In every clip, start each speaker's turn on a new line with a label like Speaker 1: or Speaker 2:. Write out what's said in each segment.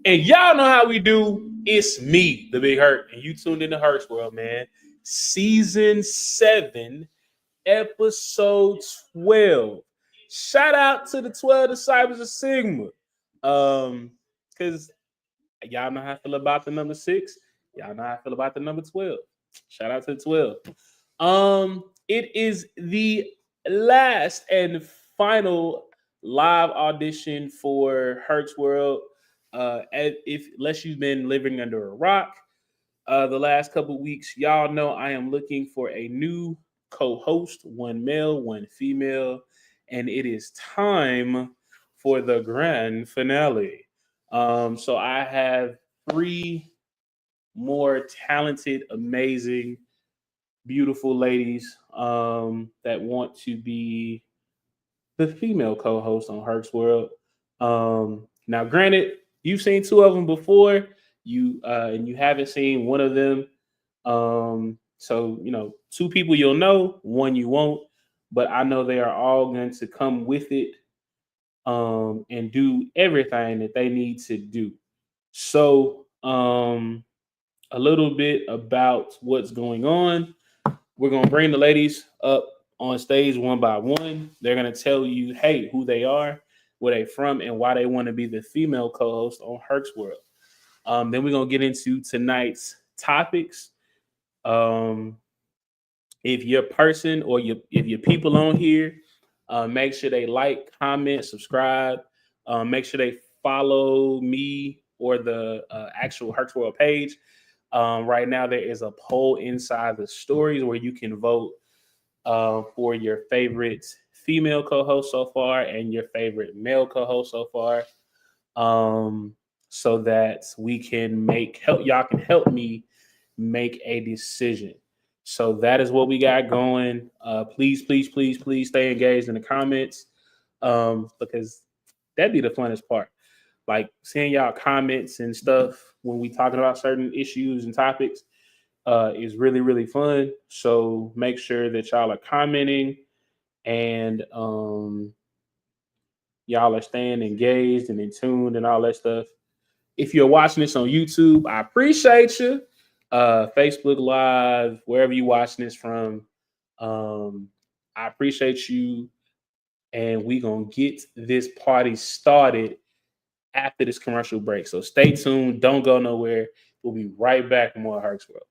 Speaker 1: And y'all know how we do. It's me, the Big Herc, and you tuned in to Herc's World, man. Season 7, episode 12. Shout out to the 12 disciples of Sigma. Because y'all know how I feel about the number 6. Y'all know how I feel about the number 12. Shout out to the 12. It is the last and final live audition for Herc's World. If unless you've been living under a rock, the last couple weeks, y'all know I am looking for a new co-host, one male, one female, and it is time for the grand finale. So I have 3 more talented, amazing, beautiful ladies that want to be the female co-host on Herc's World. Now, granted, you've seen 2 of them before. And you haven't seen one of them. So 2 people you'll know, 1 you won't. But I know they are all going to come with it and do everything that they need to do. So, a little bit about what's going on. We're going to bring the ladies up on stage one by one. They're going to tell you, hey, who they are, where they from, and why they want to be the female co-host on Herc's World. Then we're going to get into tonight's topics. If your person or if your people on here, make sure they like, comment, subscribe. Make sure they follow me or the actual Herc's World page. Right now, there is a poll inside the stories where you can vote for your favorite female co-host so far and your favorite male co-host so far, so that we can y'all can help me make a decision. So that is what we got going. Please, please, please, please stay engaged in the comments, because that'd be the funnest part. Like seeing y'all comments and stuff when we talking about certain issues and topics is really, really fun. So make sure that y'all are commenting and y'all are staying engaged and in tune and all that stuff. If you're watching this on YouTube, I appreciate you. Facebook Live, wherever you're watching this from, I appreciate you. And we gonna get this party started after this commercial break. So stay tuned. Don't go nowhere. We'll be right back with more Herc's World.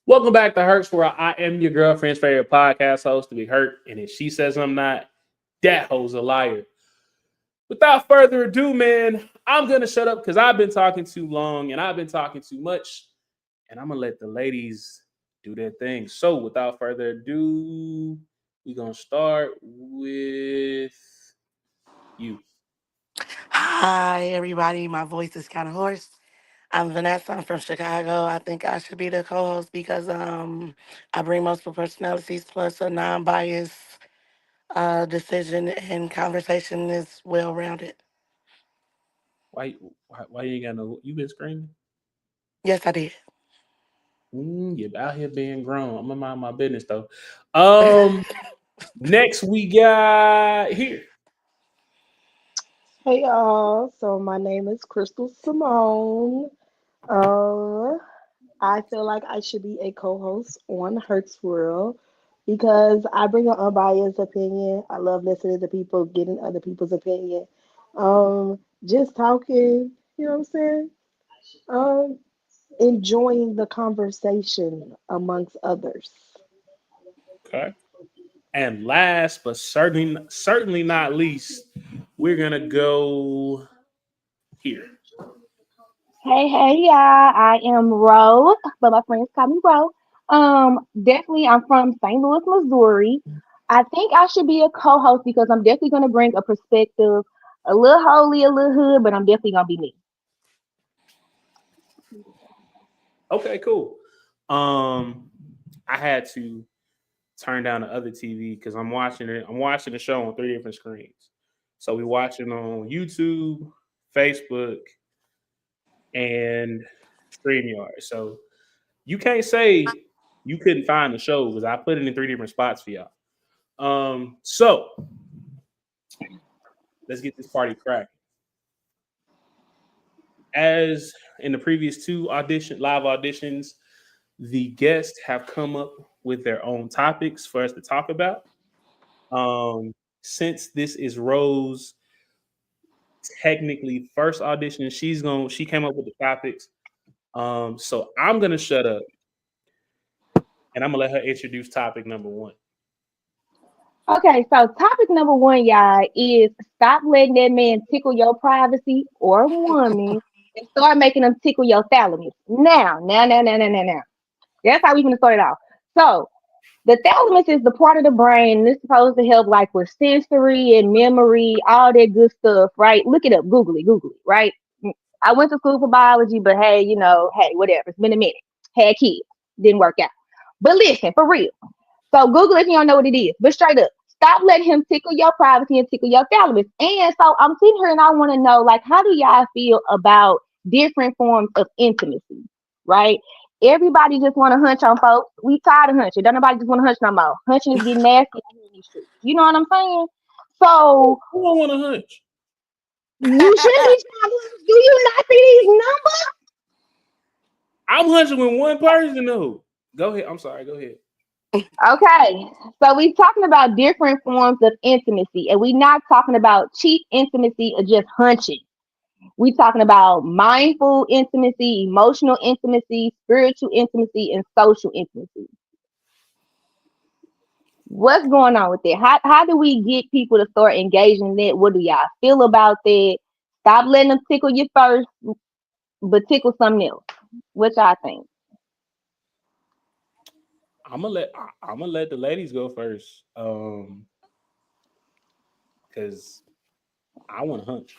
Speaker 1: Welcome back to Herc's World. I am your girlfriend's favorite podcast host, to be Herc. And if she says I'm not, that hoe's a liar. Without further ado, man, I'm gonna shut up because I've been talking too long and I've been talking too much. And I'm gonna let the ladies do their thing. So without further ado, we're gonna start with you.
Speaker 2: Hi, everybody. My voice is kind of hoarse. I'm Vanessa. I'm from Chicago. I think I should be the co-host because I bring multiple personalities plus a non-biased decision and conversation is well rounded.
Speaker 1: Why you ain't got no? You been screaming?
Speaker 2: Yes, I did.
Speaker 1: You out here being grown. I'm gonna mind my business though. Um, Next we got here.
Speaker 3: Hey y'all, so my name is Krystal Simone. Um, I feel like I should be a co-host on Hertz World because I bring an unbiased opinion. I love listening to people, getting other people's opinion. Just talking, you know what I'm saying? Um, Enjoying the conversation amongst others.
Speaker 1: Okay. And last but certainly not least, we're gonna go here.
Speaker 4: Hey, y'all. I am Ro, but my friends call me Ro. Definitely, I'm from St. Louis, Missouri. I think I should be a co-host because I'm definitely going to bring a perspective, a little holy, a little hood, but I'm definitely going to be me.
Speaker 1: Okay, cool. I had to turn down the other TV because I'm watching it. I'm watching the show on three different screens. So we watching on YouTube, Facebook, and StreamYard. So you can't say you couldn't find the show because I put it in three different spots for y'all. So let's get this party cracking. As in the previous two live auditions, the guests have come up with their own topics for us to talk about. Since this is Rose technically first audition, she came up with the topics. So I'm gonna shut up and I'm gonna let her introduce topic number one.
Speaker 4: Okay, so topic number one, y'all, is stop letting that man tickle your privacy or woman and start making them tickle your thalamus. Now. That's how we gonna start it off. So the thalamus is the part of the brain that's supposed to help like with sensory and memory, all that good stuff, right? Look it up, Google it, right? I went to school for biology, but hey, hey, whatever. It's been a minute. Had kids, didn't work out. But listen, for real. So Google if you don't know what it is. But straight up, stop letting him tickle your privacy and tickle your thalamus. And so I'm sitting here and I want to know, like, how do y'all feel about different forms of intimacy, right? Everybody just want to hunch on folks. We tired of hunching. Don't nobody just want to hunch no more. Hunching is getting nasty out here in these streets. You know what I'm saying? So
Speaker 1: Who don't want to hunch?
Speaker 4: you shouldn't be trying to hunch. Do you not see these numbers?
Speaker 1: I'm hunching with one person though. Go ahead. I'm sorry. Go ahead.
Speaker 4: Okay, so we're talking about different forms of intimacy, and we're not talking about cheap intimacy or just hunching. We're talking about mindful intimacy, emotional intimacy, spiritual intimacy, and social intimacy. What's going on with that? How do we get people to start engaging in that? What do y'all feel about that? Stop letting them tickle you first, but tickle something else. What y'all think?
Speaker 1: I'm gonna let the ladies go first. Because I want to hunch.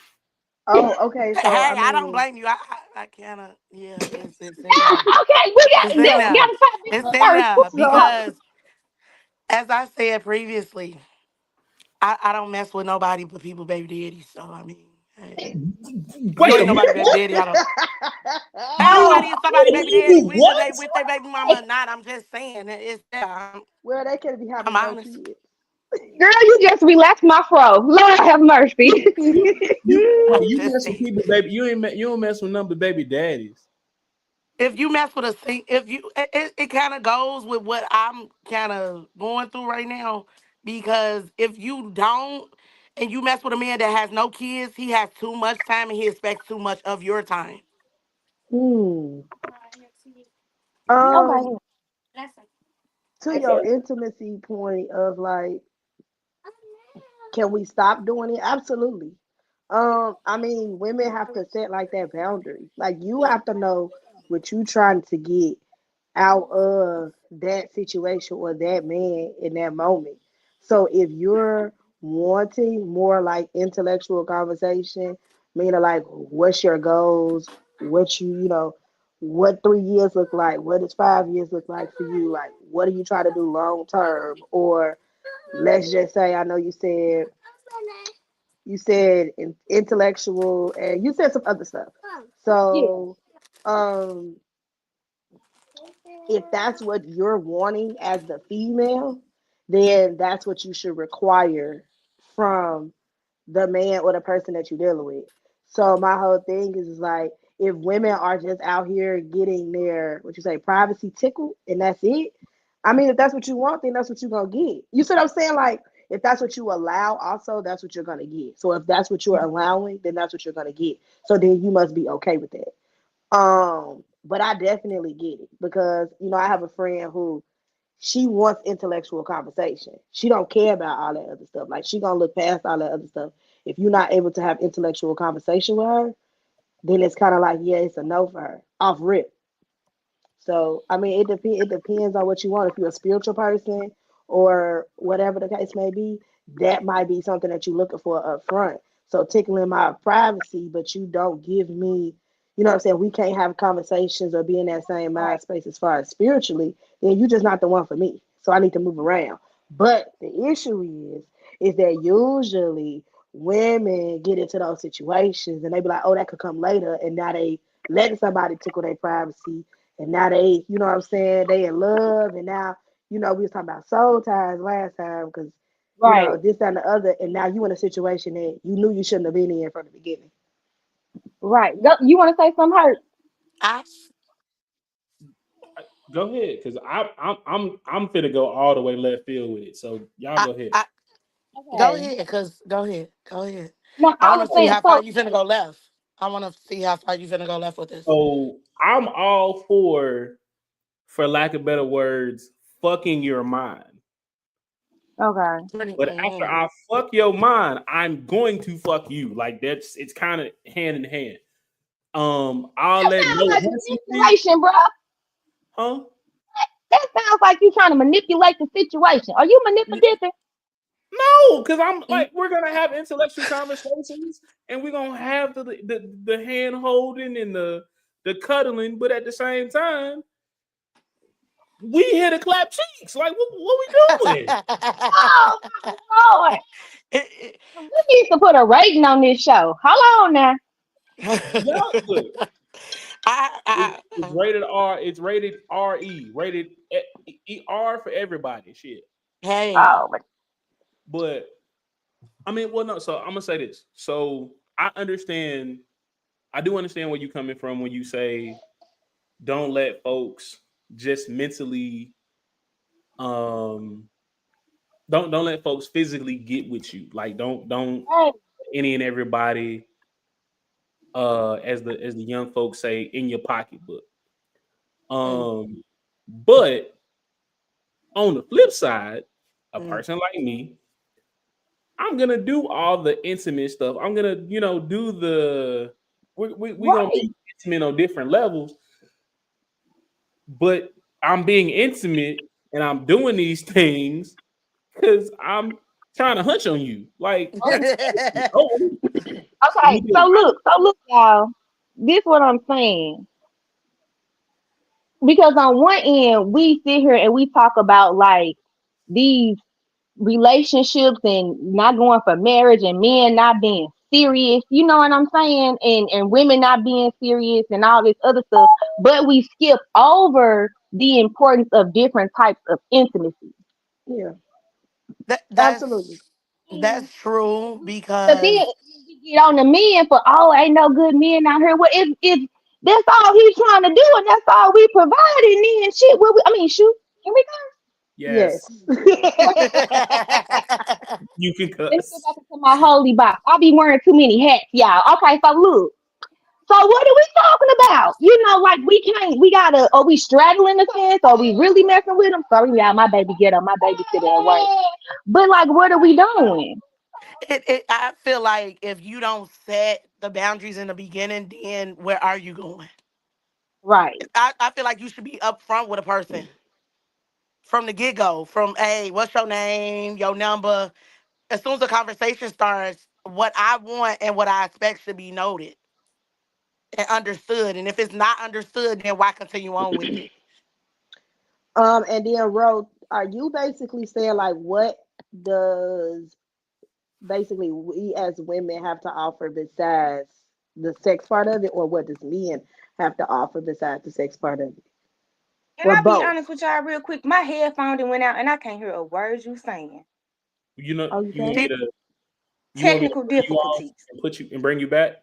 Speaker 3: Oh, okay. So
Speaker 2: Hey,
Speaker 3: I
Speaker 2: I don't
Speaker 3: mean,
Speaker 2: blame you. I kind of, yeah, it's in there.
Speaker 4: Okay, we
Speaker 2: It's
Speaker 4: got
Speaker 2: in
Speaker 4: to
Speaker 2: there.
Speaker 4: talk this
Speaker 2: It's
Speaker 3: so,
Speaker 2: in
Speaker 4: first.
Speaker 2: there
Speaker 3: so
Speaker 2: because, as I said previously, I don't mess with nobody but people baby daddy. So I mean, hey, if you
Speaker 1: Wait a
Speaker 2: ain't
Speaker 1: minute.
Speaker 2: nobody baby daddy, I don't.
Speaker 1: You
Speaker 2: Everybody is somebody
Speaker 1: you
Speaker 2: baby daddy, whether they
Speaker 1: what?
Speaker 2: with their baby mama or not. I'm just saying it's there.
Speaker 3: well, they can't be
Speaker 2: I'm
Speaker 3: having no
Speaker 2: honest.
Speaker 3: kids.
Speaker 4: Girl, you just relaxed my fro. Lord have mercy.
Speaker 1: You
Speaker 2: I'm
Speaker 1: you
Speaker 2: just
Speaker 1: mess with
Speaker 2: saying.
Speaker 1: people, baby. You don't mess with none but baby daddies.
Speaker 2: If you mess with a thing, if you, it kind of goes with what I'm kind of going through right now. Because if you don't, and you mess with a man that has no kids, he has too much time and he expects too much of your time.
Speaker 3: Hmm.
Speaker 4: Okay.
Speaker 3: Um, to your intimacy point of like, can we stop doing it? Absolutely. I mean, women have to set like that boundary. Like you have to know what you trying to get out of that situation or that man in that moment. So if you're wanting more like intellectual conversation, meaning like what's your goals, what what 3 years look like, what does 5 years look like for you, like what are you trying to do long term, or let's just say I know you said intellectual and you said some other stuff.
Speaker 4: Yeah.
Speaker 3: So um if that's what you're wanting as the female, then that's what you should require from the man or the person that you're dealing with. So my whole thing is like if women are just out here getting their what you say privacy tickled and that's it. I mean, if that's what you want, then that's what you're gonna get. You see what I'm saying? Like if that's what you allow, also that's what you're gonna get. So if that's what you're allowing, then that's what you're gonna get. So then you must be okay with that. But I definitely get it because I have a friend who she wants intellectual conversation. She don't care about all that other stuff. Like she gonna look past all that other stuff. If you're not able to have intellectual conversation with her, then it's kind of like yeah, it's a no for her off rip. So I mean, it depends on what you want. If you're a spiritual person or whatever the case may be, that might be something that you're looking for up front. So tickling my privacy, but you don't give me, you know what I'm saying? We can't have conversations or be in that same mind space as far as spiritually. Then you're just not the one for me. so I need to move around. But the issue is that usually women get into those situations and they be like, oh, that could come later, and now they letting somebody tickle their privacy, and now they, you know what I'm saying, they in love, and now, we was talking about soul ties last time because,
Speaker 4: Right,
Speaker 3: this and the other, and now you in a situation that you knew you shouldn't have been in from the beginning.
Speaker 4: right. You want to say something, Hurt?
Speaker 2: I,
Speaker 1: Go ahead, because I'm finna go all the way left field with it. So y'all
Speaker 2: I,
Speaker 1: go ahead.
Speaker 2: I, go
Speaker 4: Okay.
Speaker 2: ahead, cause go ahead, go ahead.
Speaker 4: No,
Speaker 2: I
Speaker 4: I
Speaker 2: want
Speaker 4: was
Speaker 2: to see
Speaker 4: saying,
Speaker 2: how far
Speaker 4: so
Speaker 2: you finna go left. I want to see how far you finna go left with this.
Speaker 1: So I'm all for lack of better words, fucking your mind.
Speaker 4: okay,
Speaker 1: But after
Speaker 2: Mhm.
Speaker 1: I fuck your mind, I'm going to fuck you. Like it's kind of hand in hand. I'll
Speaker 4: that
Speaker 1: let
Speaker 4: sounds
Speaker 1: no
Speaker 4: like
Speaker 1: Hennessy be,
Speaker 4: manipulation, bro.
Speaker 1: huh?
Speaker 4: That sounds like you trying to manipulate the situation. Are you manipulative?
Speaker 1: No, because I'm
Speaker 2: You-
Speaker 1: like we're gonna have intellectual conversations and we're gonna have the hand holding and the cuddling, but at the same time, we here to clap cheeks. Like what we doing?
Speaker 4: Oh my lord! We need to put a rating on this show. Hold on now.
Speaker 1: Y'all look.
Speaker 2: I, I,
Speaker 1: It's rated R. It's rated RE. Rated R for everybody. Shit.
Speaker 2: hey,
Speaker 4: Oh, but
Speaker 1: But I mean, well, no. So I'm gonna say this. So I understand. I do understand where you're coming from when you say don't let folks just mentally um don't let folks physically get with you. Like don't
Speaker 4: hey,
Speaker 1: any and everybody as the young folks say in your pocketbook.
Speaker 2: mm,
Speaker 1: But on the flip side, a
Speaker 2: mm.
Speaker 1: person like me, I'm gonna do all the intimate stuff. I'm gonna, do we gonna
Speaker 4: right.
Speaker 1: be intimate on different levels, but I'm being intimate and I'm doing these things because I'm trying to hunch on you. Like that's oh,
Speaker 4: Okay, so look, y'all. This what I'm saying. Because on one end, we sit here and we talk about like these relationships and not going for marriage and men not being serious. You know what I'm saying? And women not being serious and all this other stuff. But we skip over the importance of different types of intimacy.
Speaker 3: Yeah,
Speaker 2: that,
Speaker 3: absolutely.
Speaker 2: that's true
Speaker 4: But then
Speaker 2: because
Speaker 4: we get on the men for, oh, ain't no good men out here. Well, if that's all he's trying to do and that's all we providing, then shit. I mean, shoot. Here we go.
Speaker 1: yes,
Speaker 3: Yes.
Speaker 1: you can
Speaker 4: Let me get
Speaker 1: cuss.
Speaker 4: back into my holy box. I be wearing too many hats, y'all. Okay, so look. So what are we talking about? You know, like we can't. We gotta. Are we straddling the fence? Are we really messing with them? Sorry, y'all. My baby get up. My baby sit at work. But like, what are we doing?
Speaker 2: I feel like if you don't set the boundaries in the beginning, then where are you going?
Speaker 4: Right.
Speaker 2: I feel like you should be upfront with a person from the get go. From hey, what's your name, your number? As soon as the conversation starts, what I want and what I expect should be noted and understood. And if it's not understood, then why continue on with it?
Speaker 3: And then Ro, are you basically saying like what does basically we as women have to offer besides the sex part of it, or what does men have to offer besides the sex part of it,
Speaker 5: Can
Speaker 3: or
Speaker 5: I be
Speaker 3: both?
Speaker 5: honest with y'all real quick? My headphone done went out and I can't hear a word you saying.
Speaker 3: Oh, you
Speaker 1: You want me
Speaker 3: can.
Speaker 2: See,
Speaker 1: to
Speaker 5: Technical
Speaker 1: bring you off
Speaker 5: difficulties.
Speaker 1: and put you and bring you back?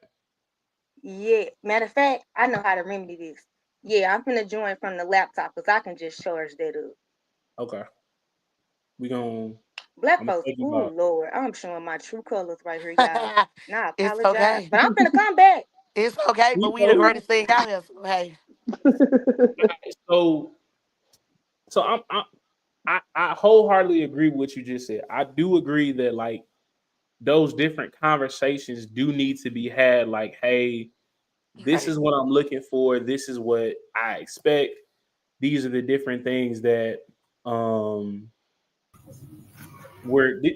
Speaker 5: Yeah. Matter of fact, I know how to remedy this. Yeah, I'm finna join from the laptop because I can just charge that up.
Speaker 1: Okay, we gonna
Speaker 5: Black
Speaker 1: I'm gonna
Speaker 5: folks,
Speaker 1: take you
Speaker 5: ooh
Speaker 1: out.
Speaker 5: Lord, I'm showing my true colors right here, y'all. Now I
Speaker 2: it's
Speaker 5: apologize.
Speaker 2: okay.
Speaker 5: But I'm finna come back.
Speaker 2: It's okay, but
Speaker 1: We
Speaker 2: we the
Speaker 1: know.
Speaker 2: greatest thing out here. So hey,
Speaker 1: So so I wholeheartedly agree with what you just said. I do agree that like those different conversations do need to be had. Like, hey, this
Speaker 2: right.
Speaker 1: is what I'm looking for. This is what I expect. These are the different things that um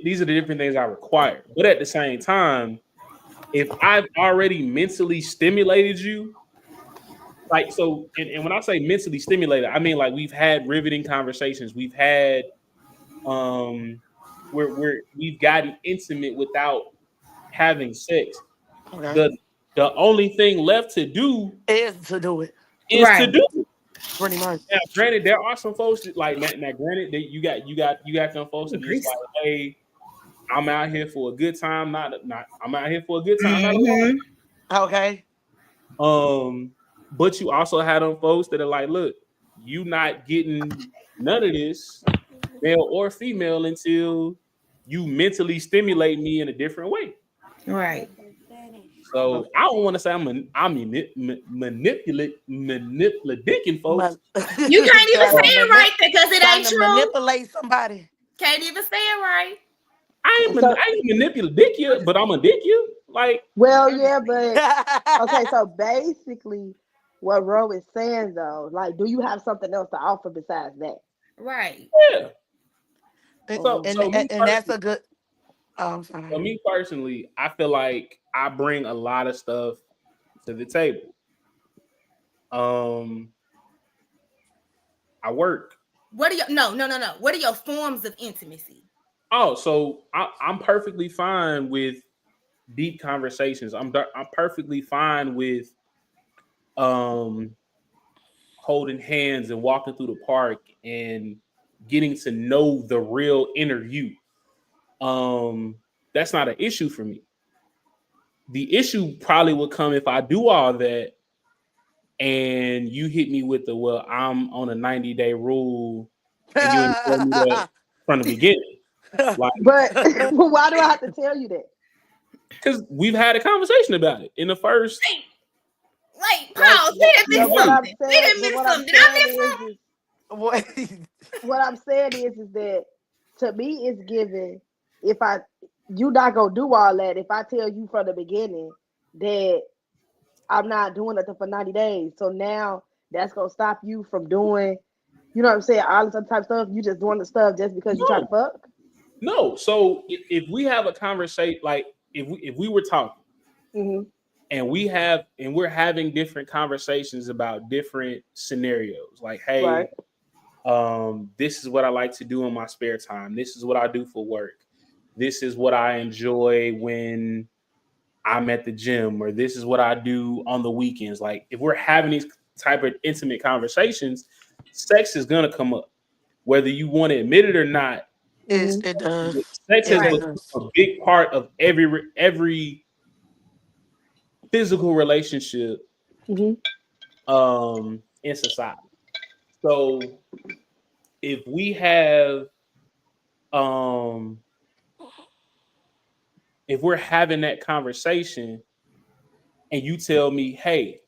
Speaker 1: these are the different things I require. But at the same time, if I've already mentally stimulated you, like so, and when I say mentally stimulated, I mean like we've had riveting conversations. We've had we've gotten intimate without having sex.
Speaker 2: Okay.
Speaker 1: The only thing left to do
Speaker 2: Is to do it.
Speaker 1: is to
Speaker 5: Right.
Speaker 1: do it.
Speaker 2: Pretty much.
Speaker 1: Now, granted, there are some folks that like now. Granted, that you got some folks that are just like, hey, I'm out here for a good time, not. I'm out here for a good time, not a long.
Speaker 5: Mm-hmm.
Speaker 2: Okay.
Speaker 1: But you also had them folks that are like, look, you not getting none of this, male or female, until you mentally stimulate me in a different way.
Speaker 5: Right.
Speaker 1: So I don't want to say manipulating folks.
Speaker 2: But
Speaker 5: You can't even
Speaker 2: trying
Speaker 5: say
Speaker 2: to
Speaker 5: it right because it
Speaker 2: trying
Speaker 5: ain't
Speaker 2: to
Speaker 5: true.
Speaker 2: manipulate somebody.
Speaker 5: Can't even say it right.
Speaker 3: So,
Speaker 1: I ain't manipulate you, but I'm a dick you. Like,
Speaker 3: well, yeah, but okay. So basically, what Ro is saying though, like, do you have something else to offer besides that?
Speaker 5: Right.
Speaker 1: yeah.
Speaker 2: and,
Speaker 1: So
Speaker 3: Oh,
Speaker 1: so me
Speaker 2: and that's
Speaker 1: personally,
Speaker 2: a good. Oh, I'm
Speaker 1: so
Speaker 2: sorry.
Speaker 1: me personally, I feel like I bring a lot of stuff to the table. Um, I work.
Speaker 5: What are your no. What are your forms of intimacy?
Speaker 1: Oh, so I'm perfectly fine with deep conversations. I'm perfectly fine with um holding hands and walking through the park and getting to know the real inner you. Um, that's not an issue for me. The issue probably would come if I do all that and you hit me with the well, I'm on a 90-day rule and you ain't told me that from the beginning. Like,
Speaker 3: but why do I have to tell you that?
Speaker 1: because we've had a conversation about it in the first
Speaker 5: Wait,
Speaker 3: Like,
Speaker 5: pause. We didn't
Speaker 3: but
Speaker 5: miss
Speaker 3: what
Speaker 1: wait.
Speaker 3: I'm
Speaker 5: something. We
Speaker 3: saying,
Speaker 5: didn't
Speaker 3: but
Speaker 5: miss
Speaker 3: what I'm
Speaker 5: something. Did I
Speaker 3: saying
Speaker 5: miss something?
Speaker 3: is
Speaker 2: What?
Speaker 3: what I'm saying is that to me it's given if I you not gonna do all that if I tell you from the beginning that I'm not doing nothing for 90 days. So now that's gonna stop you from doing, you know what I'm saying, all this other type of stuff. You just doing the stuff just because you try to
Speaker 1: No,
Speaker 3: fuck.
Speaker 1: no. So if we have a conversation, like if we were talking
Speaker 3: Hmm.
Speaker 1: and we're having different conversations about different scenarios, like,
Speaker 3: Right.
Speaker 1: hey, this is what I like to do in my spare time. This is what I do for work. This is what I enjoy when I'm at the gym, or this is what I do on the weekends. Like, if we're having these type of intimate conversations, sex is gonna come up, whether you want to admit it or not.
Speaker 2: It
Speaker 3: Hmm.
Speaker 2: it does.
Speaker 1: Sex
Speaker 2: It
Speaker 1: has
Speaker 5: Right.
Speaker 1: become
Speaker 2: does.
Speaker 1: a big part of every physical relationship
Speaker 3: Hmm.
Speaker 1: in society. So if we have um if we're having that conversation and you tell me, hey,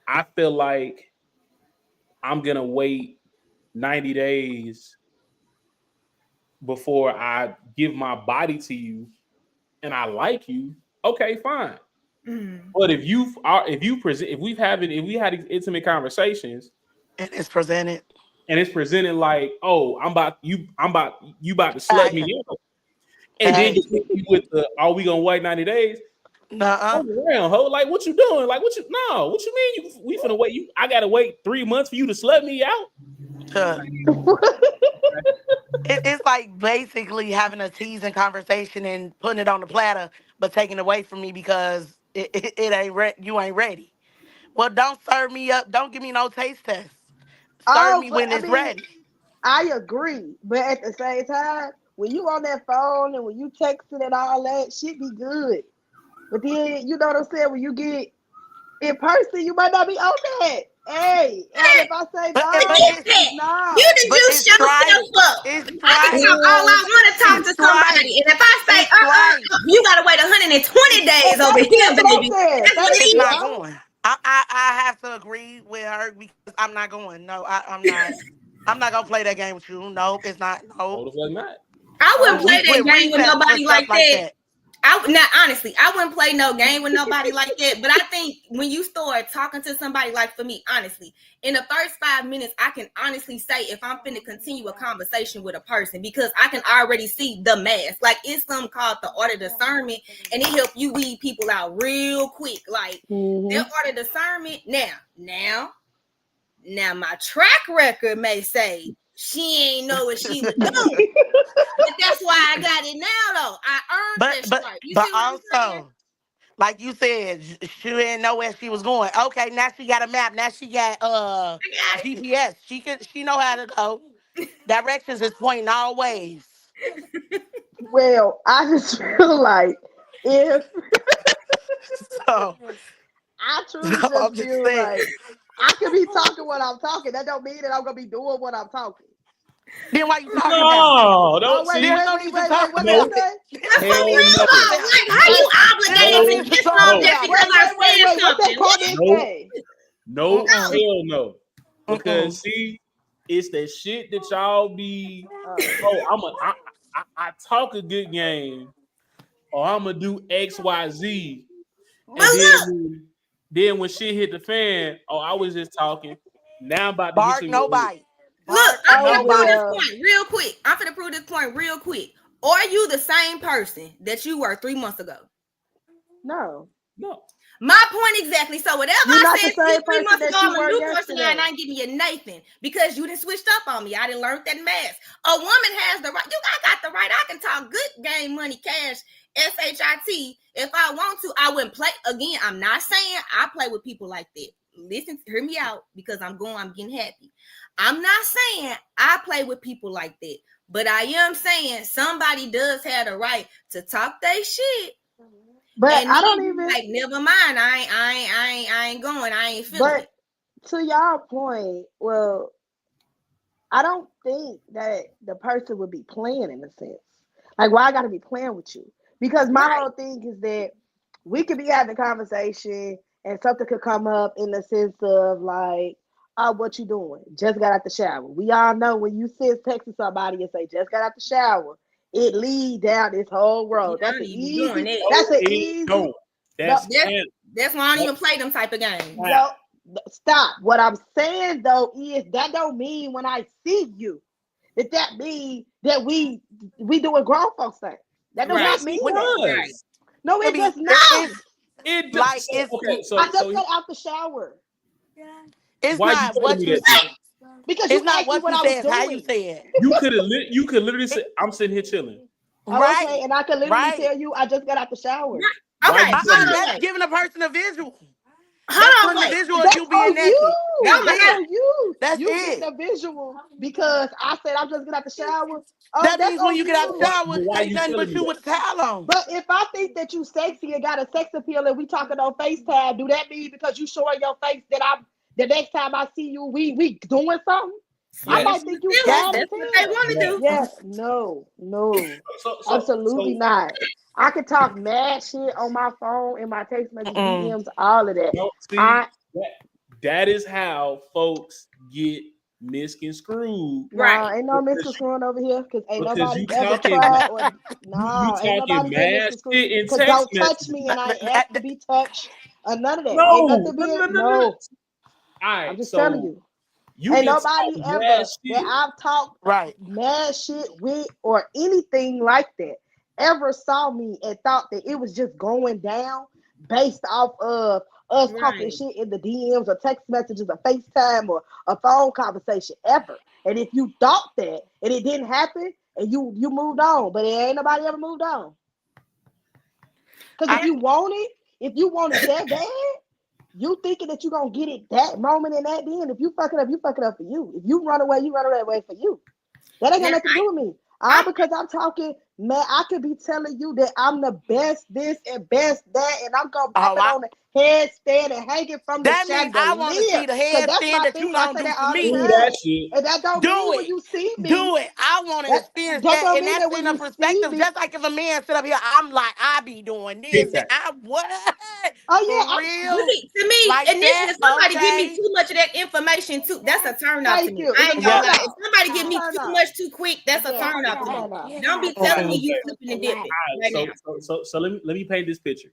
Speaker 1: I feel like I'm gonna wait 90 days before I give my body to you and I like you, okay, fine.
Speaker 5: Mm.
Speaker 1: But if we had these intimate conversations
Speaker 2: And it's presented.
Speaker 1: and it's presented like, oh, you about to slut
Speaker 2: Hey,
Speaker 1: me out, and then
Speaker 2: hey,
Speaker 1: you hit me with the, are we gonna wait 90 days?
Speaker 2: nuh-uh.
Speaker 1: Fuck around, ho. Like, what you doing? Like, what you mean we finna wait? I gotta wait 3 months for you to slut me out?
Speaker 2: To- it's like basically having a teasing conversation and putting it on the platter, but taking it away from me because it ain't you ain't ready. Well, don't serve me up. Don't give me no taste test. Serve
Speaker 3: Oh,
Speaker 2: me
Speaker 3: but
Speaker 2: when
Speaker 3: I
Speaker 2: it's
Speaker 3: mean,
Speaker 2: ready.
Speaker 3: I agree. But at the same time, when you on that phone and when you texting and all that, shit be good. But then you know what I'm saying? When you get in person, you might not be on that. Hey, and if I say
Speaker 2: But
Speaker 3: no,
Speaker 5: Forget
Speaker 2: it's
Speaker 3: it's
Speaker 5: that. You
Speaker 3: no.
Speaker 5: done
Speaker 2: but
Speaker 5: juice
Speaker 2: it's strife.
Speaker 5: yourself up.
Speaker 2: It's
Speaker 5: I can
Speaker 2: strife.
Speaker 5: talk all I want to talk
Speaker 2: It's
Speaker 5: to
Speaker 2: strife.
Speaker 5: somebody. And if I say,
Speaker 2: It's strife.
Speaker 5: you got to wait 120 days over
Speaker 3: Exactly,
Speaker 5: here,
Speaker 3: that's what I'm
Speaker 5: baby.
Speaker 3: saying.
Speaker 5: That's what
Speaker 3: Thank
Speaker 5: it
Speaker 2: It's
Speaker 3: you.
Speaker 5: is.
Speaker 2: not going. I have to agree with her because I'm not going. No, I'm not. I'm not gonna play that game with you. Nope, it's not.
Speaker 1: No,
Speaker 2: Nope.
Speaker 1: the fuck not.
Speaker 5: I wouldn't
Speaker 3: Oh,
Speaker 5: play
Speaker 2: We
Speaker 5: that
Speaker 2: quit
Speaker 5: game with
Speaker 2: recess for
Speaker 5: nobody
Speaker 2: stuff
Speaker 5: like
Speaker 2: like
Speaker 5: that.
Speaker 2: that.
Speaker 5: Now honestly, I wouldn't play no game with nobody like that. But I think when you start talking to somebody, like for me, honestly, in the first 5 minutes, I can honestly say if I'm finna continue a conversation with a person because I can already see the mask. Like it's something called the art of discernment, and it help you weed people out real quick. Like that art of discernment. Now my track record may say she ain't know what she was doing. But that's why I got it now, though. I earned
Speaker 2: But
Speaker 5: that
Speaker 2: but
Speaker 5: strike. You
Speaker 2: but
Speaker 5: see what I'm saying?
Speaker 2: also, like you said, she didn't know where she was going. Okay, now she got a map. Now she got
Speaker 5: I got
Speaker 2: GPS. She know how to go. Directions is pointing all ways.
Speaker 3: Well, I just feel like if
Speaker 2: So,
Speaker 3: I
Speaker 2: so
Speaker 3: truly just
Speaker 2: I'm just
Speaker 3: feel
Speaker 2: saying.
Speaker 3: like I could be talking what I'm talking. That don't mean that I'm gonna be doing what I'm talking.
Speaker 2: Then why you talking about it?
Speaker 1: No,
Speaker 3: Oh
Speaker 1: don't
Speaker 3: wait,
Speaker 1: see.
Speaker 2: There's
Speaker 3: wait,
Speaker 2: no
Speaker 3: wait,
Speaker 2: need to
Speaker 3: wait,
Speaker 2: talk
Speaker 3: wait. What did
Speaker 2: about
Speaker 3: you
Speaker 1: No,
Speaker 2: it.
Speaker 3: say?
Speaker 5: That's what we
Speaker 1: hell no,
Speaker 5: about. Like, how
Speaker 3: Wait,
Speaker 5: you
Speaker 2: There's no
Speaker 5: obligated to
Speaker 2: need to
Speaker 5: get
Speaker 2: talk
Speaker 5: some
Speaker 1: no,
Speaker 5: just
Speaker 2: about
Speaker 3: wait,
Speaker 2: it.
Speaker 5: because I
Speaker 3: wait, wait,
Speaker 5: said
Speaker 3: wait. What that
Speaker 5: something? What?
Speaker 3: comment
Speaker 1: no,
Speaker 3: say?
Speaker 1: no,
Speaker 2: Mm-mm.
Speaker 1: hell no.
Speaker 2: Mm-mm.
Speaker 1: Because see, it's that shit that y'all be.
Speaker 3: Oh.
Speaker 1: Oh, I talk a good game, or I'm gonna do X Y Z,
Speaker 5: But
Speaker 1: and
Speaker 5: look,
Speaker 1: then when shit hit the fan, oh, I was just talking. Now I'm about to get
Speaker 2: Bark
Speaker 1: to
Speaker 2: no
Speaker 1: your head.
Speaker 2: bite.
Speaker 5: look,
Speaker 2: Bark
Speaker 5: I'm
Speaker 3: Oh
Speaker 2: no
Speaker 5: finna prove
Speaker 2: bite.
Speaker 5: this
Speaker 3: well.
Speaker 5: point real quick. I'm finna prove this point real quick. Are you the same person that you were 3 months ago?
Speaker 3: No.
Speaker 1: No,
Speaker 5: My point exactly. So whatever
Speaker 3: You're
Speaker 5: I
Speaker 3: not the
Speaker 5: said to you
Speaker 3: same
Speaker 5: three
Speaker 3: person
Speaker 5: months ago,
Speaker 3: that you
Speaker 5: I'm a
Speaker 3: were
Speaker 5: new person now, and
Speaker 3: yesterday.
Speaker 5: I ain't giving you nothing because you done switched up on me. I didn't learn that math. A woman has the right. I got the right. I can talk good game, money, cash, shit. If I want to, I wouldn't play again. I'm not saying I play with people like that. Listen, hear me out because I'm getting happy. I'm not saying I play with people like that, but I am saying somebody does have the right to talk their shit
Speaker 3: But
Speaker 5: and
Speaker 3: I
Speaker 5: then
Speaker 3: don't
Speaker 5: be
Speaker 3: even
Speaker 5: like, never mind. I ain't going. I ain't feeling
Speaker 3: but
Speaker 5: it.
Speaker 3: to y'all point, well, I don't think that the person would be playing in a sense. Like, why I got to be playing with you? Because my
Speaker 5: Right.
Speaker 3: whole thing is that we could be having a conversation and something could come up in the sense of like, oh, what you doing? Just got out the shower. We all know when you sit texting somebody and say, just got out the shower, it lead down this whole
Speaker 5: You
Speaker 3: road. That's
Speaker 5: don't
Speaker 3: an
Speaker 5: even be doing
Speaker 3: easy,
Speaker 5: that.
Speaker 3: that's
Speaker 1: no,
Speaker 3: an
Speaker 1: it
Speaker 3: easy,
Speaker 1: don't.
Speaker 3: no,
Speaker 1: That's
Speaker 5: That's
Speaker 1: and
Speaker 5: that's why I don't
Speaker 1: that,
Speaker 5: even play them type of games.
Speaker 3: no, stop. What I'm saying though is that don't mean when I see you that mean that we doing grown folks things. That do
Speaker 5: Right.
Speaker 3: not
Speaker 1: yes, it
Speaker 3: mean that.
Speaker 5: Right.
Speaker 1: does.
Speaker 3: No,
Speaker 2: It
Speaker 3: it
Speaker 2: be
Speaker 3: does not.
Speaker 1: It does.
Speaker 2: like
Speaker 1: So, okay,
Speaker 3: I
Speaker 1: so
Speaker 3: just got out the shower
Speaker 2: it's
Speaker 1: why you
Speaker 2: not
Speaker 1: telling
Speaker 2: what
Speaker 1: me
Speaker 2: you
Speaker 1: that then?
Speaker 3: because
Speaker 2: it's
Speaker 3: you
Speaker 2: not
Speaker 3: asked me
Speaker 2: what
Speaker 3: what
Speaker 2: you
Speaker 3: I was
Speaker 2: say, it's how you
Speaker 3: doing.
Speaker 2: say it.
Speaker 1: You could literally
Speaker 2: It-
Speaker 1: say, "I'm sitting here chilling."
Speaker 3: Oh, okay,
Speaker 2: right,
Speaker 3: and I could literally
Speaker 2: right.
Speaker 3: tell you I just got out the shower.
Speaker 1: Why
Speaker 5: Okay.
Speaker 1: you telling me that?
Speaker 2: That's
Speaker 5: Wait.
Speaker 2: giving a person a visual. That's
Speaker 5: Hold on.
Speaker 2: putting the
Speaker 5: Wait.
Speaker 2: visual of
Speaker 3: That's
Speaker 2: you being
Speaker 3: on
Speaker 2: naked.
Speaker 3: you.
Speaker 2: That's
Speaker 5: Oh my
Speaker 3: That's
Speaker 2: it.
Speaker 5: God.
Speaker 3: on you.
Speaker 2: That's
Speaker 3: You getting
Speaker 2: it.
Speaker 3: a visual because I said I'm just getting out the shower. Oh,
Speaker 2: That
Speaker 3: that's
Speaker 2: means when
Speaker 3: on
Speaker 2: you get out the
Speaker 3: you.
Speaker 2: shower,
Speaker 1: But why
Speaker 2: ain't
Speaker 1: you
Speaker 2: nothing
Speaker 1: telling
Speaker 2: but
Speaker 1: me
Speaker 2: you
Speaker 1: that?
Speaker 2: with the towel on.
Speaker 3: But if I think that you sexy and got a sex appeal and we talking on FaceTime, do that mean because you showing your face that I'm the next time I see you, we doing something? I
Speaker 5: Send it
Speaker 3: might
Speaker 1: Yes.
Speaker 5: from the
Speaker 3: think you
Speaker 5: feelings.
Speaker 3: fine
Speaker 2: That
Speaker 3: as
Speaker 5: That's what they
Speaker 3: hell.
Speaker 5: want to
Speaker 1: Yes.
Speaker 5: do.
Speaker 3: Yeah, no, absolutely
Speaker 1: So
Speaker 3: not. I can talk mad shit on my phone and my text message
Speaker 2: mm-mm.
Speaker 3: DMs, all of that.
Speaker 1: don't see
Speaker 3: I
Speaker 1: that. That is how folks get misconstrued
Speaker 3: Nah,
Speaker 5: Right.
Speaker 3: ain't no
Speaker 1: because
Speaker 3: misconstruing over here because ain't
Speaker 1: because
Speaker 3: nobody
Speaker 1: you
Speaker 3: ever
Speaker 1: talking
Speaker 3: tried or
Speaker 1: you
Speaker 3: nah, ain't
Speaker 1: talking
Speaker 3: nobody get
Speaker 1: mad
Speaker 3: misconstrued.
Speaker 1: shit in
Speaker 3: Cause
Speaker 1: text
Speaker 3: don't touch
Speaker 1: messages.
Speaker 3: me and I ain't asked to be touched or none of that. Ain't
Speaker 1: No,
Speaker 3: nothing
Speaker 1: no,
Speaker 3: being
Speaker 1: no, no, no, no.
Speaker 3: no.
Speaker 1: All
Speaker 3: I'm
Speaker 1: right,
Speaker 3: just telling
Speaker 1: so
Speaker 3: you.
Speaker 1: you
Speaker 3: Ain't
Speaker 1: can talk
Speaker 3: nobody
Speaker 1: mad
Speaker 3: ever that
Speaker 1: shit.
Speaker 3: I've talked
Speaker 2: Right.
Speaker 3: mad shit with or anything like that ever saw me and thought that it was just going down based off of us talking
Speaker 5: Right.
Speaker 3: shit in the DMs or text messages or FaceTime or a phone conversation ever. And if you thought that and it didn't happen and you moved on, but it ain't nobody ever moved on. Because
Speaker 2: I
Speaker 3: if you want it that bad, you thinking that you gonna get it that moment and that then. If you fuck it up, you fuck it up for you. If you run away, you run away for you. That ain't got
Speaker 5: Now,
Speaker 3: nothing to do with me. All
Speaker 5: I,
Speaker 3: because I'm talking, man, I could be telling you that I'm the best this and best that, and I'm gonna pop
Speaker 2: oh
Speaker 3: it
Speaker 2: I
Speaker 3: on the headstand and hanging from the
Speaker 2: that means I want to
Speaker 3: chandelier.
Speaker 2: see the
Speaker 3: Cause that's
Speaker 2: headstand
Speaker 3: my
Speaker 2: that you
Speaker 3: thing. I
Speaker 2: gonna
Speaker 3: say
Speaker 2: do
Speaker 3: that
Speaker 2: for
Speaker 3: all the
Speaker 2: me.
Speaker 1: Do
Speaker 3: time.
Speaker 1: that shit.
Speaker 3: And that don't
Speaker 2: Do
Speaker 3: mean when
Speaker 2: it.
Speaker 3: you see me,
Speaker 2: Do it. I want to
Speaker 3: that,
Speaker 2: experience
Speaker 3: that
Speaker 2: that.
Speaker 3: don't
Speaker 2: And
Speaker 3: mean
Speaker 2: that's
Speaker 3: that when
Speaker 2: in a
Speaker 3: you see
Speaker 2: perspective,
Speaker 3: me,
Speaker 2: just like if a man sit up here, I'm like, I be doing
Speaker 1: Big
Speaker 2: this. And
Speaker 1: facts.
Speaker 2: I what?
Speaker 3: oh
Speaker 2: For
Speaker 3: yeah,
Speaker 5: but
Speaker 2: real?
Speaker 5: see, to me,
Speaker 2: Like
Speaker 5: initially,
Speaker 2: that?
Speaker 5: if somebody give me
Speaker 2: Okay.
Speaker 5: too much of that information, too, that's a turn off to
Speaker 3: thank
Speaker 5: me.
Speaker 3: you. It's
Speaker 5: I
Speaker 3: a
Speaker 5: ain't gonna
Speaker 2: Yeah.
Speaker 3: turn
Speaker 5: lie. If
Speaker 3: off.
Speaker 5: somebody
Speaker 3: It's
Speaker 5: give
Speaker 3: a
Speaker 5: me
Speaker 3: turn
Speaker 5: too
Speaker 3: off.
Speaker 5: much too quick, that's a
Speaker 3: Yeah,
Speaker 5: turn
Speaker 3: it's
Speaker 5: off
Speaker 3: a
Speaker 5: to me.
Speaker 3: turn off.
Speaker 5: Don't be telling me you
Speaker 1: Okay.
Speaker 5: flipping and dipping right
Speaker 1: So,
Speaker 5: now.
Speaker 1: so let me paint this picture.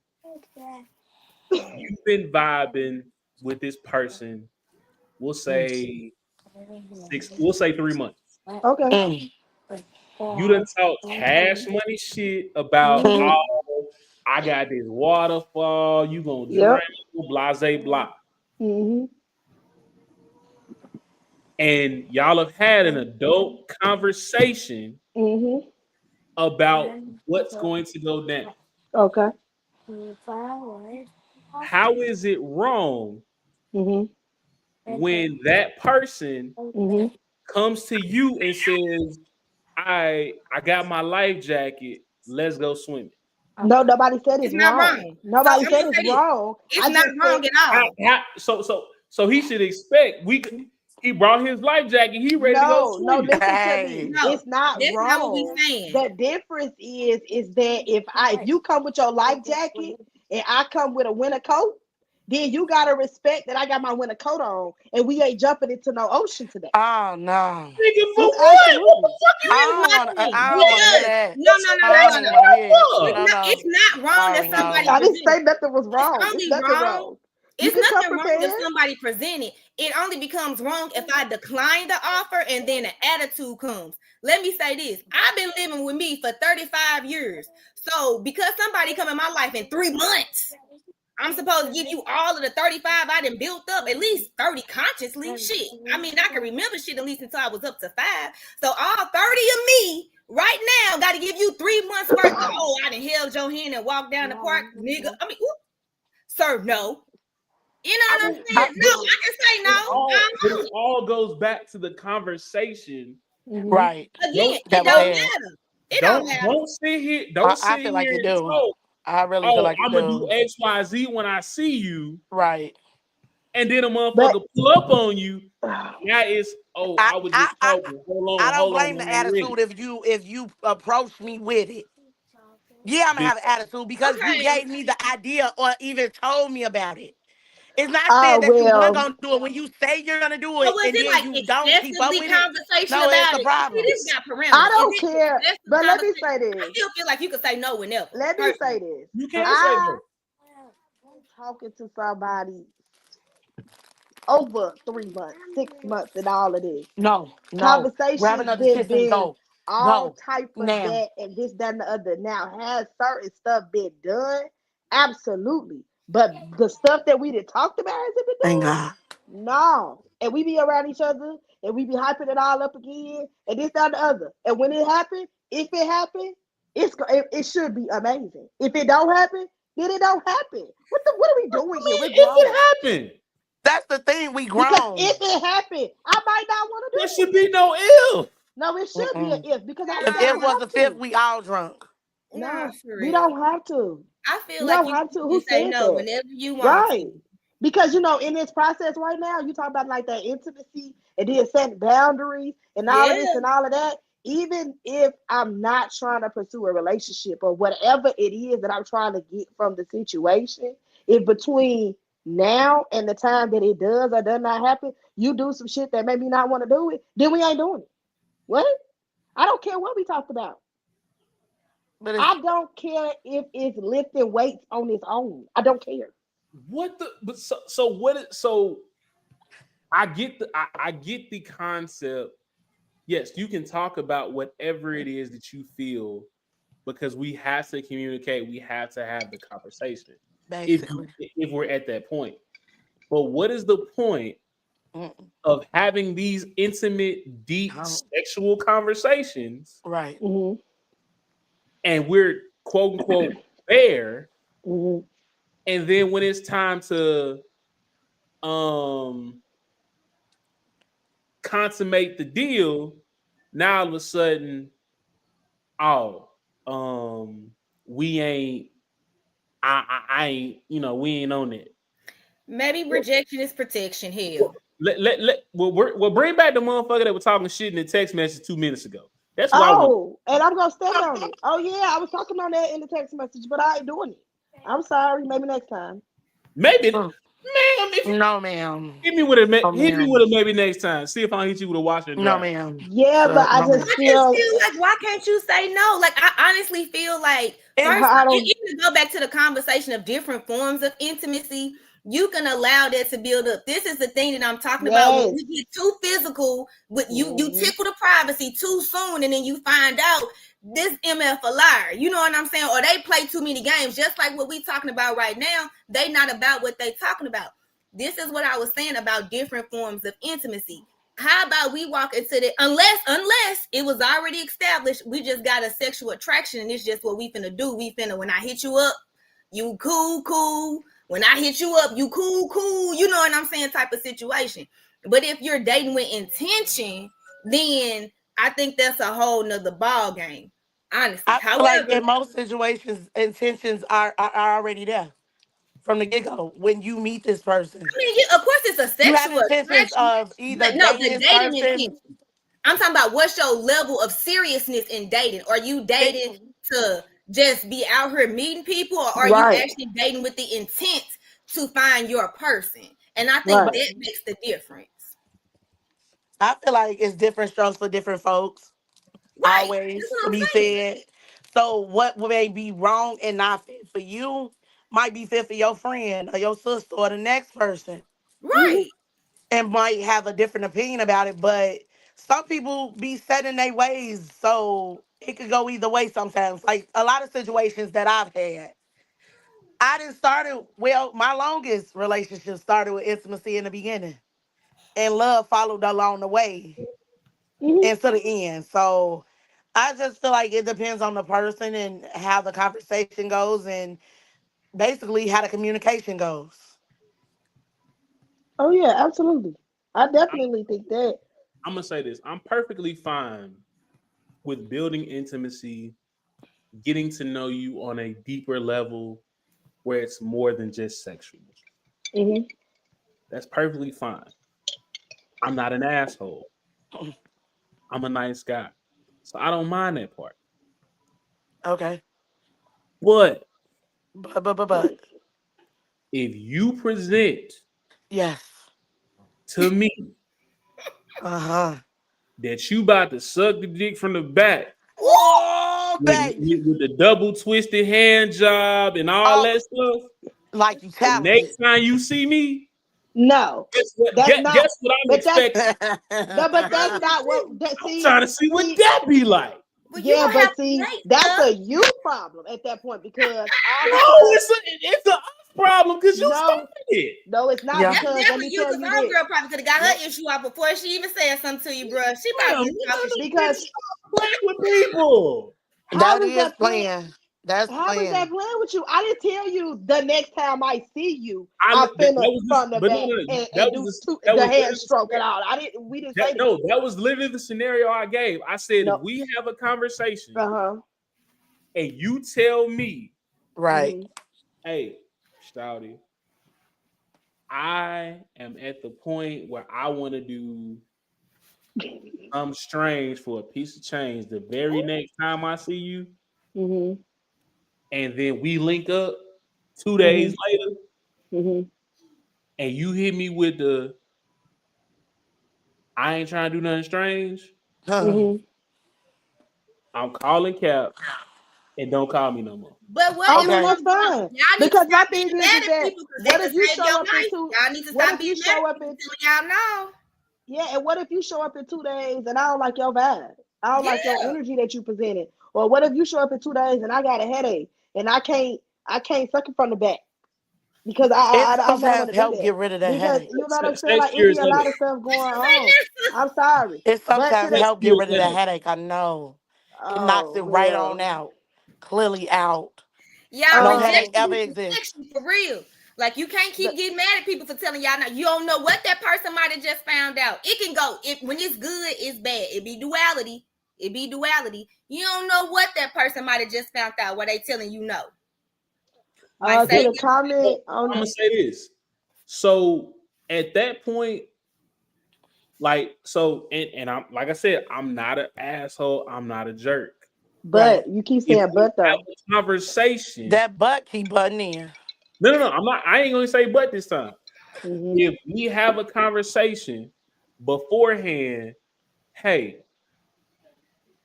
Speaker 1: You've been vibing with this person. We'll say We'll say 3 months.
Speaker 3: Okay.
Speaker 1: You done talk cash money shit about,
Speaker 3: Mhm.
Speaker 1: oh, I got this waterfall. You gonna drink,
Speaker 3: Yep.
Speaker 1: blase blah.
Speaker 3: Mhm.
Speaker 1: And y'all have had an adult conversation
Speaker 3: Mhm.
Speaker 1: about what's going to go down.
Speaker 3: Okay.
Speaker 1: How is it wrong
Speaker 3: Mhm.
Speaker 1: when that person
Speaker 3: Mhm.
Speaker 1: comes to you and says, I got my life jacket, let's go swimming?
Speaker 3: No, nobody said
Speaker 5: It's
Speaker 3: it's
Speaker 5: not
Speaker 3: wrong.
Speaker 5: wrong. So
Speaker 3: Nobody
Speaker 5: I'm
Speaker 3: said
Speaker 5: gonna
Speaker 3: it's
Speaker 5: say this.
Speaker 3: wrong.
Speaker 5: It's
Speaker 3: I
Speaker 5: not
Speaker 3: just said
Speaker 5: wrong at all.
Speaker 1: So he should expect he brought his life jacket, he ready to go
Speaker 3: no, no,
Speaker 1: swimming.
Speaker 3: listen to me.
Speaker 2: Hey.
Speaker 5: No,
Speaker 3: It's not
Speaker 5: that's not what we
Speaker 3: wrong.
Speaker 5: saying.
Speaker 3: The difference is that if you come with your life jacket and I come with a winter coat, then you gotta respect that I got my winter coat on and we ain't jumping into no ocean today.
Speaker 2: Oh no.
Speaker 1: Nigga, for
Speaker 3: You
Speaker 1: what? What the
Speaker 3: absolutely.
Speaker 1: fuck you
Speaker 5: Here's
Speaker 2: I
Speaker 5: my
Speaker 2: don't want to.
Speaker 5: thing.
Speaker 2: I don't want to hear
Speaker 5: Because
Speaker 2: that.
Speaker 5: no,
Speaker 1: what
Speaker 5: no,
Speaker 1: you
Speaker 5: no, no,
Speaker 2: I
Speaker 5: no,
Speaker 2: don't even
Speaker 5: no.
Speaker 2: want to hear it.
Speaker 1: for?
Speaker 2: No,
Speaker 5: It's
Speaker 2: no.
Speaker 5: not wrong
Speaker 2: Sorry,
Speaker 5: that somebody
Speaker 2: no.
Speaker 3: I didn't
Speaker 5: presents.
Speaker 3: say nothing was
Speaker 5: It's
Speaker 3: wrong. It's
Speaker 5: only
Speaker 3: nothing
Speaker 5: wrong.
Speaker 3: wrong. You
Speaker 5: It's
Speaker 3: can come
Speaker 5: nothing wrong if
Speaker 3: prepared.
Speaker 5: somebody present it. It only becomes wrong if I decline the offer and then an attitude comes. Let me say this. I've been living with me for 35 years. So because somebody come in my life in 3 months, I'm supposed to give you all of the 35 I done built up, at least 30 consciously. Shit. I mean, I can remember shit at least until I was up to 5. So all 30 of me right now got to give you 3 months worth of, oh, I done held your hand and walked down the park, nigga. I mean, sir, no. You know
Speaker 1: I
Speaker 5: what I'm
Speaker 1: mean,
Speaker 5: saying? No, I can say no.
Speaker 1: but it all goes back to the conversation.
Speaker 3: Mhm.
Speaker 2: Right.
Speaker 5: Again,
Speaker 1: Don't
Speaker 5: it
Speaker 2: That was
Speaker 5: don't
Speaker 1: don't
Speaker 2: had.
Speaker 5: matter. It don't matter.
Speaker 1: don't
Speaker 2: I
Speaker 1: sit
Speaker 2: feel
Speaker 1: here
Speaker 2: like you
Speaker 1: and
Speaker 2: do.
Speaker 1: talk,
Speaker 2: I really feel
Speaker 1: oh,
Speaker 2: like you
Speaker 1: I'm gonna do
Speaker 2: do.
Speaker 1: XYZ when I see you,
Speaker 2: Right.
Speaker 1: and then a
Speaker 3: But
Speaker 1: motherfucker pull up on you. Now it's, oh,
Speaker 2: I
Speaker 1: I was
Speaker 2: I
Speaker 1: just
Speaker 2: I
Speaker 1: talking.
Speaker 2: I don't
Speaker 1: Hold on,
Speaker 2: blame
Speaker 1: I
Speaker 2: the
Speaker 1: ain't ready.
Speaker 2: attitude if you approach me with it. Yeah, I'm gonna
Speaker 1: Bitch,
Speaker 2: have an attitude because you
Speaker 5: Okay.
Speaker 2: gave me the idea or even told me about it. It's not saying
Speaker 3: oh
Speaker 2: that you weren't
Speaker 3: well.
Speaker 2: gonna do it when you say you're gonna do
Speaker 5: So
Speaker 2: it
Speaker 5: was
Speaker 2: and
Speaker 5: it
Speaker 2: then
Speaker 5: like
Speaker 2: you don't keep up
Speaker 5: excessively
Speaker 2: with it.
Speaker 5: conversation
Speaker 2: No, it's
Speaker 5: about
Speaker 2: a
Speaker 5: it? See,
Speaker 2: problem.
Speaker 5: this got
Speaker 3: I
Speaker 5: parameters. Is
Speaker 3: don't
Speaker 5: it
Speaker 3: care.
Speaker 5: excessive
Speaker 3: But let me
Speaker 5: conversation?
Speaker 3: say
Speaker 5: I
Speaker 3: this.
Speaker 5: still feel like you could say no whenever,
Speaker 3: Let me say
Speaker 5: personally.
Speaker 3: this.
Speaker 1: you can't say
Speaker 3: I
Speaker 1: no.
Speaker 3: talking to somebody over 3 months, 6 months, and all of this.
Speaker 2: No, no. Grab
Speaker 3: Conversations
Speaker 2: another kiss and
Speaker 3: been
Speaker 2: go.
Speaker 3: all
Speaker 2: Go.
Speaker 3: type of
Speaker 2: Now.
Speaker 3: that and this, that, and the other. Now, has certain stuff been done? Absolutely. But the stuff that we did talked about, has it been
Speaker 2: Thank
Speaker 3: done?
Speaker 2: God.
Speaker 3: No. And we be around each other and we be hyping it all up again and this, that, and the other. And when it happened, if it happened, it should be amazing. If it don't happen, then it don't happen. What are we
Speaker 1: I
Speaker 3: doing here?
Speaker 1: mean,
Speaker 3: We're
Speaker 1: if
Speaker 3: grown.
Speaker 1: it happened,
Speaker 2: That's the thing. We
Speaker 3: Because
Speaker 2: grown.
Speaker 3: if it happened, I might not want to
Speaker 1: there
Speaker 3: do
Speaker 1: should
Speaker 3: it.
Speaker 1: be no if.
Speaker 3: No, it should be an
Speaker 2: Mm-mm.
Speaker 3: if because I
Speaker 2: If
Speaker 3: might not
Speaker 2: it
Speaker 5: Nah,
Speaker 2: was
Speaker 3: have
Speaker 2: the fifth,
Speaker 3: to.
Speaker 2: we all drunk.
Speaker 5: nah,
Speaker 3: No,
Speaker 5: for
Speaker 3: we
Speaker 5: real.
Speaker 3: don't have to.
Speaker 5: I feel
Speaker 3: We
Speaker 5: like
Speaker 3: don't
Speaker 5: you
Speaker 3: have to. Who
Speaker 5: can say
Speaker 3: said
Speaker 5: no
Speaker 3: that?
Speaker 5: whenever you want
Speaker 3: Right.
Speaker 5: to.
Speaker 3: Because in this process right now, you talk about like that intimacy and then setting boundaries and all of this
Speaker 5: Yeah.
Speaker 3: and all of that. Even if I'm not trying to pursue a relationship or whatever it is that I'm trying to get from the situation, if between now and the time that it does or does not happen, you do some shit that made me not want to do it, then we ain't doing it. What? I don't care what we talked about.
Speaker 2: But it's
Speaker 3: I don't care if it's lifting weights on its own. I don't care.
Speaker 1: What the? But so what? So I get the concept. Yes, you can talk about whatever it is that you feel because we have to communicate. We have to have the conversation.
Speaker 2: basically.
Speaker 1: If we're at that point, but what is the point
Speaker 2: Mm-mm.
Speaker 1: of having these intimate, deep
Speaker 2: Um,
Speaker 1: sexual conversations,
Speaker 2: right.
Speaker 3: Hmm.
Speaker 1: and we're quote unquote there,
Speaker 3: Hmm.
Speaker 1: and then when it's time to um consummate the deal, now all of a sudden, oh, we ain't, I ain't, we ain't on it.
Speaker 5: Maybe rejection is protection. Hell.
Speaker 1: Well, bring back the motherfucker that was talking shit in the text message 2 minutes ago. That's what I want.
Speaker 3: Oh, and I'm gonna stand on it. Oh yeah, I was talking on that in the text message, but I ain't doing it. I'm sorry. Maybe next time.
Speaker 1: Maybe,
Speaker 2: Mm.
Speaker 1: Ma'am, if
Speaker 2: No, ma'am.
Speaker 1: hit me with a
Speaker 2: No,
Speaker 1: hit me
Speaker 2: ma'am.
Speaker 1: with a maybe next time. See if I hit you with a washer and
Speaker 2: No,
Speaker 1: dryer.
Speaker 2: ma'am.
Speaker 3: Yeah, but
Speaker 2: So,
Speaker 3: I
Speaker 2: no,
Speaker 3: just
Speaker 2: ma'am.
Speaker 5: I just
Speaker 3: feel
Speaker 5: feel like, why can't you say no? Like, I honestly feel like,
Speaker 2: It's
Speaker 5: first
Speaker 3: I
Speaker 5: off,
Speaker 3: don't.
Speaker 5: even to go back to the conversation of different forms of intimacy, you can allow that to build up. This is the thing that I'm talking about. When
Speaker 3: Yes.
Speaker 5: we get too physical, with you
Speaker 3: Hmm.
Speaker 5: tickle the privacy too soon, and then you find out this MF a liar. You know what I'm saying? Or they play too many games, just like what we talking about right now. They not about what they talking about. This is what I was saying about different forms of intimacy. How about we walk into the, unless it was already established, we just got a sexual attraction and it's just what we finna do. We finna, when I hit you up, you cool. When I hit you up, you cool. You know what I'm saying? Type of situation. But if you're dating with intention, then I think that's a whole nother ball game. Honestly.
Speaker 2: I feel like
Speaker 5: However,
Speaker 2: in most situations, intentions are already there from the get go. When you meet this person,
Speaker 5: I mean, of course it's a
Speaker 2: you have
Speaker 5: sexual
Speaker 2: intentions
Speaker 5: attraction,
Speaker 2: of
Speaker 5: but
Speaker 2: either
Speaker 5: no,
Speaker 2: dating
Speaker 5: the
Speaker 2: this
Speaker 5: dating
Speaker 2: person.
Speaker 5: intention. I'm talking about what's your level of seriousness in dating? Are you
Speaker 2: It,
Speaker 5: dating to just be out here meeting people, or are you
Speaker 3: Right.
Speaker 5: actually dating with the intent to find your person? And I think
Speaker 3: Right.
Speaker 2: but
Speaker 5: that makes the difference.
Speaker 2: I feel like it's different strokes for different folks.
Speaker 5: Right. That's
Speaker 2: Always
Speaker 5: what
Speaker 2: to
Speaker 5: I'm
Speaker 2: be
Speaker 5: saying.
Speaker 2: said. So what may be wrong and not fit for you might be fit for your friend or your sister or the next person,
Speaker 3: Hmm.
Speaker 5: Right.
Speaker 2: and might have a different opinion about it. But some people be set in their ways, so it could go either way sometimes. Like a lot of situations that I've had. I didn't start it well, my longest relationship started with intimacy in the beginning. And love followed along the way
Speaker 3: Hmm.
Speaker 2: and to the end. So I just feel like it depends on the person and how the conversation goes and basically how the communication goes.
Speaker 3: Oh yeah, absolutely. I definitely think that.
Speaker 1: I'm gonna say this. I'm perfectly fine with building intimacy, getting to know you on a deeper level where it's more than just sexual.
Speaker 3: Hmm.
Speaker 1: That's perfectly fine. I'm not an asshole. I'm a nice guy. So I don't mind that part.
Speaker 2: Okay.
Speaker 1: But
Speaker 2: But
Speaker 1: if you present
Speaker 2: yes.
Speaker 1: to me
Speaker 2: Uh-huh.
Speaker 1: that you about to suck the dick from the back
Speaker 2: Oh, baby.
Speaker 1: with the double twisted hand job and all
Speaker 2: Oh,
Speaker 1: that stuff,
Speaker 2: like you
Speaker 1: the next
Speaker 2: talented.
Speaker 1: time you see me,
Speaker 3: No, that's not.
Speaker 1: guess what I'm
Speaker 3: But that's
Speaker 1: expecting?
Speaker 3: no. But
Speaker 5: Bro,
Speaker 3: that's not what. That,
Speaker 1: I'm trying to see what
Speaker 3: see.
Speaker 1: that be like.
Speaker 5: well, you
Speaker 3: Yeah,
Speaker 5: don't have
Speaker 3: but
Speaker 5: to
Speaker 3: see,
Speaker 5: rate
Speaker 3: that's
Speaker 5: stuff.
Speaker 3: a you problem at that point because all
Speaker 1: No,
Speaker 3: the time.
Speaker 1: it's a us problem because you started
Speaker 3: No,
Speaker 1: it.
Speaker 3: no, it's not
Speaker 2: Yeah.
Speaker 5: That's
Speaker 3: because let
Speaker 5: definitely
Speaker 3: me
Speaker 5: you,
Speaker 3: tell
Speaker 5: because
Speaker 3: you this.
Speaker 5: homegirl probably could have got
Speaker 3: Let,
Speaker 5: her issue out before she even said something to you, bro. She
Speaker 1: Damn,
Speaker 5: probably
Speaker 1: you
Speaker 5: just talking shit.
Speaker 1: need to
Speaker 3: because
Speaker 1: stop playing with people.
Speaker 3: how
Speaker 2: That
Speaker 3: is
Speaker 2: is
Speaker 3: that playing?
Speaker 2: playing. That's
Speaker 3: How is that
Speaker 2: playing.
Speaker 3: playing with you? I didn't tell you the next time I see you,
Speaker 1: I
Speaker 3: I'm
Speaker 1: that
Speaker 3: finna
Speaker 1: was this,
Speaker 3: from the
Speaker 1: but no,
Speaker 3: back
Speaker 1: no, no,
Speaker 3: and do
Speaker 1: that
Speaker 3: the
Speaker 1: was
Speaker 3: hand
Speaker 1: literally
Speaker 3: stroke and all. I didn't. We didn't say that.
Speaker 1: that was literally the scenario I gave. I said if
Speaker 3: No.
Speaker 1: we have a conversation
Speaker 3: Uh huh.
Speaker 1: and you tell me,
Speaker 2: Right.
Speaker 3: Hmm.
Speaker 1: hey, Stouty, I am at the point where I want to do something strange for a piece of change the very next time I see you,
Speaker 3: Hmm.
Speaker 1: and then we link up 2 days
Speaker 3: Hmm.
Speaker 1: later,
Speaker 3: Hmm.
Speaker 1: and you hit me with the I ain't trying to do nothing strange,
Speaker 2: Huh.
Speaker 3: Hmm.
Speaker 1: I'm calling Cap and don't call me no more.
Speaker 5: But what if
Speaker 3: Okay,
Speaker 2: Okay.
Speaker 3: that's fine.
Speaker 5: y'all need to
Speaker 3: Because my
Speaker 5: stop
Speaker 3: thing
Speaker 5: getting mad
Speaker 3: is
Speaker 5: at
Speaker 3: that
Speaker 5: people because they
Speaker 3: what
Speaker 5: can
Speaker 3: if you
Speaker 5: save your
Speaker 3: show up in
Speaker 5: life?
Speaker 3: two?
Speaker 5: Y'all need to
Speaker 3: What
Speaker 5: stop
Speaker 3: if
Speaker 5: being
Speaker 3: you
Speaker 5: mad
Speaker 3: show
Speaker 5: at
Speaker 3: up
Speaker 5: people
Speaker 3: in?
Speaker 5: telling y'all no.
Speaker 3: Yeah, and what if you show up in 2 days and I don't like your vibe? I don't like your
Speaker 5: Yeah.
Speaker 3: energy that you presented. Or what if you show up in 2 days and I got a headache and I can't suck it from the back because
Speaker 2: It
Speaker 3: I don't
Speaker 2: sometimes
Speaker 3: want to do
Speaker 2: help
Speaker 3: that
Speaker 2: get rid of that
Speaker 3: because
Speaker 2: headache.
Speaker 3: you know what I'm saying.
Speaker 1: Sex
Speaker 3: Like it
Speaker 1: cures
Speaker 3: be a lot of
Speaker 1: headache.
Speaker 3: stuff
Speaker 5: What
Speaker 3: going
Speaker 5: you say,
Speaker 3: on.
Speaker 5: Nessa?
Speaker 3: I'm sorry,
Speaker 2: It
Speaker 3: but to
Speaker 2: sometimes
Speaker 3: the
Speaker 1: Sex
Speaker 2: help get
Speaker 1: cures
Speaker 2: rid of that
Speaker 1: headache.
Speaker 2: headache. I know. It knocks it
Speaker 3: oh
Speaker 2: right on
Speaker 3: well,
Speaker 2: out. Clearly out.
Speaker 5: Y'all,
Speaker 2: No headache
Speaker 3: um,
Speaker 2: ever
Speaker 5: rejection is
Speaker 2: exists.
Speaker 5: rejection for real. Like you can't keep
Speaker 3: but
Speaker 5: getting mad at people for telling y'all not. You don't know what that person might have just found out. It can go. If when it's good, it's bad. It be duality. It be duality. You don't know what that person might have just found out. What they telling you no might
Speaker 3: to
Speaker 5: save
Speaker 3: the
Speaker 5: your life.
Speaker 3: comment
Speaker 1: I'm
Speaker 3: on
Speaker 1: gonna say this. So at that point, like and I'm like I said, I'm not an asshole. I'm not a jerk.
Speaker 2: Right.
Speaker 3: but you keep
Speaker 1: If
Speaker 3: saying
Speaker 1: we
Speaker 3: but
Speaker 1: have
Speaker 3: though.
Speaker 1: a conversation,
Speaker 2: That butt keep butting in.
Speaker 1: no, no, no. I'm not. I ain't gonna say but this time.
Speaker 3: Mm-hmm.
Speaker 1: If we have a conversation beforehand, hey,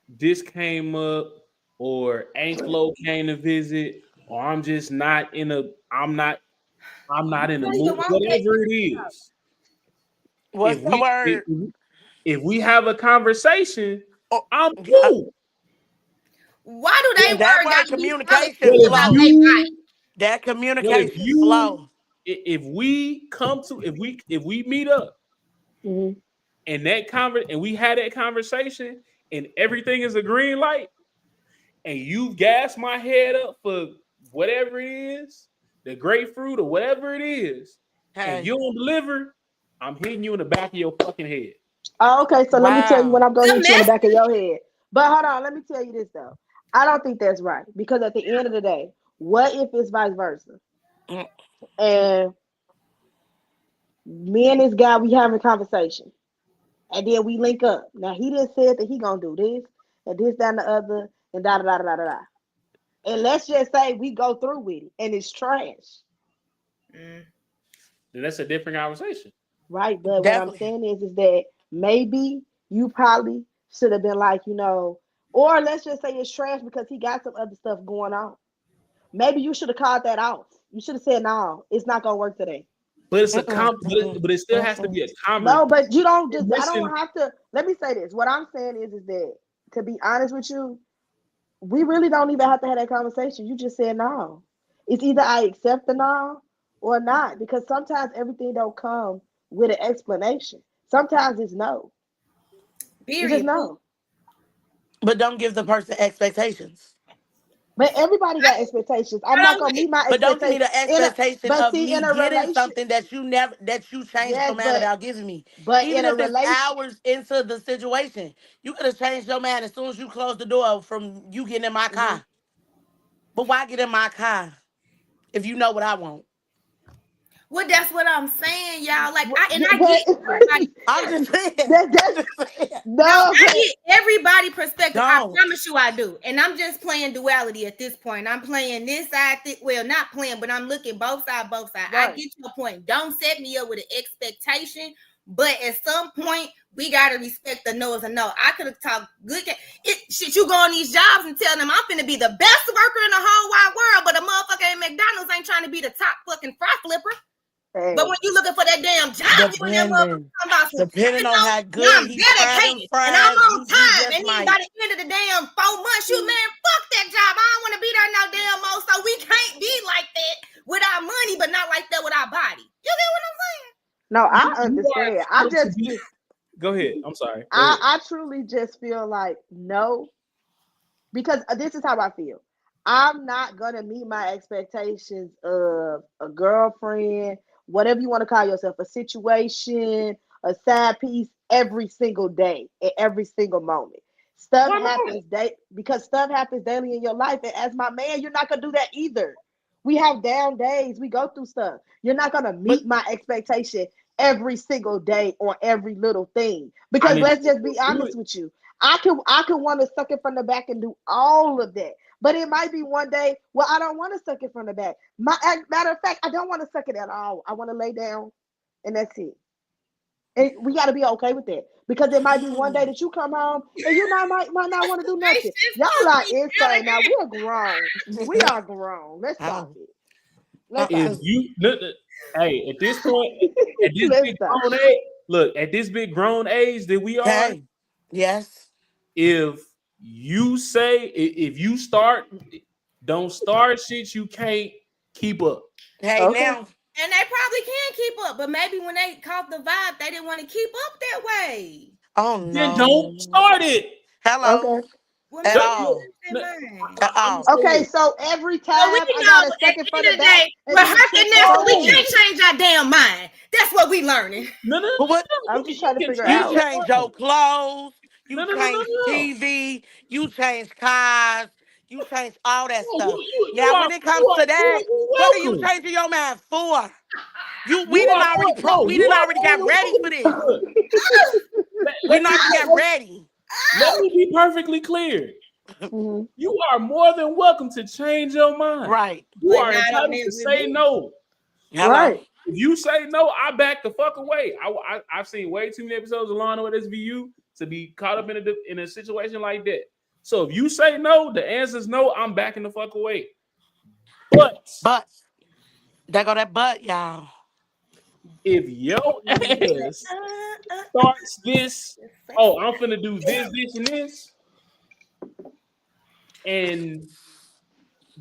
Speaker 1: this came up, or Anklo came to visit, or I'm not in the
Speaker 5: Well, you
Speaker 1: mood,
Speaker 5: won't get
Speaker 1: whatever it is.
Speaker 2: What's the word?
Speaker 1: If we have a conversation,
Speaker 2: Oh,
Speaker 1: I'm
Speaker 2: yeah,
Speaker 1: cool.
Speaker 5: why do they
Speaker 2: that
Speaker 5: worry
Speaker 2: word
Speaker 5: gotta be
Speaker 1: But
Speaker 2: communication
Speaker 5: solitude
Speaker 1: if
Speaker 5: about
Speaker 2: slow.
Speaker 5: their
Speaker 1: you,
Speaker 5: body?
Speaker 2: That
Speaker 1: but if
Speaker 2: communication
Speaker 1: you,
Speaker 2: slow.
Speaker 1: if we come to, if we meet up
Speaker 3: Mm-hmm.
Speaker 1: and and we had that conversation and everything is a green light, and you've gassed my head up for whatever it is, the grapefruit or whatever it is, and
Speaker 2: Hey,
Speaker 1: you don't deliver, I'm hitting you in the back of your fucking head.
Speaker 3: Oh, okay, so let me tell you when
Speaker 2: wow.
Speaker 3: I'm gonna
Speaker 5: The
Speaker 3: hit you in the
Speaker 5: mess.
Speaker 3: back of your head. But hold on, let me tell you this though. I don't think that's right because at the end of the day, what if it's vice versa?
Speaker 2: Mm,
Speaker 3: And me and this guy we having a conversation, and then we link up. Now he just said that he gonna do this and this, that, and the other, and da da da da da da. And let's just say we go through with it and it's trash,
Speaker 5: Mm.
Speaker 1: Then that's a different conversation.
Speaker 3: right? But what I'm
Speaker 2: definitely.
Speaker 3: saying is that maybe you probably should have been like, or let's just say it's trash because he got some other stuff going on. Maybe you should have called that off. You should have said, "No, it's not gonna work today."
Speaker 1: But it's a
Speaker 2: Mm-mm, mm-mm,
Speaker 1: but it still has to
Speaker 2: mm-mm.
Speaker 1: be a conversation.
Speaker 3: No, but you don't just. I
Speaker 1: Listen,
Speaker 3: don't have to. Let me say this. What I'm saying is that to be honest with you, we really don't even have to have that conversation. You just said no. It's either I accept the no or not because sometimes everything don't come with an explanation. Sometimes it's no. It's just
Speaker 5: Period.
Speaker 3: no.
Speaker 2: But don't give the person expectations.
Speaker 3: But everybody got expectations. I'm
Speaker 5: I
Speaker 3: not
Speaker 5: don't
Speaker 3: gonna meet my
Speaker 2: But don't give me
Speaker 3: expectations
Speaker 2: the
Speaker 3: in a.
Speaker 2: expectation
Speaker 3: But
Speaker 2: of
Speaker 3: see,
Speaker 2: me
Speaker 3: in a
Speaker 2: getting
Speaker 3: relation,
Speaker 2: something that you never that you changed
Speaker 3: yes,
Speaker 2: your mind about giving me.
Speaker 3: but in
Speaker 2: Even
Speaker 3: a
Speaker 2: if it's
Speaker 3: relation,
Speaker 2: hours into the situation, you could have changed your mind as soon as you closed the door from you getting in my
Speaker 3: hmm
Speaker 2: car. But why get in my car if you know what I want?
Speaker 5: Well, that's what I'm saying, y'all. Like I
Speaker 3: but
Speaker 5: get everybody.
Speaker 2: I'm just saying. I'm
Speaker 3: that's
Speaker 2: just saying.
Speaker 5: No,
Speaker 3: no,
Speaker 5: I
Speaker 3: but
Speaker 5: get everybody perspective. I
Speaker 2: Don't.
Speaker 5: promise you I do. And I'm just playing duality at this point. I'm playing this side, well, not playing, but I'm looking both sides, both sides. I
Speaker 3: right.
Speaker 5: get your point. Don't set me up with an expectation, but at some point, we gotta respect the no is a no. I could have talked good. Shit, you go on these jobs and tell them I'm finna be the best worker in the whole wide world, but a motherfucker at McDonald's ain't trying to be the top fucking fry flipper. But
Speaker 3: Hey,
Speaker 5: when you looking for that damn job, you in that motherfucker
Speaker 2: Depending.
Speaker 5: talking about some,
Speaker 2: Depending on how good
Speaker 5: I'm
Speaker 2: he fried them
Speaker 5: dedicated and I'm
Speaker 2: fries,
Speaker 5: on
Speaker 2: you
Speaker 5: time.
Speaker 2: just
Speaker 5: And then by
Speaker 2: might.
Speaker 5: the end of the damn 4 months, you man, fuck that job. I don't want to be there no damn more. So we can't be like that with our money, but not like that with our body. You get what I'm saying?
Speaker 3: no,
Speaker 1: you,
Speaker 3: I
Speaker 1: you are
Speaker 3: understand.
Speaker 1: entitled to be. Go ahead. I'm sorry. Go ahead.
Speaker 3: I truly just feel like no, because this is how I feel. I'm not gonna meet my expectations of a girlfriend, whatever you want to call yourself, a situation, a side piece, every single day, at every single moment. Stuff
Speaker 1: Why not?
Speaker 3: happens because stuff happens daily in your life, and as my man, you're not gonna do that either. We have down days. We go through stuff. You're not gonna
Speaker 1: But
Speaker 3: meet my expectation every single day on every little thing.
Speaker 1: I
Speaker 3: Because
Speaker 1: need
Speaker 3: let's just
Speaker 1: to
Speaker 3: be
Speaker 1: do
Speaker 3: honest
Speaker 1: it.
Speaker 3: with you. I can want to suck it from the back and do all of that. But it might be one day where I don't want to suck it from the back. Matter of fact, I don't want to suck it at all. I want to lay down and that's it. And we got to be okay with that because it might be one day that you come home and you might not want to do nothing.
Speaker 5: Expectations
Speaker 3: Y'all
Speaker 5: took
Speaker 3: are
Speaker 5: me out of
Speaker 3: insane. Now
Speaker 5: here.
Speaker 3: we are grown. We are grown. Let's stop
Speaker 2: Oh.
Speaker 3: it. Let's
Speaker 1: If
Speaker 3: stop it.
Speaker 1: you hey, at this point, at this
Speaker 3: Let's
Speaker 1: big
Speaker 3: stop
Speaker 1: grown
Speaker 3: it.
Speaker 1: age, look, at this big grown age that we are,
Speaker 2: Hey. Yes.
Speaker 1: if you say if you start, don't start shit you can't keep up.
Speaker 2: Hey
Speaker 3: Okay.
Speaker 2: now.
Speaker 5: And they probably can keep up, but maybe when they caught the vibe, they didn't want to keep up that way.
Speaker 2: Oh
Speaker 1: Then don't
Speaker 2: no.
Speaker 1: start it.
Speaker 2: Hello.
Speaker 3: Okay.
Speaker 5: Well,
Speaker 2: At
Speaker 5: maybe
Speaker 1: Look,
Speaker 2: all.
Speaker 5: they
Speaker 1: look,
Speaker 5: mine.
Speaker 1: I'm gonna
Speaker 2: At
Speaker 1: say
Speaker 3: Okay.
Speaker 1: this.
Speaker 3: So every
Speaker 5: Well, we
Speaker 3: time I
Speaker 5: know
Speaker 3: got to
Speaker 5: at
Speaker 3: suck
Speaker 5: the
Speaker 3: it from
Speaker 5: end
Speaker 3: the
Speaker 5: of the
Speaker 3: back
Speaker 5: day,
Speaker 3: and
Speaker 5: with
Speaker 3: then
Speaker 5: Herc
Speaker 3: shit
Speaker 5: and Nessa,
Speaker 3: fall
Speaker 5: we
Speaker 1: No,
Speaker 3: through.
Speaker 5: can't change our damn mind. That's what we learning.
Speaker 1: no, no, no,
Speaker 2: but what
Speaker 1: no.
Speaker 3: I'm just
Speaker 1: You
Speaker 3: trying to
Speaker 1: can
Speaker 3: figure
Speaker 1: change
Speaker 2: you
Speaker 3: out.
Speaker 1: your
Speaker 2: change your
Speaker 1: mind.
Speaker 2: clothes,
Speaker 1: No,
Speaker 2: you
Speaker 1: no, no, no,
Speaker 2: change
Speaker 1: no.
Speaker 2: TV, you change cars, you change all that
Speaker 1: No,
Speaker 2: stuff. Now when it comes
Speaker 1: you are
Speaker 2: to
Speaker 1: more
Speaker 2: that,
Speaker 1: than
Speaker 2: what are you
Speaker 1: welcome.
Speaker 2: changing your mind for? You
Speaker 1: You
Speaker 2: we didn't
Speaker 1: are
Speaker 2: already
Speaker 1: more no,
Speaker 2: we
Speaker 1: you
Speaker 2: didn't
Speaker 1: are
Speaker 2: already
Speaker 1: more
Speaker 2: got
Speaker 1: than
Speaker 2: ready for
Speaker 1: welcome.
Speaker 2: this.
Speaker 1: Look,
Speaker 2: We
Speaker 1: let
Speaker 2: didn't
Speaker 1: me
Speaker 2: already got ready.
Speaker 1: let me be perfectly clear.
Speaker 3: Mhm.
Speaker 1: You are more than welcome to change your mind.
Speaker 2: Right.
Speaker 1: You
Speaker 5: But
Speaker 1: are
Speaker 5: not on
Speaker 1: entitled
Speaker 5: this
Speaker 1: to
Speaker 5: with
Speaker 1: say
Speaker 5: me.
Speaker 1: no.
Speaker 2: Hello.
Speaker 3: Right.
Speaker 1: If you say no, I back the fuck away. I've seen way too many episodes of Law and Order SVU to be caught up in a situation like that. So if you say no, the answer is no. I'm backing the fuck away. But
Speaker 2: But there go that butt, y'all.
Speaker 1: if your ass
Speaker 5: Uh, uh,
Speaker 1: starts this,
Speaker 5: uh.
Speaker 1: oh, I'm finna do this, and this, and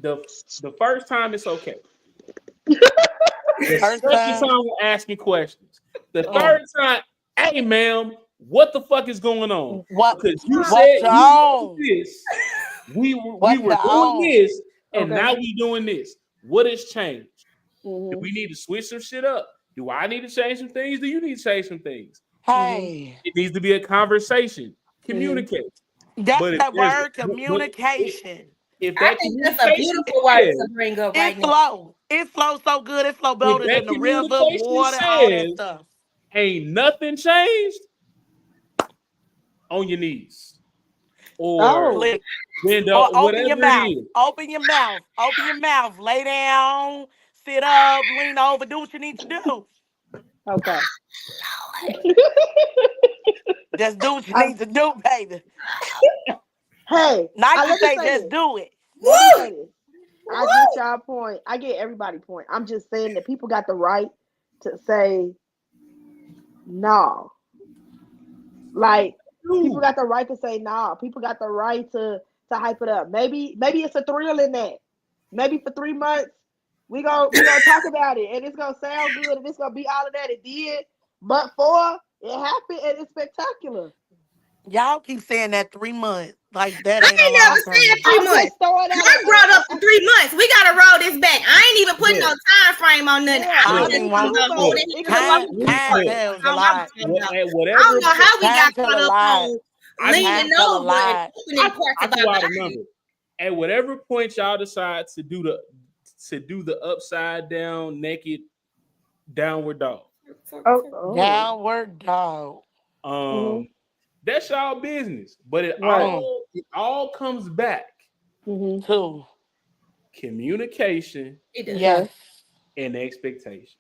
Speaker 1: the the first time it's okay. The
Speaker 2: First
Speaker 1: second
Speaker 2: time.
Speaker 1: time we'll ask me questions. The
Speaker 2: Mm.
Speaker 1: third time, hey ma'am, what the fuck is going on?
Speaker 2: What
Speaker 1: Because you
Speaker 2: what
Speaker 1: said
Speaker 2: you
Speaker 1: you wanted
Speaker 2: on?
Speaker 1: this, we
Speaker 2: What you
Speaker 1: were doing
Speaker 2: on?
Speaker 1: this, and
Speaker 3: Okay.
Speaker 1: now we doing this. What has changed? Do
Speaker 3: Mhm.
Speaker 1: we need to switch some shit up? Do I need to change some things? Do you need to change some things?
Speaker 3: Mhm.
Speaker 2: Hey.
Speaker 1: It needs to be a conversation.
Speaker 3: Mhm.
Speaker 1: Communicate.
Speaker 2: That's
Speaker 1: But if
Speaker 2: that
Speaker 1: there's
Speaker 2: word
Speaker 1: but
Speaker 2: communication.
Speaker 1: if
Speaker 5: I
Speaker 1: that
Speaker 5: think that's a
Speaker 1: communication
Speaker 5: beautiful word
Speaker 1: says
Speaker 5: to bring up
Speaker 2: It
Speaker 5: right now.
Speaker 2: flow. It flows so good. It flow
Speaker 1: if
Speaker 2: better
Speaker 1: that
Speaker 2: than the river,
Speaker 1: communication
Speaker 2: water, all that
Speaker 1: says
Speaker 2: stuff.
Speaker 1: ain't nothing changed, on your knees or
Speaker 3: Oh.
Speaker 2: Click.
Speaker 1: bend up,
Speaker 2: Or open your
Speaker 1: whatever it
Speaker 2: mouth.
Speaker 1: is.
Speaker 2: Open your mouth. Open your mouth. Lay down. Sit up. Lean over. Do what you need to do.
Speaker 3: Okay.
Speaker 2: Just do what you
Speaker 3: I,
Speaker 2: need to do, baby.
Speaker 3: hey,
Speaker 2: Nike
Speaker 3: let me
Speaker 2: say
Speaker 3: say
Speaker 2: just
Speaker 3: this.
Speaker 2: do it.
Speaker 3: Let me
Speaker 5: Woo!
Speaker 3: say this. I get
Speaker 5: Woo!
Speaker 3: y'all point. I get everybody point. I'm just saying that people got the right to say no. Like people
Speaker 1: Dude,
Speaker 3: got the right to say no. People got the right to hype it up. Maybe it's a thrill in that. Maybe for 3 months we gonna talk about it and it's gonna sound good and it's gonna be all of that. It did, but for it happened and it's spectacular.
Speaker 2: Y'all keep saying that 3 months. Like that
Speaker 5: I
Speaker 2: ain't a
Speaker 5: ain't
Speaker 2: long
Speaker 5: never
Speaker 2: time.
Speaker 5: said three
Speaker 3: I'm just
Speaker 5: months.
Speaker 3: throwing out
Speaker 5: I brought up the 3 months. We gotta roll this back. I ain't even putting no
Speaker 1: look,
Speaker 5: time frame on nothing.
Speaker 3: yeah,
Speaker 5: I
Speaker 2: I
Speaker 5: was
Speaker 3: it
Speaker 2: don't
Speaker 3: could
Speaker 5: just
Speaker 2: even
Speaker 3: be
Speaker 5: talking
Speaker 2: want
Speaker 3: 2
Speaker 5: about
Speaker 3: months.
Speaker 5: holding
Speaker 1: look,
Speaker 3: It
Speaker 5: hands
Speaker 3: could
Speaker 5: and
Speaker 3: be
Speaker 2: time.
Speaker 5: walking through the
Speaker 2: Time
Speaker 5: park.
Speaker 1: look.
Speaker 2: tells a
Speaker 5: I was
Speaker 2: lot.
Speaker 5: talking about.
Speaker 1: At
Speaker 5: I don't
Speaker 1: whatever
Speaker 5: know how we got
Speaker 2: Time tell
Speaker 5: caught
Speaker 2: a
Speaker 5: up
Speaker 2: lot.
Speaker 5: on
Speaker 1: I
Speaker 5: leaning
Speaker 2: Time tell a
Speaker 5: over and
Speaker 2: lot.
Speaker 5: opening parts
Speaker 1: I
Speaker 5: of
Speaker 1: threw
Speaker 5: our
Speaker 1: out a
Speaker 5: body.
Speaker 1: number. At whatever point y'all decide to do the upside down naked downward dog,
Speaker 3: oh oh.
Speaker 2: Downward dog.
Speaker 3: Mm-hmm.
Speaker 1: um, that's y'all business. But it
Speaker 3: Right.
Speaker 2: Mm.
Speaker 1: all comes back
Speaker 3: Mm-hmm.
Speaker 2: Two.
Speaker 1: communication
Speaker 5: It does.
Speaker 3: Okay.
Speaker 2: Yes.
Speaker 1: and expectation.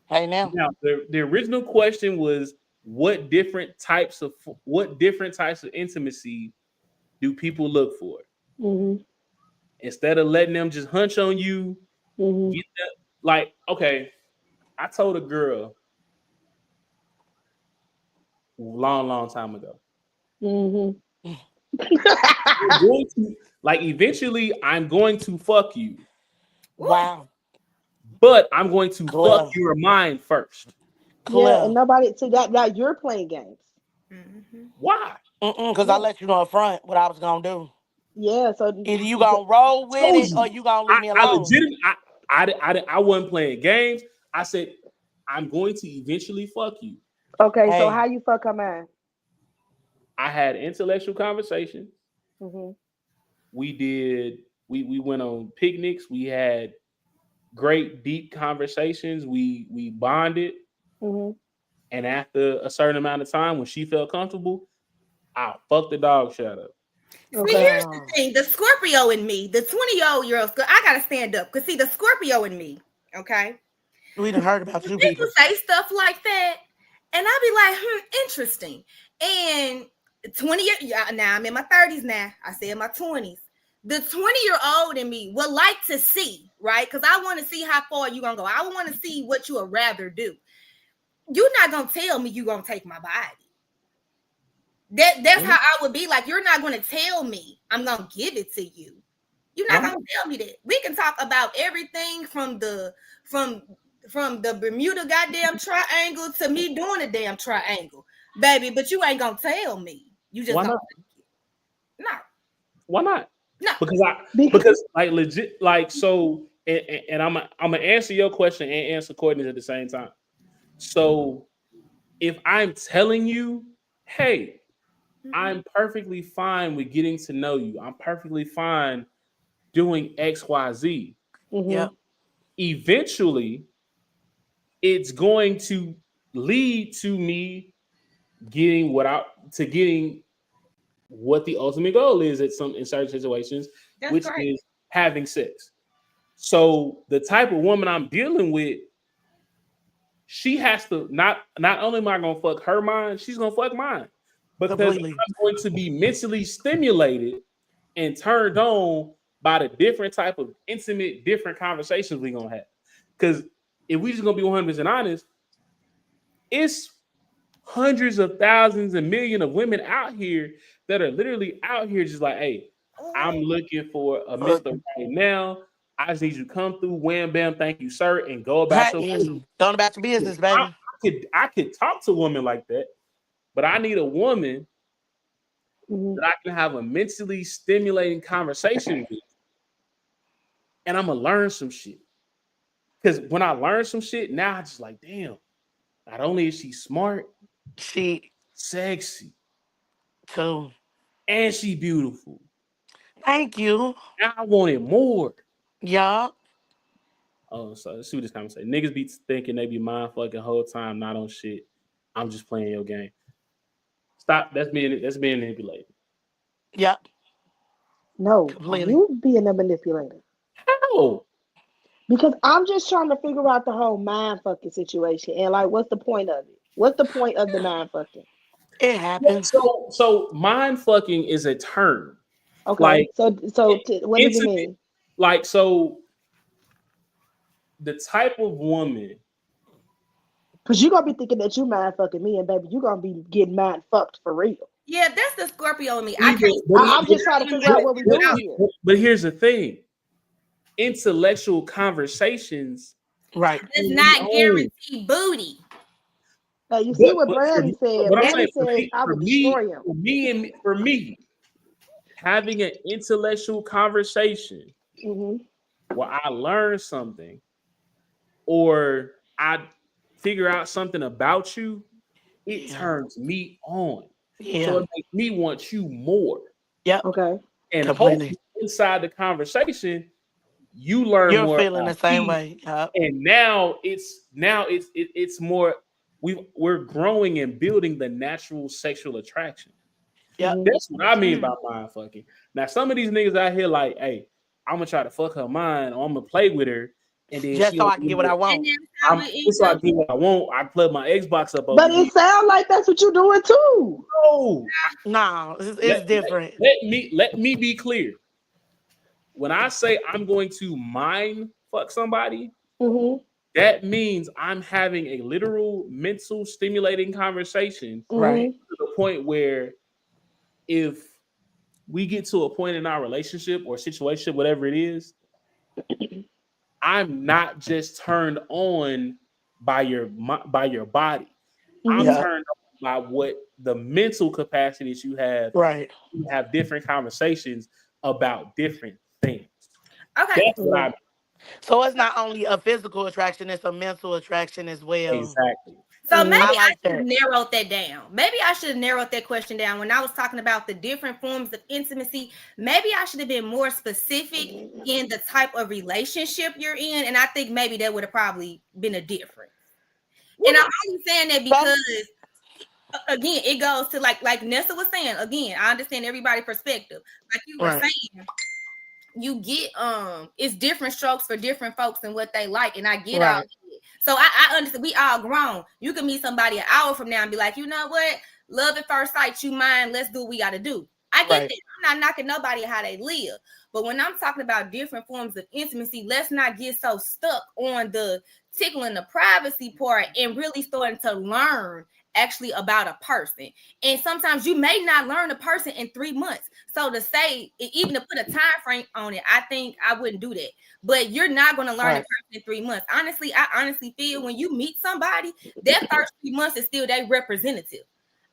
Speaker 2: Hey now.
Speaker 1: Now, the original question was what different types of intimacy do people look for?
Speaker 3: Mm-hmm.
Speaker 1: Instead of letting them just hunch on you,
Speaker 3: Mm-hmm.
Speaker 1: get that like, okay, I told a girl long time ago.
Speaker 3: Mm-hmm.
Speaker 1: I'm going to like eventually I'm going to fuck you,
Speaker 5: Woo!
Speaker 2: Wow.
Speaker 1: but I'm going to fuck
Speaker 2: Clear.
Speaker 1: your mind first.
Speaker 3: Yeah, and
Speaker 2: Clear.
Speaker 3: nobody see that you're playing games.
Speaker 5: Mm-hmm.
Speaker 1: Why?
Speaker 2: Because I
Speaker 3: Yeah.
Speaker 2: let you know up front what I was gonna do.
Speaker 3: Yeah. So
Speaker 2: Either you gonna roll with
Speaker 1: Told
Speaker 2: it or
Speaker 1: you.
Speaker 2: you gonna leave me
Speaker 1: I
Speaker 2: alone.
Speaker 1: legitimately I wasn't playing games. I said I'm going to eventually fuck you.
Speaker 3: okay, so how
Speaker 2: Hey.
Speaker 3: you fuck her man?
Speaker 1: I had intellectual conversations.
Speaker 3: Mm-hmm.
Speaker 1: We did we went on picnics. We had great deep conversations. We bonded,
Speaker 3: Mm-hmm.
Speaker 1: and after a certain amount of time, when she felt comfortable, I fucked the dog shit up.
Speaker 5: See,
Speaker 3: Okay.
Speaker 5: here's the thing: the Scorpio in me, the 20-year-old, I gotta stand up because see, the Scorpio in me. Okay,
Speaker 2: We done heard about you
Speaker 5: people
Speaker 2: people.
Speaker 5: say stuff like that, and I be like, interesting. And 20 yeah, now I'm in my 30s now. I say in my 20s. The 20-year-old in me would like to see, right? Because I want to see how far you gonna go. I want to see what you would rather do. You're not gonna tell me you gonna take my body. That's
Speaker 1: Why
Speaker 5: how I would be like, you're not gonna tell me I'm gonna give it to you. You're not
Speaker 1: why
Speaker 5: gonna
Speaker 1: not?
Speaker 5: tell me that. We can talk about everything from from the Bermuda goddamn triangle to me doing a damn triangle, baby. But you ain't gonna tell me. You just
Speaker 1: Why
Speaker 5: gonna
Speaker 1: not?
Speaker 5: no,
Speaker 1: Why not?
Speaker 5: no.
Speaker 1: Because
Speaker 3: Because
Speaker 1: like legit like so and I'm gonna answer your question and answer Courtney's at the same time. So if I'm telling you, hey,
Speaker 5: Mm-mm.
Speaker 1: I'm perfectly fine with getting to know you. I'm perfectly fine doing XYZ.
Speaker 3: mm-hmm.
Speaker 2: Yep.
Speaker 1: Eventually, it's going to lead to me getting what the ultimate goal is in certain situations,
Speaker 5: That's
Speaker 1: which
Speaker 5: great.
Speaker 1: is having sex. So the type of woman I'm dealing with, she has to not only am I gonna fuck her mind, she's gonna fuck mine because
Speaker 2: Completely.
Speaker 1: I'm going to be mentally stimulated and turned on by the different type of intimate, different conversations we're gonna have. Because if we just gonna be 100% honest, it's hundreds of thousands and millions of women out here that are literally out here just like, hey, I'm looking for a Mr. Right now. I just need you to come through, wham bam, thank you, sir, and go about your business.
Speaker 2: Going about your business,
Speaker 1: I,
Speaker 2: baby.
Speaker 1: I could talk to a woman like that, but I need a woman
Speaker 3: Mhm.
Speaker 1: that I can have a mentally stimulating conversation with, and I'm gonna learn some shit. Because when I learn some shit, now I just like, damn. Not only is she smart,
Speaker 2: She
Speaker 1: sexy,
Speaker 2: too.
Speaker 1: and she beautiful.
Speaker 2: Thank you.
Speaker 1: Now I wanted more.
Speaker 2: Y'all.
Speaker 1: Oh, so let's see what this conversation. Niggas be thinking they be mind fucking whole time, not on shit. I'm just playing your game. Stop. That's being manipulated.
Speaker 2: Yep.
Speaker 3: No,
Speaker 2: Completely.
Speaker 3: you being a manipulator.
Speaker 1: How?
Speaker 3: Because I'm just trying to figure out the whole mind fucking situation and like, what's the point of it? What's the point of the mind fucking?
Speaker 2: It happens.
Speaker 1: So mind fucking is a term.
Speaker 3: Okay,
Speaker 1: Like
Speaker 3: what does it
Speaker 1: intimate,
Speaker 3: mean?
Speaker 1: like so the type of woman.
Speaker 3: Because you're gonna be thinking that you mind fucking me, and baby, you're gonna be getting mind fucked for real.
Speaker 5: Yeah, that's the Scorpio in me. I
Speaker 1: Either,
Speaker 5: can't.
Speaker 3: I'm just trying to figure out what we're doing here.
Speaker 1: but here's the thing: intellectual conversations
Speaker 2: Right.
Speaker 5: Does
Speaker 1: turn me
Speaker 5: not
Speaker 1: on.
Speaker 5: guarantee booty.
Speaker 3: Now you see what
Speaker 1: But for
Speaker 3: Brandy
Speaker 1: me,
Speaker 3: said.
Speaker 1: but I'm
Speaker 3: Brandy
Speaker 1: saying
Speaker 3: said I would destroy him.
Speaker 1: for me, having an intellectual conversation
Speaker 3: Hmm.
Speaker 1: where I learn something or I figure out something about you, it
Speaker 2: Yeah.
Speaker 1: turns me on. So
Speaker 2: Yeah.
Speaker 1: it makes me want you more.
Speaker 2: Yep.
Speaker 3: Okay.
Speaker 1: And
Speaker 2: Completely.
Speaker 1: hopefully inside the conversation, you learn
Speaker 2: You're
Speaker 1: more
Speaker 2: feeling the
Speaker 1: about
Speaker 2: same
Speaker 1: me.
Speaker 2: way. Yep.
Speaker 1: And now it's more we're growing and building the natural sexual attraction.
Speaker 2: Yep.
Speaker 3: Hmm.
Speaker 1: That's what I mean by mind fucking. Now, some of these niggas out here, like, hey, I'm gonna try to fuck her mind, or I'm gonna play with her, and then
Speaker 2: Just
Speaker 1: she
Speaker 2: so
Speaker 1: don't
Speaker 2: I can
Speaker 1: give
Speaker 2: get
Speaker 1: me
Speaker 2: what I
Speaker 1: it.
Speaker 5: And
Speaker 2: want.
Speaker 5: that's how it
Speaker 1: Just
Speaker 5: ends
Speaker 1: so I
Speaker 5: up.
Speaker 1: get what I want. I plug my Xbox up over
Speaker 3: But
Speaker 1: here.
Speaker 3: it sounds like that's what you're doing too.
Speaker 1: No,
Speaker 2: No, it's different.
Speaker 1: let me be clear. When I say I'm going to mind fuck somebody,
Speaker 3: Hmm.
Speaker 1: that means I'm having a literal mental stimulating conversation
Speaker 2: Right.
Speaker 3: Hmm.
Speaker 1: to the point where if we get to a point in our relationship or situation, whatever it is, I'm not just turned on by your body. I'm
Speaker 3: Hmm.
Speaker 2: Yeah.
Speaker 1: turned on by what the mental capacities you have.
Speaker 2: Right.
Speaker 1: You have different conversations about different things.
Speaker 5: Okay,
Speaker 1: That's what
Speaker 3: Hmm.
Speaker 1: I mean.
Speaker 2: So it's not only a physical attraction, it's a mental attraction as well.
Speaker 1: Exactly.
Speaker 5: so maybe
Speaker 3: Hmm.
Speaker 2: I
Speaker 5: I
Speaker 2: like
Speaker 5: should have
Speaker 2: that.
Speaker 5: narrowed that down. Maybe I should have narrowed that question down when I was talking about the different forms of intimacy. Maybe I should have been more specific in the type of relationship you're in, and I think maybe that would have probably been a difference. And I'm only saying that
Speaker 2: That's
Speaker 5: because again, it goes to like Nessa was saying. Again, I understand everybody's perspective. Like you were
Speaker 2: right.
Speaker 5: saying, you get it's different strokes for different folks and what they like, and I get all
Speaker 2: Right.
Speaker 5: that. So I understand we all grown. You can meet somebody an hour from now and be like, you know what, love at first sight, you mind, let's do what we got to do. I get
Speaker 2: Right.
Speaker 5: that. I'm not knocking nobody how they live, but when I'm talking about different forms of intimacy, let's not get so stuck on the tickling the privacy part and really starting to learn actually about a person. And sometimes you may not learn a person in 3 months. So to say, even to put a time frame on it, I think I wouldn't do that. But you're not going to learn a
Speaker 2: Right.
Speaker 5: person in 3 months. Honestly, I honestly feel when you meet somebody, that first 3 months is still their representative.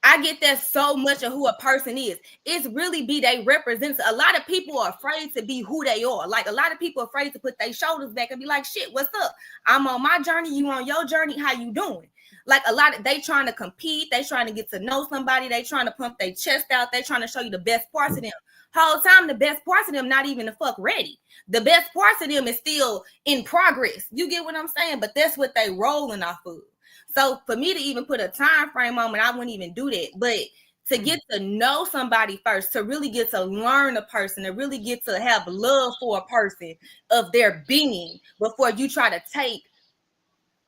Speaker 5: I get that so much of who a person is. It's really be they representative. A lot of people are afraid to be who they are. Like a lot of people are afraid to put their shoulders back and be like, shit, what's up? I'm on my journey, you on your journey, how you doing? Like a lot of they trying to compete, they trying to get to know somebody, they trying to pump their chest out, they trying to show you the best parts of them. Whole time the best parts of them not even the fuck ready. The best parts of them is still in progress. You get what I'm saying? But that's what they rolling off of. So for me to even put a time frame on it, I wouldn't even do that. But to get to know somebody first, to really get to learn a person, to really get to have love for a person of their being before you try to take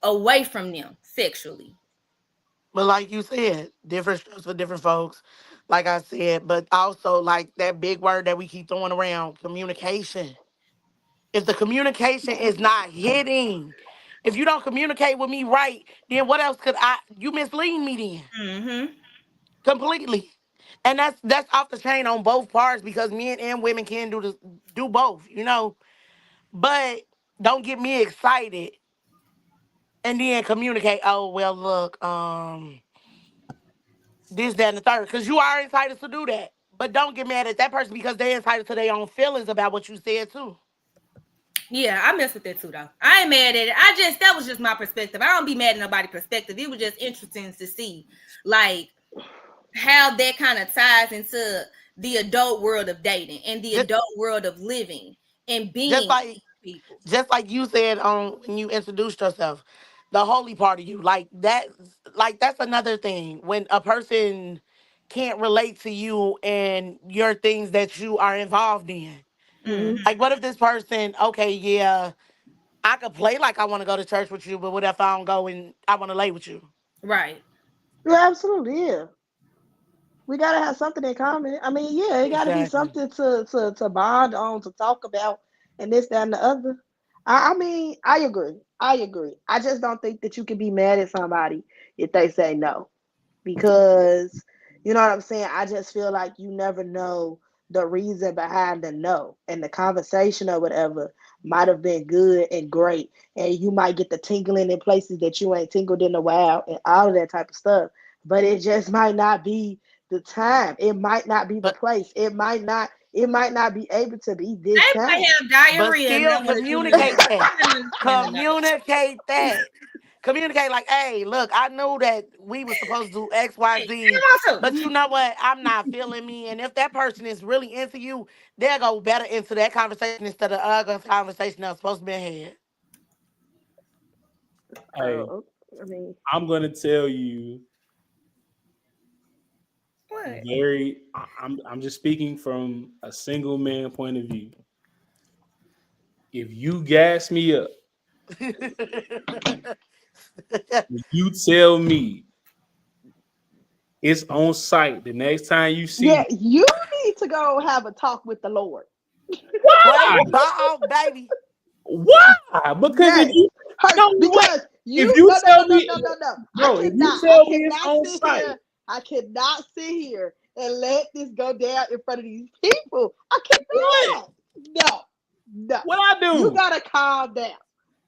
Speaker 5: away from them sexually.
Speaker 2: But like you said, different strokes for different folks. Like I said, but also like that big word that we keep throwing around, communication. If the communication is not hitting, if you don't communicate with me right, then what else could I? You misleading me then
Speaker 5: Mm-hmm.
Speaker 2: completely, and that's off the chain on both parts because men and women can do both, you know. But don't get me excited and then communicate. Oh well, look, this, that, and the third, because you are entitled to do that. But don't get mad at that person because they're entitled to their own feelings about what you said too.
Speaker 5: Yeah, I mess with that too though. I ain't mad at it. That was just my perspective. I don't be mad at nobody's perspective. It was just interesting to see like how that kind of ties into the adult world of dating and the
Speaker 2: Just,
Speaker 5: adult world of living and
Speaker 2: just
Speaker 5: being
Speaker 2: like
Speaker 5: people.
Speaker 2: just like you said when you introduced yourself, the holy part of you, like that's another thing when a person can't relate to you and your things that you are involved in.
Speaker 5: Mm-hmm.
Speaker 2: Like, what if this person, okay, yeah, I could play like I want to go to church with you, but what if I don't go and I want to lay with you?
Speaker 5: Right.
Speaker 3: Yeah, absolutely. Yeah, we gotta have something in common. I mean, yeah, it gotta be
Speaker 2: Exactly.
Speaker 3: something to bond on, to talk about, and this, that, and the other. I mean, I agree. I agree. I just don't think that you can be mad at somebody if they say no, because you know what I'm saying. I just feel like you never know the reason behind the no, and the conversation or whatever might have been good and great, and you might get the tingling in places that you ain't tingled in a while, and all of that type of stuff. But it just might not be the time. It might not be the
Speaker 2: But
Speaker 3: place. It might not be able to be this
Speaker 5: They might
Speaker 3: time.
Speaker 5: have
Speaker 2: but
Speaker 5: diarrhea and
Speaker 2: still
Speaker 5: not want to do the no.
Speaker 2: communicate that.
Speaker 5: I don't understand the no.
Speaker 2: Communicate that. Communicate like, hey, look, I knew that we were supposed to do X, Y,
Speaker 5: Hey,
Speaker 2: Z,
Speaker 5: I don't
Speaker 2: but
Speaker 5: want
Speaker 2: you know what? I'm not feeling me. And if that person is really into you, they'll go better into that conversation instead of the other conversation that's supposed to be had.
Speaker 1: Hey,
Speaker 3: Oh, I mean,
Speaker 1: I'm gonna tell you
Speaker 5: What?
Speaker 1: I'm just speaking from a single man point of view. If you gas me up, you tell me it's on site the next time you see
Speaker 3: yeah,
Speaker 1: me.
Speaker 3: you need to go have a talk with the Lord.
Speaker 2: Play
Speaker 1: Why?
Speaker 2: ball, baby.
Speaker 1: Why? Because if
Speaker 3: Yes,
Speaker 1: you
Speaker 3: hurt
Speaker 1: no wait,
Speaker 3: because
Speaker 1: if
Speaker 3: you
Speaker 1: you
Speaker 3: no no no
Speaker 1: tell
Speaker 3: no
Speaker 1: me
Speaker 3: no no no. I
Speaker 1: bro, if you
Speaker 3: cannot I
Speaker 1: tell me it's
Speaker 3: cannot
Speaker 1: on
Speaker 3: sit
Speaker 1: site,
Speaker 3: here. I cannot sit here and let this go down in front of these people. I can't do
Speaker 1: what?
Speaker 3: that. No, no.
Speaker 1: What I
Speaker 3: You
Speaker 1: do?
Speaker 3: gotta calm down.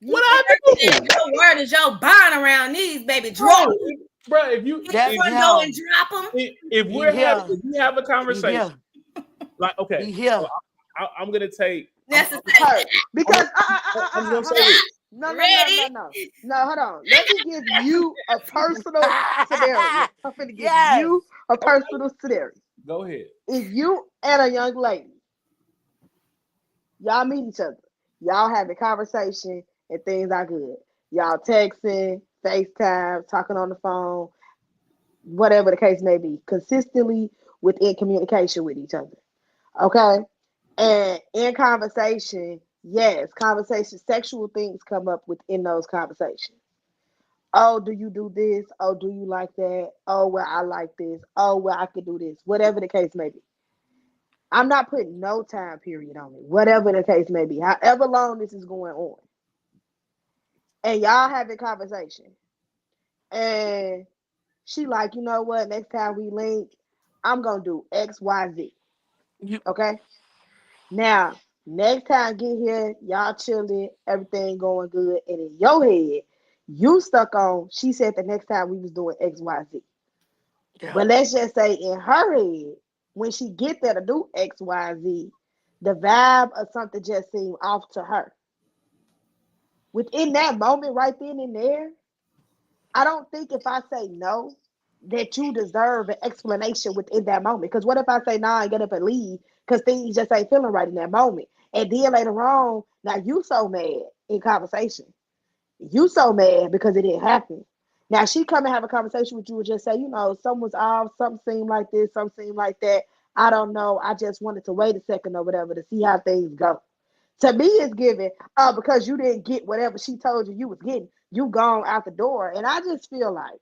Speaker 1: What
Speaker 3: You
Speaker 1: I
Speaker 5: Said
Speaker 1: do?
Speaker 5: your word is your bond around these, baby. Drop
Speaker 1: Bro,
Speaker 5: them.
Speaker 1: bro, if you
Speaker 5: Hit the
Speaker 2: That's
Speaker 5: front door and
Speaker 2: him.
Speaker 5: drop them.
Speaker 1: if
Speaker 2: He
Speaker 1: we're having
Speaker 2: here.
Speaker 1: if we have a
Speaker 2: He
Speaker 1: conversation,
Speaker 2: here.
Speaker 1: like okay,
Speaker 2: He
Speaker 1: so
Speaker 2: here.
Speaker 1: I'm gonna take
Speaker 5: Necessary.
Speaker 3: hurt
Speaker 1: I'm,
Speaker 3: because
Speaker 1: I'm just gonna
Speaker 3: hold
Speaker 1: say
Speaker 3: on.
Speaker 1: this.
Speaker 3: No no no no
Speaker 5: Ready?
Speaker 3: no no. Hold on. Let me give you a personal scenario. I'm gonna give
Speaker 2: Yes.
Speaker 3: you a
Speaker 1: Okay,
Speaker 3: personal scenario.
Speaker 1: go ahead.
Speaker 3: If you and a young lady, y'all meet each other, y'all having conversation and things are good. Y'all texting, FaceTime, talking on the phone, whatever the case may be, consistently within communication with each other. Okay? And in conversation, yes, conversation, sexual things come up within those conversations. Oh, do you do this? Oh, do you like that? Oh, well, I like this. Oh, well, I could do this. Whatever the case may be. I'm not putting no time period on it, whatever the case may be, however long this is going on. And y'all having conversation. And she like, you know what? Next time we link, I'm gonna do X, Y, Z.
Speaker 2: You
Speaker 3: Okay. Now, next time get here, y'all chilling, everything going good, and in your head, you stuck on. She said the next time we was doing X, Y, Z.
Speaker 2: yeah.
Speaker 3: But let's just say in her head, when she get there to do X, Y, Z, the vibe of something just seemed off to her. Within that moment, right then and there, I don't think if I say no, that you deserve an explanation within that moment. Because what if I say nah and get up and leave because things just ain't feeling right in that moment? And then later on, now you so mad in conversation. You so mad because it didn't happen. Now she come and have a conversation with you and just say, you know, someone's off, something seemed like this, something seemed like that. I don't know. I just wanted to wait a second or whatever to see how things go. To me, it's given because you didn't get whatever she told you was getting. you gone out the door. And I just feel like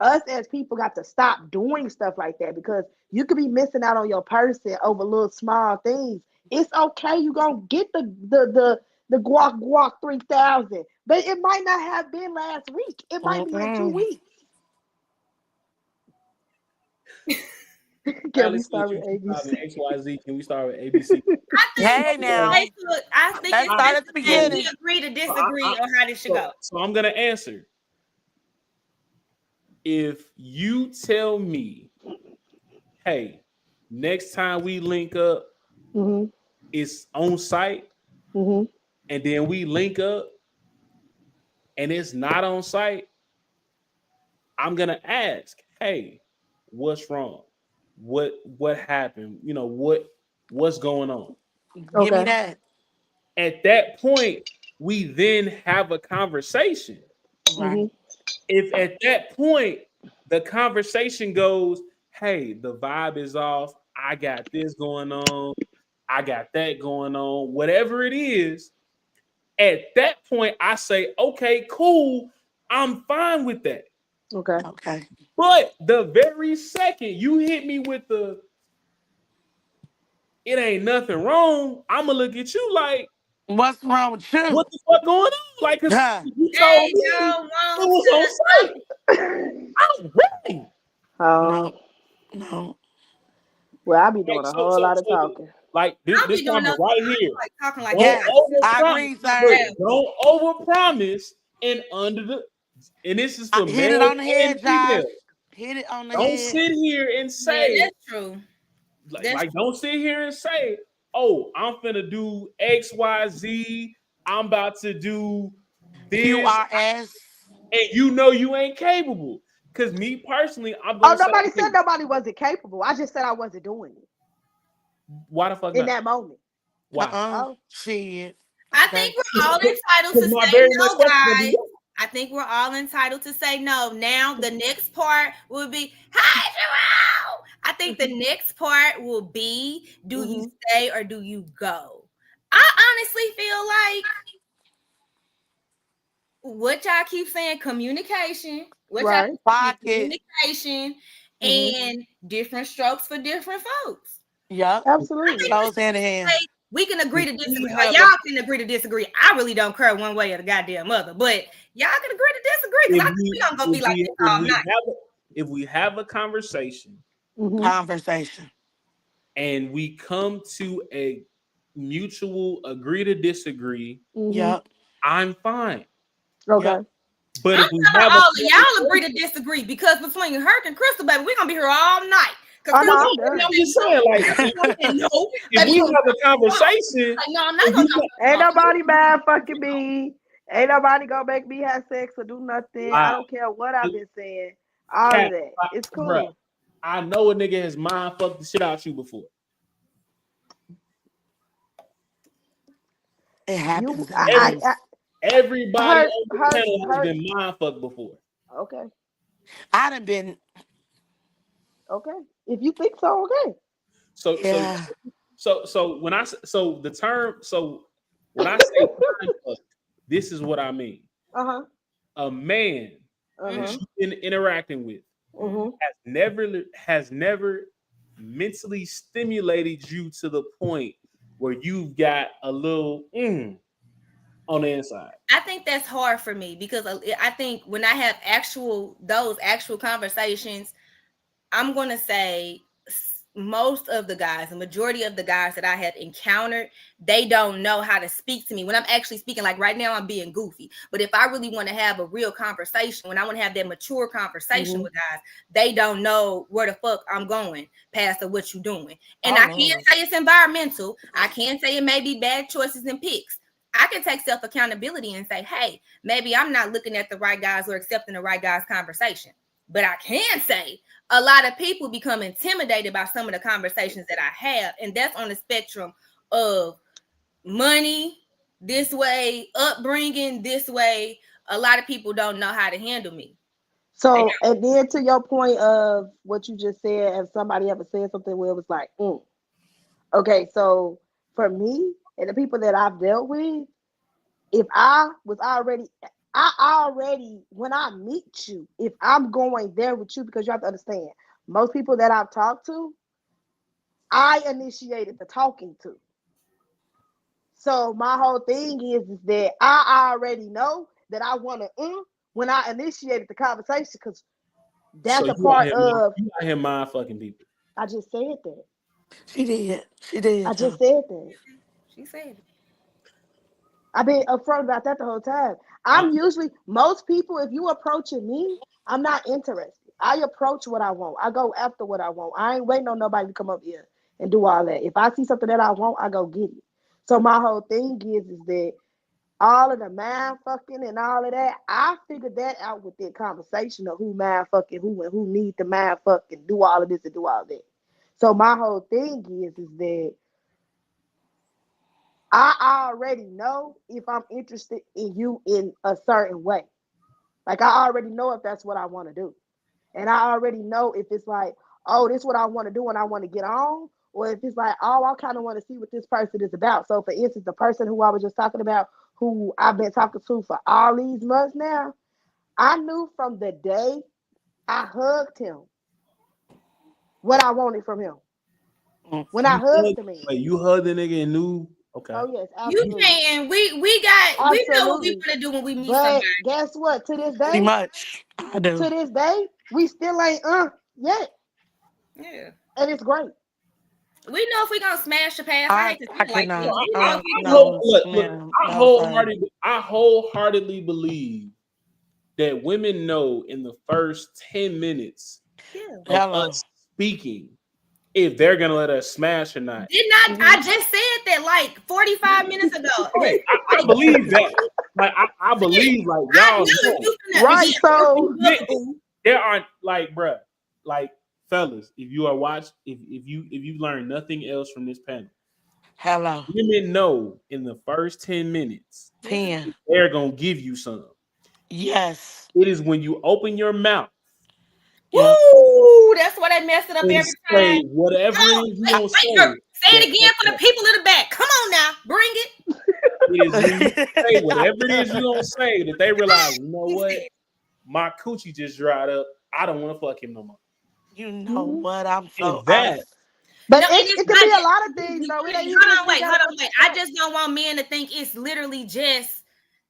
Speaker 3: us as people got to stop doing stuff like that because you could be missing out on your person over little small things. It's okay. You gonna get the guac 3000, but it might not have been last week. It might be in 2 weeks. Can we
Speaker 1: Alice, what
Speaker 3: start with
Speaker 1: you
Speaker 3: ABC?
Speaker 1: XYZ? Can we start with ABC?
Speaker 5: I think
Speaker 2: Hey now,
Speaker 5: I think
Speaker 2: let's
Speaker 5: it's
Speaker 2: start
Speaker 5: best
Speaker 2: at the
Speaker 5: that
Speaker 2: beginning.
Speaker 5: we agree to
Speaker 1: So I-
Speaker 5: disagree
Speaker 1: I-
Speaker 5: on how this should go.
Speaker 1: so I'm gonna answer. If you tell me, hey, next time we link up,
Speaker 3: Mm-hmm.
Speaker 1: it's on site,
Speaker 3: Mm-hmm.
Speaker 1: and then we link up and it's not on site, I'm gonna ask, hey, what's wrong? What happened? You know, what's going on?
Speaker 2: Give me
Speaker 3: Okay.
Speaker 2: that.
Speaker 1: At that point, we then have a conversation.
Speaker 2: Right.
Speaker 3: Mm-hmm.
Speaker 1: If at that point the conversation goes, hey, the vibe is off, I got this going on, I got that going on, whatever it is, at that point I say, okay, cool, I'm fine with that.
Speaker 3: Okay.
Speaker 2: Okay.
Speaker 1: But the very second you hit me with the it ain't nothing wrong, I'ma look at you like,
Speaker 2: What's wrong with you?
Speaker 1: what the fuck going on? Like, cause
Speaker 2: Huh.
Speaker 1: you told
Speaker 5: They
Speaker 1: me
Speaker 5: don't
Speaker 1: it
Speaker 5: want
Speaker 1: was
Speaker 5: to.
Speaker 1: on site. I'm ready.
Speaker 3: um.
Speaker 2: No. No.
Speaker 3: Well, I be
Speaker 1: Like,
Speaker 3: doing a whole lot of talking.
Speaker 1: like
Speaker 5: I'll
Speaker 1: this
Speaker 5: be doing
Speaker 1: comment
Speaker 5: those
Speaker 1: right here.
Speaker 5: like talking like
Speaker 1: Don't
Speaker 2: Yes,
Speaker 5: this.
Speaker 1: over
Speaker 2: I
Speaker 1: promise.
Speaker 2: agree, sir.
Speaker 1: Look, don't over promise and under the and this is
Speaker 2: I
Speaker 1: for
Speaker 2: hit it
Speaker 1: males
Speaker 2: on the
Speaker 1: and
Speaker 2: head, Josh.
Speaker 1: females.
Speaker 2: Hit it on the
Speaker 1: Don't
Speaker 2: head.
Speaker 1: sit here and
Speaker 5: Yeah,
Speaker 1: say,
Speaker 5: that's true. That's
Speaker 1: like don't sit here and say, oh, I'm finna do XYZ. I'm about to do this,
Speaker 2: QRS.
Speaker 1: and you know you ain't capable. Cause me personally, I'm
Speaker 3: Oh,
Speaker 1: gonna say,
Speaker 3: nobody
Speaker 1: hey,
Speaker 3: said nobody wasn't capable. I just said I wasn't doing it
Speaker 1: why the fuck
Speaker 3: in
Speaker 1: not?
Speaker 3: that moment.
Speaker 1: Why?
Speaker 3: Oh,
Speaker 2: Shit.
Speaker 5: I
Speaker 2: Okay.
Speaker 5: think we're all entitled
Speaker 1: Because
Speaker 5: to
Speaker 1: my
Speaker 5: say
Speaker 1: very next
Speaker 5: no,
Speaker 1: question gonna be
Speaker 5: guys.
Speaker 1: yes.
Speaker 5: I think we're all entitled to say no. Now the next part will be, "Hi, Jerome." I think the next part will be, do you
Speaker 3: mm-hmm.
Speaker 5: stay or do you go? I honestly feel like what y'all keep saying, communication. What y'all
Speaker 3: Right.
Speaker 5: keep saying,
Speaker 2: Pocket.
Speaker 5: communication,
Speaker 3: Mm-hmm.
Speaker 5: and different strokes for different folks.
Speaker 2: Yup.
Speaker 5: I
Speaker 3: Absolutely.
Speaker 5: think
Speaker 2: Goes hand in hand.
Speaker 5: we can agree to
Speaker 1: If
Speaker 5: disagree.
Speaker 1: we
Speaker 5: Or
Speaker 1: have
Speaker 5: y'all can agree to disagree. I really don't care one way or the goddamn other. But y'all can agree to disagree because I think we gonna go be like this all night.
Speaker 1: if we have a conversation
Speaker 3: Mm-hmm.
Speaker 2: Conversation.
Speaker 1: and we come to a mutual agree to disagree,
Speaker 3: Mm-hmm.
Speaker 2: Yup.
Speaker 1: I'm fine.
Speaker 3: Okay.
Speaker 2: Yup.
Speaker 1: But
Speaker 5: I'm
Speaker 1: if we
Speaker 5: telling
Speaker 1: have a
Speaker 5: all of y'all agree
Speaker 1: conversation,
Speaker 5: to disagree because between Herc and Krystal, baby, we're gonna be here all night. Because
Speaker 3: Oh no,
Speaker 5: Krystal
Speaker 3: I'm done.
Speaker 1: I'm just saying, like,
Speaker 5: and no,
Speaker 1: if
Speaker 5: baby,
Speaker 1: we
Speaker 5: you
Speaker 1: have a conversation,
Speaker 5: like, no, I'm not
Speaker 1: and
Speaker 5: gonna
Speaker 1: you
Speaker 5: talk
Speaker 3: Ain't
Speaker 5: about
Speaker 3: nobody mad fucking me. Ain't nobody gonna make me have sex or do nothing. I
Speaker 1: I,
Speaker 3: don't care what I've been saying. All
Speaker 1: Cat,
Speaker 3: of that. It's
Speaker 1: bruh,
Speaker 3: cool.
Speaker 1: I know a nigga has mind fucked the shit out you before.
Speaker 2: It
Speaker 3: You,
Speaker 2: happens in
Speaker 1: Every
Speaker 3: I
Speaker 1: everybody
Speaker 3: hurt,
Speaker 1: on the
Speaker 3: hurt,
Speaker 1: panel has
Speaker 3: hurt.
Speaker 1: been mind fucked before.
Speaker 3: Okay,
Speaker 2: I done been,
Speaker 3: okay. If you think so, okay.
Speaker 1: So so
Speaker 2: yeah.
Speaker 1: so when so the term when I say mind fuck, this is what I mean.
Speaker 3: Uh-huh.
Speaker 1: A man that
Speaker 3: Uh-huh.
Speaker 1: you've been interacting with
Speaker 3: Mm-hmm.
Speaker 1: has never mentally stimulated you to the point where you've got a little on the inside.
Speaker 5: I think that's hard for me because I think when I have those actual conversations, I'm gonna say most of the guys, the majority of the guys that I have encountered, they don't know how to speak to me when I'm actually speaking. Like right now, I'm being goofy, but if I really want to have a real conversation, when I want to have that mature conversation
Speaker 3: Mm-hmm.
Speaker 5: with guys, they don't know where the fuck I'm going past or what you doing. And
Speaker 2: Oh,
Speaker 5: I can't
Speaker 2: Lord.
Speaker 5: say it's environmental. I can't say it may be bad choices and picks. I can take self accountability and say, hey, maybe I'm not looking at the right guys or accepting the right guys' conversation. But I can say a lot of people become intimidated by some of the conversations that I have. And that's on the spectrum of money this way, upbringing this way. A lot of people don't know how to handle me. And
Speaker 3: So, and then to your point of what you just said, have somebody ever said something where it was like, okay, so for me and the people that I've dealt with, if I was already, when I meet you, if I'm going there with you, because you have to understand, most people that I've talked to, I initiated the talking to. So my whole thing is that I already know that I want to when I initiated the conversation, because
Speaker 1: So
Speaker 3: that's a part of.
Speaker 1: you out here mind fucking people.
Speaker 3: I just said that.
Speaker 2: She did. She did
Speaker 3: I
Speaker 2: too.
Speaker 3: just said that.
Speaker 5: She said it.
Speaker 3: I've been upfront about that the whole time.
Speaker 1: I,
Speaker 3: I'm usually most people. If you approaching me, I'm not interested. I approach what I want. I go after what I want. I ain't waiting on nobody to come up here and do all that. If I see something that I want, I go get it. So my whole thing is that all of the mind fucking and all of that, I figured that out with that conversation of who mind fucking who and who need to mind fucking do all of this and do all that. So my whole thing is that I already know if I'm interested in you in a certain way. Like I already know if that's what I want to do. And I already know if it's like, oh, this is what I want to do and I want to get on, or if it's like, oh, I kind of want to see what this person is about. So for instance, the person who I was just talking about, who I've been talking to for all these months now, I knew from the day I hugged him what I wanted from him.
Speaker 2: Mm.
Speaker 3: When I
Speaker 1: you
Speaker 3: hugged
Speaker 1: hug,
Speaker 3: the man.
Speaker 1: wait, you hug the nigga and knew. Okay.
Speaker 3: Oh yes,
Speaker 5: You
Speaker 3: absolutely.
Speaker 5: saying we know what we
Speaker 3: Absolutely.
Speaker 5: want to do when we meet somebody.
Speaker 3: But guess what?
Speaker 2: Pretty much. I do.
Speaker 3: To this day, we still ain't yet.
Speaker 5: Yeah.
Speaker 3: And it's great.
Speaker 5: We know if we gonna smash the pass. I hate to
Speaker 2: I
Speaker 5: say it like this.
Speaker 2: cannot.
Speaker 5: We know if we gonna
Speaker 2: No,
Speaker 1: Look,
Speaker 2: ma'am. No, sir.
Speaker 1: I wholeheartedly believe that women know in the first 10 minutes
Speaker 5: yeah.
Speaker 1: of
Speaker 2: Hello.
Speaker 1: us speaking if they're gonna let us smash or not.
Speaker 5: Did not I
Speaker 2: Mhm.
Speaker 5: just said that like 45 minutes ago.
Speaker 1: Right. I believe that. Like I believe like
Speaker 5: I
Speaker 1: y'all
Speaker 5: know if
Speaker 1: know.
Speaker 5: you finna
Speaker 3: Right. So
Speaker 1: There aren't like bruh, like fellas, if you are watch if you learn nothing else from this panel,
Speaker 2: Hello.
Speaker 1: women know in the first 10 minutes
Speaker 5: listen.
Speaker 2: 10.
Speaker 1: they're gonna give you some.
Speaker 2: Yes.
Speaker 1: It is when you open your mouth
Speaker 2: Yep.
Speaker 5: Woo! That's why they mess it up
Speaker 1: and
Speaker 5: every time.
Speaker 1: say whatever it
Speaker 5: Hold on,
Speaker 1: is you
Speaker 5: wait,
Speaker 1: gonna
Speaker 5: wait, Herc.
Speaker 1: say.
Speaker 5: Say
Speaker 1: That,
Speaker 5: it again for the people in the back. Come on now, bring it.
Speaker 1: it is when you say whatever it is you gonna say that they realize, you know
Speaker 5: He
Speaker 1: what,
Speaker 5: said,
Speaker 1: my coochie just dried up. I don't want to fuck him no more.
Speaker 2: You know
Speaker 3: mhm.
Speaker 2: what?
Speaker 1: And that
Speaker 3: But
Speaker 5: no, and
Speaker 3: it
Speaker 5: it's
Speaker 3: could
Speaker 5: not
Speaker 3: be a
Speaker 5: just
Speaker 3: lot of things though. It ain't even
Speaker 5: hold
Speaker 3: just
Speaker 5: on,
Speaker 3: be
Speaker 5: wait,
Speaker 3: gotta
Speaker 5: hold
Speaker 3: go
Speaker 5: on,
Speaker 3: to
Speaker 5: wait.
Speaker 3: the
Speaker 5: I
Speaker 3: sex.
Speaker 5: just don't want men to think it's literally just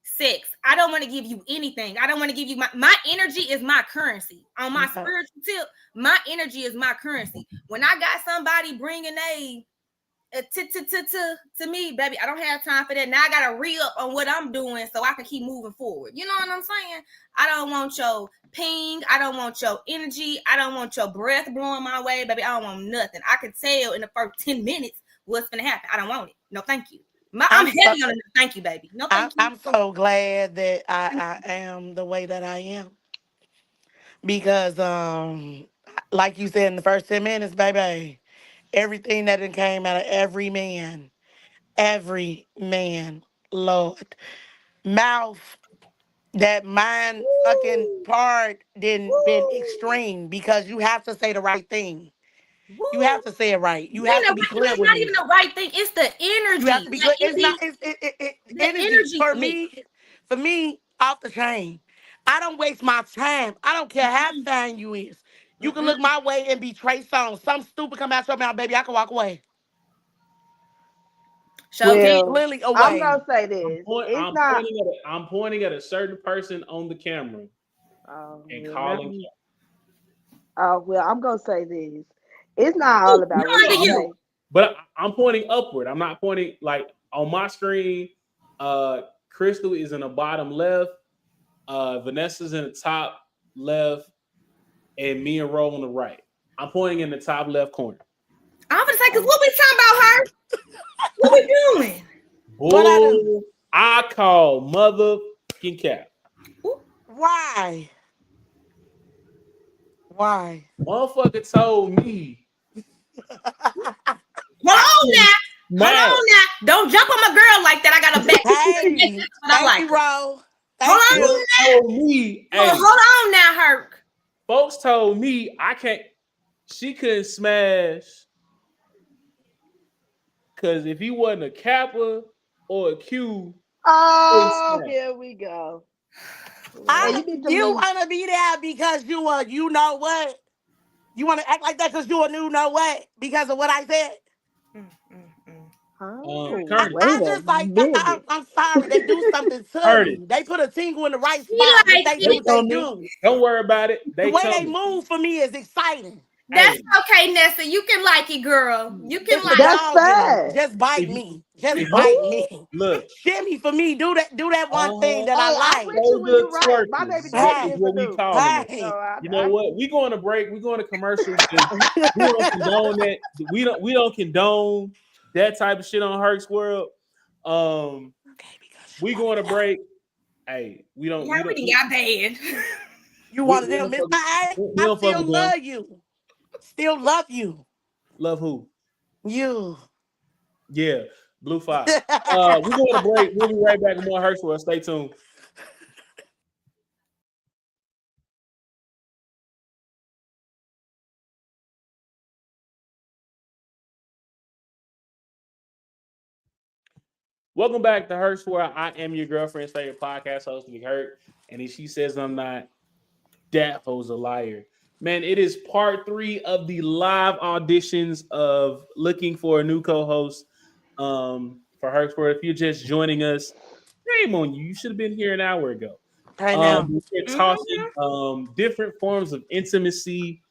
Speaker 5: sex. I don't want to give you anything. I don't want to give you my energy is my currency. On my
Speaker 2: Yeah.
Speaker 5: spiritual tip, my energy is my currency. When I got somebody bringing to me, baby, I don't have time for that. Now I gotta re-up on what I'm doing so I can keep moving forward. You know what I'm saying? I don't want your ping. I don't want your energy. I don't want your breath blowing my way, baby. I don't want nothing. I can tell in the first 10 minutes what's gonna happen. I don't want it. No, thank you. I'm
Speaker 2: I'm so
Speaker 5: heavy on it. Thank you, baby. No, thank you.
Speaker 2: I'm so glad that
Speaker 5: Thank
Speaker 2: I am the way that I am because like you said in the first 10 minutes, baby, everything that done came out of every man, Lord, mouth, that mind fucking
Speaker 5: you.
Speaker 2: part didn't been
Speaker 5: Woo!
Speaker 2: extreme because you have to say the right thing. You
Speaker 5: Woo!
Speaker 2: have to say it right. You
Speaker 5: It ain't
Speaker 2: have
Speaker 5: no
Speaker 2: to be
Speaker 5: right,
Speaker 2: clear
Speaker 5: it's
Speaker 2: with
Speaker 5: not even
Speaker 2: me.
Speaker 5: the right thing. It's the
Speaker 2: You have
Speaker 5: energy.
Speaker 2: to be
Speaker 5: Like
Speaker 2: clear.
Speaker 5: it
Speaker 2: It's not.
Speaker 5: be
Speaker 2: It
Speaker 5: the
Speaker 2: energy
Speaker 5: energy
Speaker 2: for
Speaker 5: for me.
Speaker 2: me. For me, off the chain. I don't waste my time. I don't care how fine you is. You can
Speaker 5: Mm-mm.
Speaker 2: look my way and be Trey Songz. Some stupid come out your mouth, baby. I can walk away.
Speaker 5: Show can.
Speaker 3: Well,
Speaker 2: Completely
Speaker 3: I'm
Speaker 2: away.
Speaker 3: gonna say this. It's not.
Speaker 1: I'm pointing at a certain person on the camera and
Speaker 3: Well, not
Speaker 1: calling.
Speaker 3: me. Well, I'm gonna say this. It's not all about what
Speaker 5: None
Speaker 3: you
Speaker 5: to you.
Speaker 3: say.
Speaker 1: But I'm pointing upward. I'm not pointing like on my screen. Uh, Krystal is in the bottom left. Vanessa's in the top left, and me and Ro on the right. I'm pointing in the top left corner.
Speaker 5: I'm gonna say, cause
Speaker 3: Okay.
Speaker 5: what we talking about her? What we doing?
Speaker 2: What I do?
Speaker 1: Bull, I call motherfucking cap.
Speaker 5: Ooh,
Speaker 2: Why? Why?
Speaker 1: Motherfucker told me
Speaker 5: hold
Speaker 1: I
Speaker 5: on
Speaker 1: couldn't
Speaker 5: now. Hold
Speaker 1: smash.
Speaker 5: on now. Don't jump on my girl like that. I got a back.
Speaker 2: Hey,
Speaker 5: That's what I
Speaker 2: thank
Speaker 5: like
Speaker 2: you,
Speaker 5: her.
Speaker 2: Ro.
Speaker 5: Hold
Speaker 2: Thank
Speaker 5: on
Speaker 1: Folks
Speaker 2: you.
Speaker 5: now.
Speaker 1: told me,
Speaker 5: Hold,
Speaker 1: hey,
Speaker 5: hold on now, Herc.
Speaker 1: folks told me I can't. She couldn't smash because if he wasn't a Kappa or a Q, he couldn't
Speaker 3: Oh,
Speaker 1: smash.
Speaker 3: here we go. Hey, you need to
Speaker 2: You
Speaker 3: leave.
Speaker 2: want to be there because you know what? You want to act like that because you a new know what? Because of what I said?
Speaker 5: Mm, mm, mm.
Speaker 3: Oh,
Speaker 1: Curtis,
Speaker 3: wait
Speaker 2: I
Speaker 3: a
Speaker 2: just like,
Speaker 3: minute.
Speaker 2: I'm sorry. They do something to
Speaker 1: Curtis,
Speaker 2: me. They put a tingle in the right
Speaker 5: She
Speaker 2: spot. If
Speaker 5: likes
Speaker 2: they do
Speaker 1: they
Speaker 2: what
Speaker 5: it.
Speaker 2: they
Speaker 1: told me.
Speaker 2: do.
Speaker 1: Don't worry about it.
Speaker 2: The
Speaker 1: They
Speaker 2: way
Speaker 1: told
Speaker 2: they
Speaker 1: me.
Speaker 2: move for me is exciting.
Speaker 5: That's
Speaker 1: Hey,
Speaker 5: okay, Nessa. You can like it, girl. You can
Speaker 2: It's a
Speaker 5: like it.
Speaker 3: That's
Speaker 2: dog in them.
Speaker 3: sad.
Speaker 2: Just bite
Speaker 1: if you,
Speaker 2: me. Just
Speaker 1: if you
Speaker 2: bite
Speaker 3: Ooh.
Speaker 2: me.
Speaker 1: look,
Speaker 2: Shimmy for me. Do that one thing that I
Speaker 3: Hey, I'm
Speaker 2: like.
Speaker 3: with you when
Speaker 1: shoulder
Speaker 3: you're right. My baby
Speaker 1: twerkers
Speaker 3: daddy
Speaker 1: is
Speaker 2: Hey,
Speaker 3: is a
Speaker 1: what we
Speaker 3: dude.
Speaker 1: calling it.
Speaker 3: So
Speaker 2: hey.
Speaker 1: You know what? We going to break. We going to commercial because we don't condone that. We don't condone that type of shit on Herc's World.
Speaker 2: Okay, because you
Speaker 1: We
Speaker 2: wanted
Speaker 1: going to
Speaker 2: them.
Speaker 1: break. Hey, we don't.
Speaker 5: Y'all
Speaker 1: We don't.
Speaker 5: really got bad.
Speaker 2: You wanted
Speaker 1: We
Speaker 2: them.
Speaker 1: don't
Speaker 2: Miss
Speaker 1: fuck,
Speaker 2: I
Speaker 1: we
Speaker 2: I
Speaker 1: don't fuck
Speaker 2: still
Speaker 1: with them.
Speaker 2: love you. Still love you.
Speaker 1: Love who?
Speaker 2: You.
Speaker 1: Yeah, Blue Fox. We going to break. We'll be right back with more Herc's World. Stay tuned. Welcome back to Herc's World. I am your girlfriend's favorite podcast host, Big Herc. And if she says I'm not, that hoe's a liar. Man, it is part 3 of the live auditions of looking for a new co-host for Herc's World. If you're just joining us, shame on you. You should have been here an hour ago.
Speaker 2: Right now.
Speaker 1: We're
Speaker 5: Mhm.
Speaker 1: talking different forms of intimacy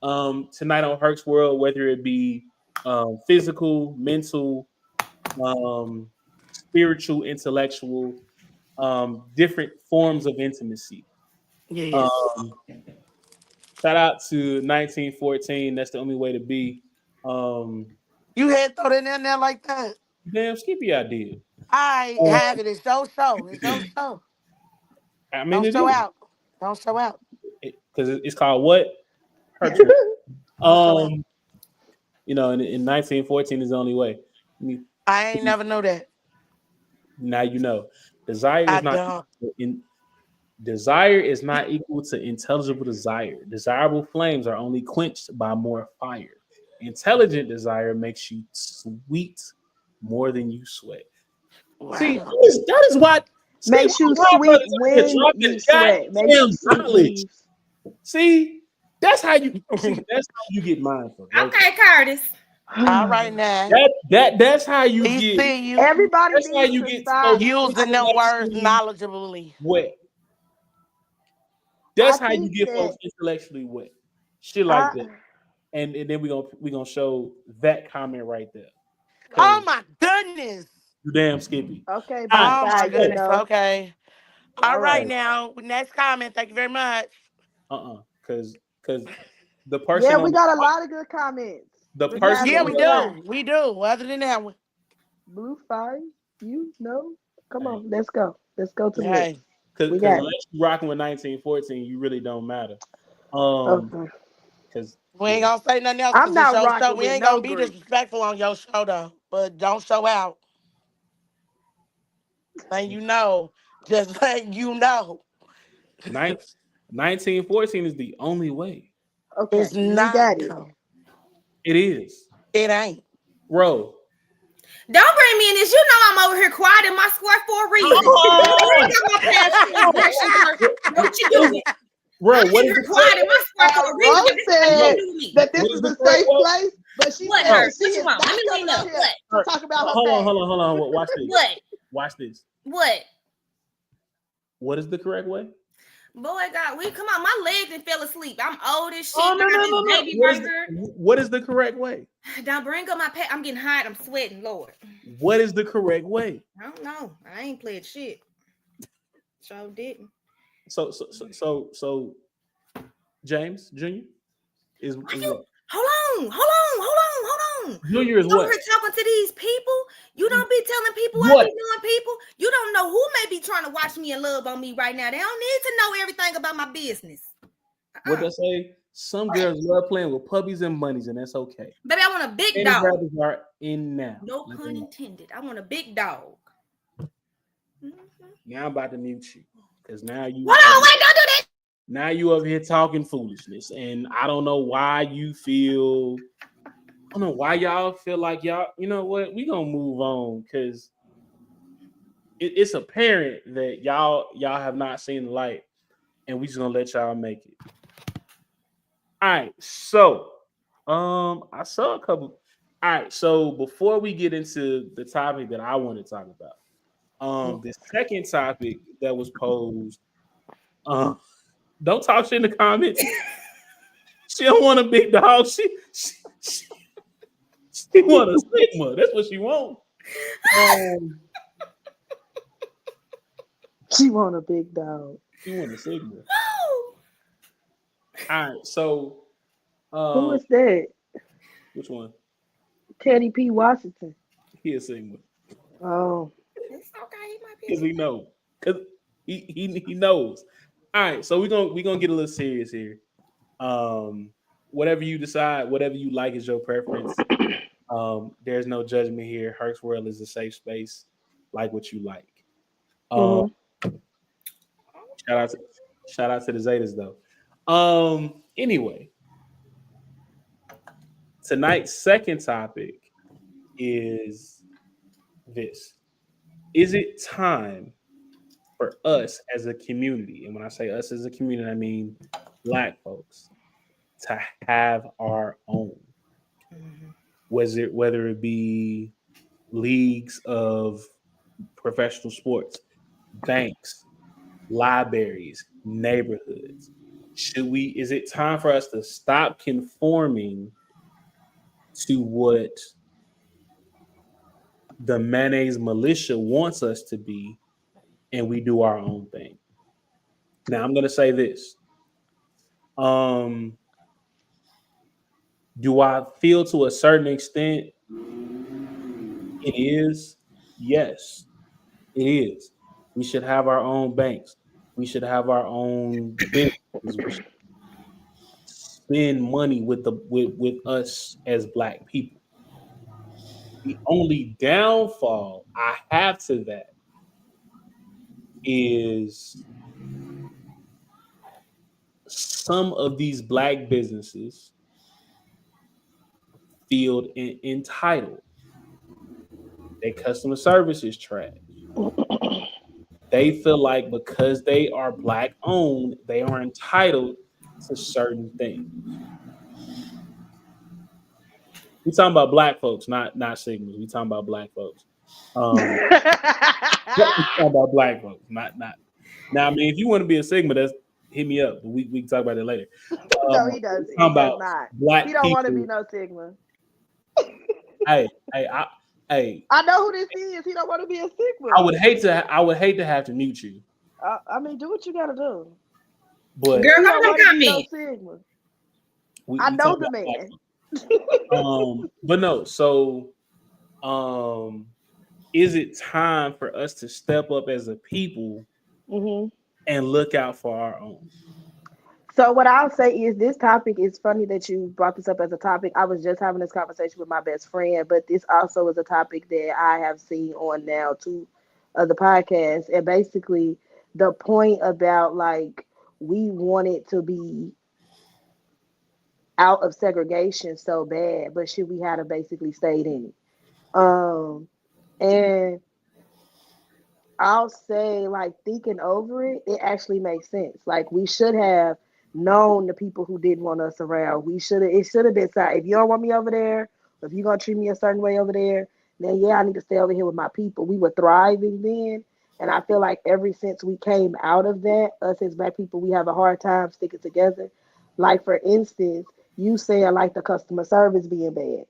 Speaker 1: tonight on Herc's World, whether it be physical, mental, um, spiritual, intellectual, different forms of intimacy.
Speaker 2: Yes.
Speaker 1: Um, Shout out to 1914. That's the only way to be. Um,
Speaker 2: You had throw that in there like that.
Speaker 1: Damn, Skippy, I did.
Speaker 2: I
Speaker 1: Um,
Speaker 2: have it. It's your show. It's your show.
Speaker 1: I mean,
Speaker 2: Don't
Speaker 1: it
Speaker 2: show
Speaker 1: is
Speaker 2: out. Don't show out.
Speaker 1: because it's called what? Herc's World.
Speaker 2: Don't show out.
Speaker 1: Um, in 1914 is the only way. I mean,
Speaker 2: I ain't never know that.
Speaker 1: now you know. Desire
Speaker 2: I
Speaker 1: is not
Speaker 2: don't.
Speaker 1: in Desire is not equal to intelligible desire. Desirable flames are only quenched by more fire. Intelligent desire makes you sweet more than you sweat. See,
Speaker 2: Wow.
Speaker 1: that is why. See,
Speaker 3: Makes you
Speaker 1: my
Speaker 3: sweet
Speaker 1: brothers out here
Speaker 3: when
Speaker 1: dropping
Speaker 3: you sweat. Makes you
Speaker 1: goddamn
Speaker 3: sweet when
Speaker 1: knowledge.
Speaker 3: you.
Speaker 1: See, that's how you That's how you get mindful. Okay,
Speaker 5: Okay, Curtis.
Speaker 2: All right now.
Speaker 1: that's how you
Speaker 2: We
Speaker 1: get.
Speaker 2: see you
Speaker 3: Everybody
Speaker 1: That's how
Speaker 3: needs
Speaker 1: you
Speaker 3: to
Speaker 1: get
Speaker 3: stop.
Speaker 1: so
Speaker 2: using them words
Speaker 1: intellectually
Speaker 2: knowledgeably.
Speaker 1: wet.
Speaker 3: I
Speaker 1: That's how you
Speaker 3: think
Speaker 1: get
Speaker 3: that
Speaker 1: folks intellectually wet. Shit like
Speaker 3: I.
Speaker 1: that. And then we gonna show that comment right there.
Speaker 2: Oh
Speaker 1: Cause
Speaker 2: my goodness.
Speaker 1: you damn Skippy.
Speaker 3: Okay,
Speaker 1: All
Speaker 3: blue
Speaker 1: right,
Speaker 2: Oh my
Speaker 3: sky, you
Speaker 1: so
Speaker 2: goodness.
Speaker 3: know.
Speaker 2: Okay. All
Speaker 3: All
Speaker 2: right
Speaker 3: right.
Speaker 2: now. Next comment. Thank you very much.
Speaker 1: Cause the
Speaker 3: Yeah,
Speaker 1: person
Speaker 3: we
Speaker 1: on
Speaker 3: got a lot of good comments.
Speaker 1: the person
Speaker 3: Besides
Speaker 2: Yeah,
Speaker 1: on
Speaker 3: blue
Speaker 2: we
Speaker 1: the
Speaker 3: sky.
Speaker 2: do. We do. Other than that one.
Speaker 3: Blue sky, you know. Come
Speaker 1: hey,
Speaker 3: on, let's go. Let's go to the next.
Speaker 2: Hey.
Speaker 1: cause
Speaker 3: We
Speaker 1: cause
Speaker 3: got it.
Speaker 1: unless you rocking with 1914, you really don't matter. Um,
Speaker 3: Okay.
Speaker 1: cause
Speaker 2: We ain't gonna say nothing else
Speaker 3: I'm
Speaker 2: because it's
Speaker 3: not
Speaker 2: your show.
Speaker 3: rocking
Speaker 2: We
Speaker 3: with
Speaker 2: ain't
Speaker 3: no
Speaker 2: gonna be
Speaker 3: group.
Speaker 2: disrespectful on your show though. But don't show out. Letting you know. Just letting you know.
Speaker 1: 1914 is the only way.
Speaker 3: Okay,
Speaker 2: It's
Speaker 3: we
Speaker 2: not
Speaker 3: got it.
Speaker 2: though.
Speaker 1: It is.
Speaker 2: It ain't.
Speaker 1: Bro.
Speaker 5: Don't bring me in this. You know I'm over here quiet in my square for a reason. Don't bring
Speaker 1: Oh,
Speaker 5: up my past transgressions or what you
Speaker 1: what is
Speaker 5: doing.
Speaker 1: it? Bro,
Speaker 5: I'm
Speaker 1: what
Speaker 5: in
Speaker 1: is
Speaker 5: here
Speaker 1: the correct
Speaker 5: quiet in my square for a reason.
Speaker 3: Rose
Speaker 5: This got nothing
Speaker 3: said
Speaker 5: to
Speaker 1: bro?
Speaker 5: do with me.
Speaker 3: that this
Speaker 1: What is
Speaker 3: is
Speaker 1: the
Speaker 3: a
Speaker 1: correct
Speaker 3: safe
Speaker 1: way?
Speaker 3: place, but she
Speaker 5: What,
Speaker 3: said
Speaker 1: Bro,
Speaker 5: Herc?
Speaker 3: that she
Speaker 5: What you
Speaker 3: is
Speaker 5: want? Let
Speaker 3: not
Speaker 5: me
Speaker 3: coming
Speaker 5: lean
Speaker 3: on
Speaker 5: up.
Speaker 3: here
Speaker 5: What?
Speaker 3: to talk about her
Speaker 1: hold on,
Speaker 3: past.
Speaker 1: hold on, hold on. Watch this.
Speaker 5: What?
Speaker 1: Watch this.
Speaker 5: What?
Speaker 1: What is the correct way?
Speaker 5: Boy, God, we come on. My legs and fell asleep. I'm old as shit.
Speaker 1: Oh
Speaker 5: I
Speaker 1: no,
Speaker 5: got
Speaker 1: no,
Speaker 5: this
Speaker 1: no, no.
Speaker 5: baby right here.
Speaker 1: What is the correct way?
Speaker 5: Don't bring up my pet. I'm getting hot. I'm sweating, Lord.
Speaker 1: What is the correct way?
Speaker 5: I don't know. I ain't played shit. So didn't.
Speaker 1: So James Jr.
Speaker 5: Why
Speaker 1: is
Speaker 5: you?
Speaker 1: what?
Speaker 5: Hold on.
Speaker 1: Junior
Speaker 5: You
Speaker 1: is
Speaker 5: over
Speaker 1: what?
Speaker 5: here talking to these people? You don't be telling people I be
Speaker 1: What?
Speaker 5: doing people. You don't know who may be trying to watch me and love on me right now. They don't need to know everything about my business.
Speaker 1: What they say? Some girls love playing with puppies and bunnies, and that's okay.
Speaker 5: Baby, I want a big
Speaker 1: Any
Speaker 5: dog.
Speaker 1: brothers are in now.
Speaker 5: No
Speaker 1: Let
Speaker 5: pun
Speaker 1: them know.
Speaker 5: intended. I want a big dog. Mhm.
Speaker 1: Now I'm about to mute you because now
Speaker 5: Hold on, wait, don't do that.
Speaker 1: now you over here talking foolishness, and I don't know why you feel. I don't know why y'all feel like y'all. You know what? We gonna move on because it's apparent that y'all have not seen the light, and we just gonna let y'all make it. All right, so I saw a couple. All right, so before we get into the topic that I want to talk about, the second topic that was posed, um, don't talk shit in the comments. She don't want a big dog. She want a Sigma. That's what she want.
Speaker 3: Um, she want a big dog.
Speaker 1: She want a Sigma.
Speaker 5: Oh,
Speaker 1: All right, so
Speaker 3: Who
Speaker 1: um,
Speaker 3: is that?
Speaker 1: which one?
Speaker 3: Teddy P. Washington.
Speaker 1: He a Sigma
Speaker 3: Oh.
Speaker 5: it's okay. He might be a
Speaker 1: because he know because he knows. All right, so we're gonna get a little serious here. Um, whatever you decide, whatever you like is your preference. There's no judgment here. Herc's World is a safe space. Like what you like. Um,
Speaker 3: Mm-hmm.
Speaker 1: shout out to the Zetas though. Anyway, tonight's second topic is this. Is it time for us as a community, and when I say us as a community, I mean Black folks, to have our own? Whether it be leagues of professional sports, banks, libraries, neighborhoods. Is it time for us to stop conforming to what the mayonnaise militia wants us to be and we do our own thing? Now I'm going to say this. Um, do I feel to a certain extent it is? Yes, it is. We should have our own banks. We should have our own businesses. We should spend money with us as Black people. The only downfall I have to that is some of these Black businesses feel entitled. Their customer service is trash. They feel like because they are Black owned, they are entitled to certain things. We talking about Black folks, not Sigmas. We talking about Black folks. Um, we talking about Black folks, not. Now, I mean, if you want to be a Sigma, that's hit me up. We can talk about that later.
Speaker 3: No, he
Speaker 1: We
Speaker 3: doesn't.
Speaker 1: talking
Speaker 3: He does
Speaker 1: about
Speaker 3: not. He
Speaker 1: Black
Speaker 3: don't want to be
Speaker 1: people.
Speaker 3: no Sigma.
Speaker 1: Hey, hey, hey.
Speaker 3: I know who this is. He don't want to be a
Speaker 1: I
Speaker 3: Sigma.
Speaker 1: would hate to. I would hate to have to mute you,
Speaker 3: I mean, do what you gotta do.
Speaker 1: but
Speaker 5: girl.
Speaker 3: He don't
Speaker 5: Don't
Speaker 3: want to be no
Speaker 5: comment.
Speaker 3: Sigma. I
Speaker 1: we
Speaker 3: know
Speaker 1: talk
Speaker 3: the
Speaker 1: about Black
Speaker 3: man.
Speaker 1: folks. But no. So, um, is it time for us to step up as a people
Speaker 3: Hmm.
Speaker 1: and look out for our own?
Speaker 3: So what I'll say is this topic is funny that you brought this up as a topic. I was just having this conversation with my best friend, but this also is a topic that I have seen on now two of the podcasts. And basically the point about like we wanted to be out of segregation so bad, but should we have basically stayed in it? And I'll say, like, thinking over it, it actually makes sense. Like, we should have known the people who didn't want us around. It should have been said, if you don't want me over there, if you're going to treat me a certain way over there, then yeah, I need to stay over here with my people. We were thriving then. And I feel like ever since we came out of that, us as Black people, we have a hard time sticking together. Like, for instance, you saying, like, the customer service being bad.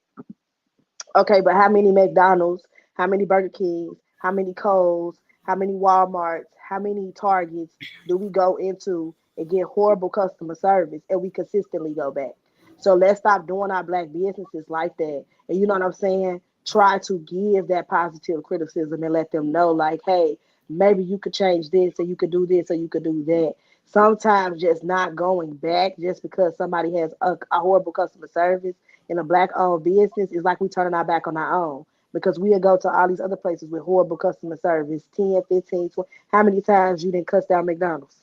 Speaker 3: Okay, but how many McDonald's, how many Burger Kings, how many Kohl's, how many Walmarts, how many Targets do we go into and get horrible customer service and we consistently go back? So let's stop doing our Black businesses like that. And you know what I'm saying? Try to give that positive criticism and let them know, like, hey, maybe you could change this or you could do this or you could do that. Sometimes just not going back just because somebody has a horrible customer service in a Black owned business is like we turning our back on our own because we'll go to all these other places with horrible customer service 10, 15, 20. How many times you didn't cuss down McDonald's?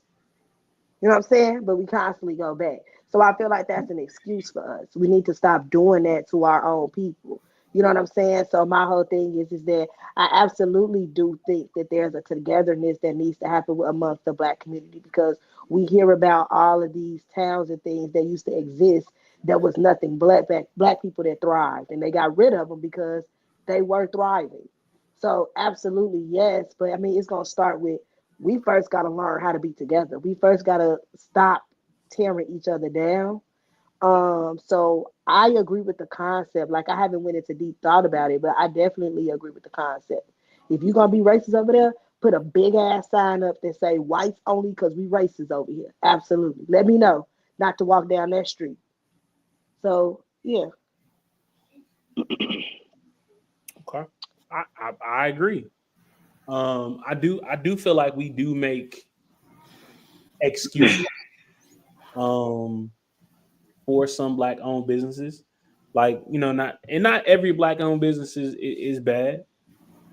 Speaker 3: You know what I'm saying? But we constantly go back. So I feel like that's an excuse for us. We need to stop doing that to our own people. You know what I'm saying? So my whole thing is that I absolutely do think that there's a togetherness that needs to happen amongst the black community, because we hear about all of these towns and things that used to exist that was nothing black people that thrived, and they got rid of them because they were thriving. So absolutely yes, but I mean it's gonna start with, we first gotta learn how to be together. We first gotta stop tearing each other down. So I agree with the concept. Like, I haven't went into deep thought about it, but I definitely agree with the concept. If you're gonna be racist over there, put a big ass sign up that say whites only because we racist over here. Absolutely. Let me know not to walk down that street. So yeah.
Speaker 1: Okay. I agree. I do feel like we do make excuses um for some black owned businesses. Like, not every black owned business is bad.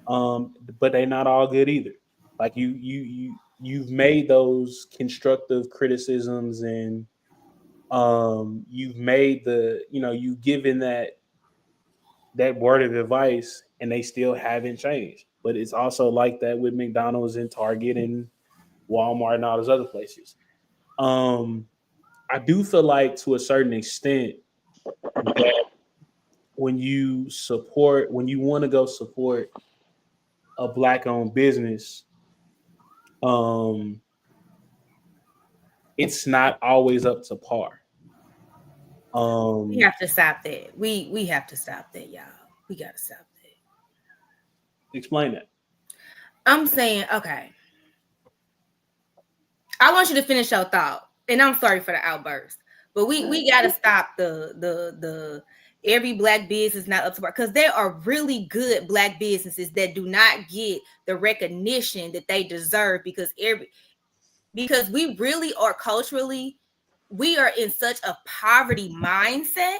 Speaker 1: But they're not all good either. Like you've made those constructive criticisms, and you've made you've given that word of advice, and they still haven't changed. But it's also like that with McDonald's and Target and Walmart and all those other places. Um, I do feel like, to a certain extent, that when you want to go support a black owned business, um, it's not always up to par.
Speaker 5: We
Speaker 1: Um,
Speaker 5: have to stop that. We have to stop that, y'all. We gotta stop that.
Speaker 1: Explain that.
Speaker 5: I'm saying, okay. I want you to finish your thought, and I'm sorry for the outburst, but we gotta stop the every black business not up to par, because there are really good black businesses that do not get the recognition that they deserve, because we really are culturally, we are in such a poverty mindset.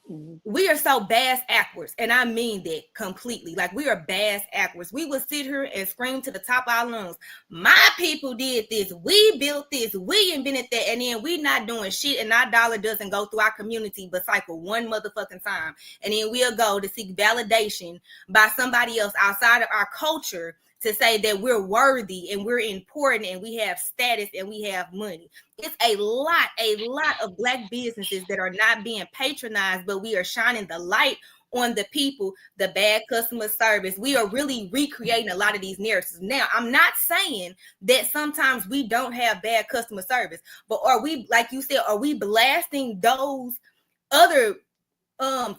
Speaker 3: Mhm.
Speaker 5: We are so bass backwards, and I mean that completely. Like, we are bass backwards. We would sit here and scream to the top of our lungs, my people did this, we built this, we invented that, and then we not doing shit, and our dollar doesn't go through our community but cycle one motherfucking time. And then we'll go to seek validation by somebody else outside of our culture to say that we're worthy and we're important and we have status and we have money. It's a lot of black businesses that are not being patronized, but we are shining the light on the people, the bad customer service. We are really recreating a lot of these narratives. Now, I'm not saying that sometimes we don't have bad customer service, but are we, like you said, are we blasting those other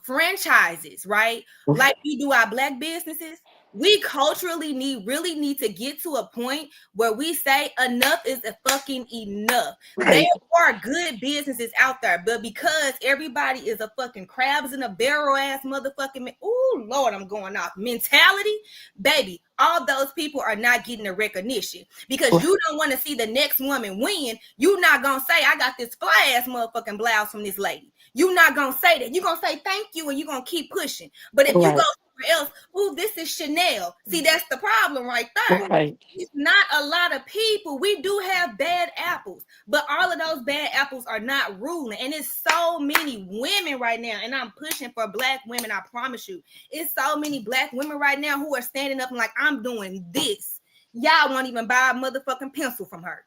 Speaker 5: franchises, right? Like we do our black businesses? We culturally really need to get to a point where we say enough is a fucking enough. There
Speaker 2: Right.
Speaker 5: are good businesses out there, but because everybody is a fucking crabs in a barrel ass motherfucking oh Lord, I'm going off mentality, baby, all those people are not getting the recognition because you don't want to see the next woman win. You not gonna say, I got this fly ass motherfucking blouse from this lady. You not gonna say that. You gonna say thank you and you gonna keep pushing. But if you go
Speaker 2: Right.
Speaker 5: somewhere else, oh, this is Chanel. See, that's the problem right there.
Speaker 2: Right.
Speaker 5: It's not a lot of people. We do have bad apples, but all of those bad apples are not ruling. And it's so many women right now, and I'm pushing for black women, I promise you. It's so many black women right now who are standing up and like, I'm doing this. Y'all won't even buy a motherfucking pencil from her.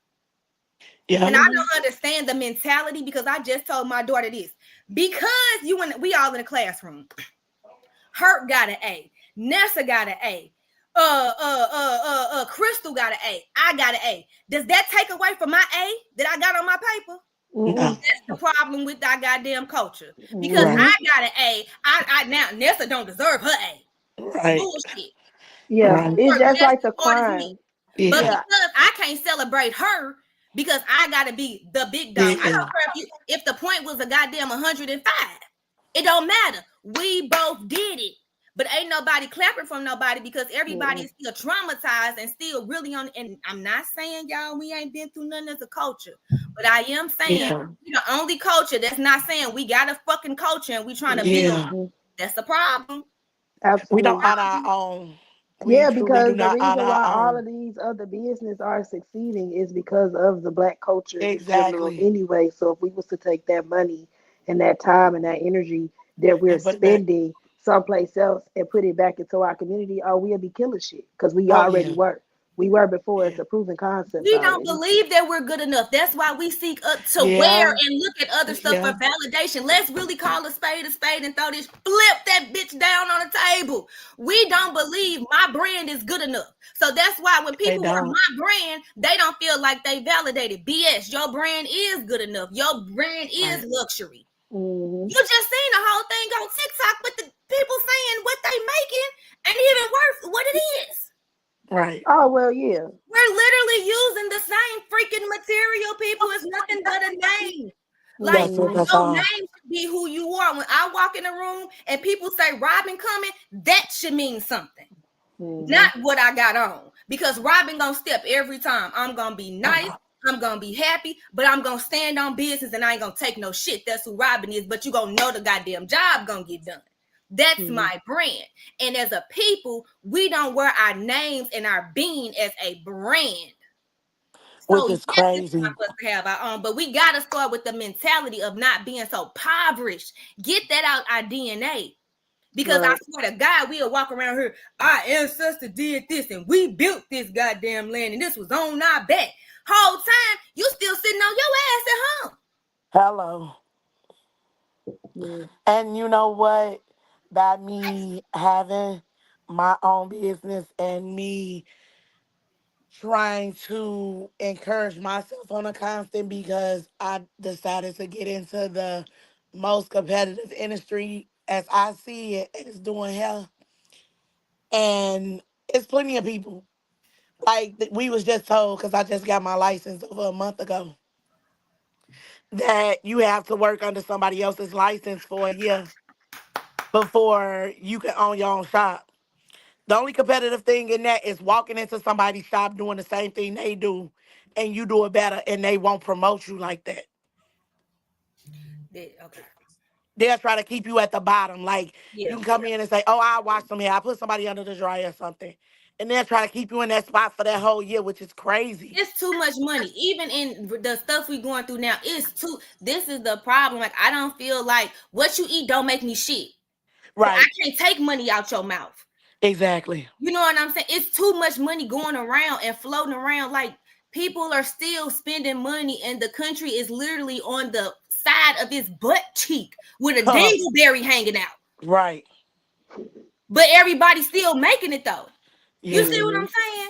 Speaker 2: Yeah.
Speaker 5: And I don't understand the mentality, because I just told my daughter this. Because we all in the classroom. Herc got an A. Nessa got an A. Krystal got an A. I got an A. Does that take away from my A that I got on my paper?
Speaker 2: No.
Speaker 5: That's the problem with our goddamn culture. Because
Speaker 2: Right.
Speaker 5: I got an A. I now Nessa don't deserve her A.
Speaker 2: Right.
Speaker 5: Bullshit.
Speaker 3: Yeah,
Speaker 2: Right.
Speaker 3: it's
Speaker 5: Work
Speaker 3: just
Speaker 5: just
Speaker 3: like
Speaker 5: as
Speaker 3: the
Speaker 5: hard as me.
Speaker 3: crime.
Speaker 5: But
Speaker 2: Yeah.
Speaker 3: Yeah.
Speaker 5: because I can't celebrate her, because I gotta be the big dog. I don't
Speaker 2: Yeah.
Speaker 5: care if the point was a goddamn 105. It don't matter. We both did it. But ain't nobody clapping from nobody, because everybody
Speaker 3: Mm-mm.
Speaker 5: is still traumatized and still really on. And I'm not saying, y'all, we ain't been through nothing as a culture, but I am saying
Speaker 2: Yeah.
Speaker 5: we the only culture that's not saying we got a fucking culture and we trying to build.
Speaker 2: Yeah.
Speaker 3: Mhm.
Speaker 5: That's the problem.
Speaker 2: We don't
Speaker 3: Absolutely.
Speaker 2: honor our own. We
Speaker 3: Yeah,
Speaker 2: truly do
Speaker 3: because the
Speaker 2: not honor
Speaker 3: reason
Speaker 2: our
Speaker 3: why all
Speaker 2: own.
Speaker 3: of these other business are succeeding is because of the black culture in general
Speaker 2: Exactly.
Speaker 3: anyway. So if we was to take that money and that time and that energy that we're
Speaker 2: And put that.
Speaker 3: spending someplace else and put it back into our community, oh, we'll be killing shit because we
Speaker 2: Oh
Speaker 3: already
Speaker 2: yeah.
Speaker 3: were. We were before.
Speaker 2: Yeah.
Speaker 3: It's a proven concept
Speaker 5: We don't
Speaker 3: already.
Speaker 5: believe that we're good enough. That's why we seek up to where
Speaker 2: Yeah.
Speaker 5: and look at other stuff for
Speaker 2: Yeah.
Speaker 5: validation. Let's really call a spade and throw this, flip that bitch down on the table. We don't believe my brand is good enough. So that's why when
Speaker 2: They
Speaker 5: people wear
Speaker 2: don't.
Speaker 5: my brand, they don't feel like they validated. BS, your brand is good enough. Your brand is
Speaker 2: Right.
Speaker 5: luxury.
Speaker 3: Hmm.
Speaker 5: You just seen the whole thing on TikTok with the people saying what they making ain't even worth what it is.
Speaker 2: Right.
Speaker 3: Oh well, yeah.
Speaker 5: We're literally using the same freaking material, people. It's nothing but a name. Like,
Speaker 2: That's it.
Speaker 3: Hmm.
Speaker 2: That's
Speaker 5: your
Speaker 2: all.
Speaker 5: name should be who you are. When I walk in the room and people say Robin coming, that should mean something.
Speaker 3: Hmm.
Speaker 5: Not what I got on. Because Robin gonna step every time. I'm gonna be nice. I'm gonna be happy, but I'm gonna stand on business and I ain't gonna take no shit. That's who Robin is, but you gonna know the goddamn job gonna get done. That's
Speaker 3: Hmm.
Speaker 5: my brand. And as a people, we don't wear our names and our being as a brand.
Speaker 2: Which
Speaker 5: So
Speaker 2: is
Speaker 5: yes, it's time
Speaker 2: crazy.
Speaker 5: for us to have our own, but we gotta start with the mentality of not being so impoverished. Get that out our DNA. Because I
Speaker 3: Right.
Speaker 5: swear to God, we'll walk around here. Our ancestor did this, and we built this goddamn land, and this was on our back. Whole time you still sitting on your ass at home.
Speaker 2: Hello.
Speaker 3: Yeah.
Speaker 2: And you know what? By me having my own business and me trying to encourage myself on a constant because I decided to get into the most competitive industry as I see it is doing hell. And it's plenty of people. Like we was just told, because I just got my license over a month ago, that you have to work under somebody else's license for a year before you can own your own shop. The only competitive thing in that is walking into somebody's shop doing the same thing they do and you do it better and they won't promote you like that.
Speaker 5: Okay.
Speaker 2: They'll try to keep you at the bottom. Like you
Speaker 5: Yeah.
Speaker 2: can come in and say, oh, I'll wash some hair. I put somebody under the dryer or something. And they'll try to keep you in that spot for that whole year, which is crazy.
Speaker 5: It's too much money. Even in the stuff we going through now, it's too. This is the problem. Like I don't feel like what you eat don't make me shit. I
Speaker 2: Right.
Speaker 5: can't take money out your mouth.
Speaker 2: Exactly.
Speaker 5: You know what I'm saying? It's too much money going around and floating around. Like people are still spending money, and the country is literally on the side of its butt cheek with a
Speaker 2: Huh.
Speaker 5: dingleberry hanging out.
Speaker 2: Right.
Speaker 5: But everybody's still making it though. You
Speaker 2: Yeah.
Speaker 5: see what
Speaker 3: Hmm.
Speaker 5: I'm saying?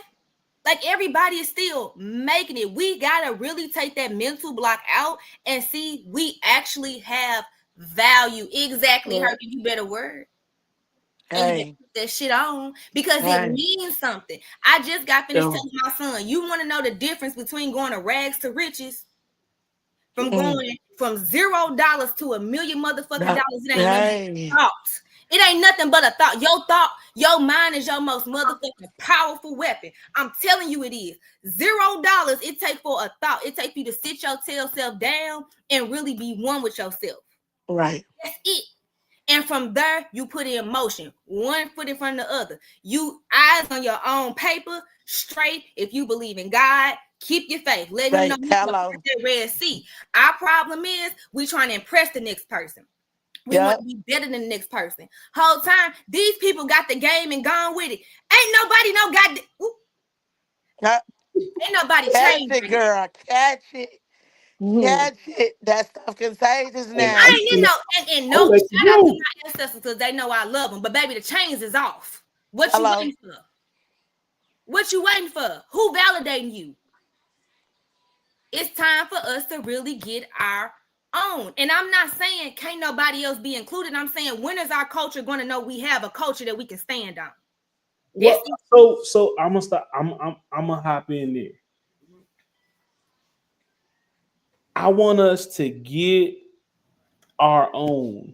Speaker 5: Like everybody is still making it. We gotta really take that mental block out and see we actually have value. Exactly,
Speaker 3: Right.
Speaker 5: Herc. You better word. And you better
Speaker 2: Hey.
Speaker 5: put that shit on because it
Speaker 2: Hey.
Speaker 5: means something. I just got finished
Speaker 2: Yo.
Speaker 5: telling my son, you want to know the difference between going to rags to riches from
Speaker 2: Mm.
Speaker 5: going from $0 to $1,000,000 motherfucking
Speaker 2: That,
Speaker 5: dollars. It ain't nothing
Speaker 2: hey.
Speaker 5: but thoughts. It ain't nothing but a thought, your mind is your most motherfucking powerful weapon. I'm telling you it is. $0 it take for a thought. It take for you to sit your tail self down and really be one with yourself.
Speaker 2: Right.
Speaker 5: That's it. And from there, you put in motion, one foot in front of the other. You eyes on your own paper, straight. If you believe in God, keep your faith. Let him know
Speaker 2: Say
Speaker 5: you gonna
Speaker 2: hello.
Speaker 5: cross that Red Sea. Our problem is we trying to impress the next person. We want
Speaker 2: Yep.
Speaker 5: to be better than the next person. Whole time, these people got the game and gone with it. Ain't nobody no goddamn.
Speaker 2: Yep.
Speaker 5: Ain't nobody
Speaker 2: Catch
Speaker 5: changed
Speaker 2: it,
Speaker 5: right now.
Speaker 2: girl. Catch it.
Speaker 3: Hmm.
Speaker 2: Catch it. That stuff contagious
Speaker 1: Hey,
Speaker 5: I
Speaker 2: now.
Speaker 1: I'm
Speaker 5: ain't,
Speaker 1: gonna,
Speaker 5: and
Speaker 1: I'm
Speaker 5: no,
Speaker 1: gonna let you
Speaker 5: shout out to
Speaker 1: know.
Speaker 5: my ancestors because they know I love them. But baby, the chains is off. What you
Speaker 2: Hello.
Speaker 5: waiting for? What you waiting for? Who validating you? It's time for us to really get our own. And I'm not saying can't nobody else be included. I'm saying when is our culture going to know we have a culture that we can stand on? This
Speaker 1: Well, so I'm gonna stop. I'm gonna hop in there. I want us to get our own.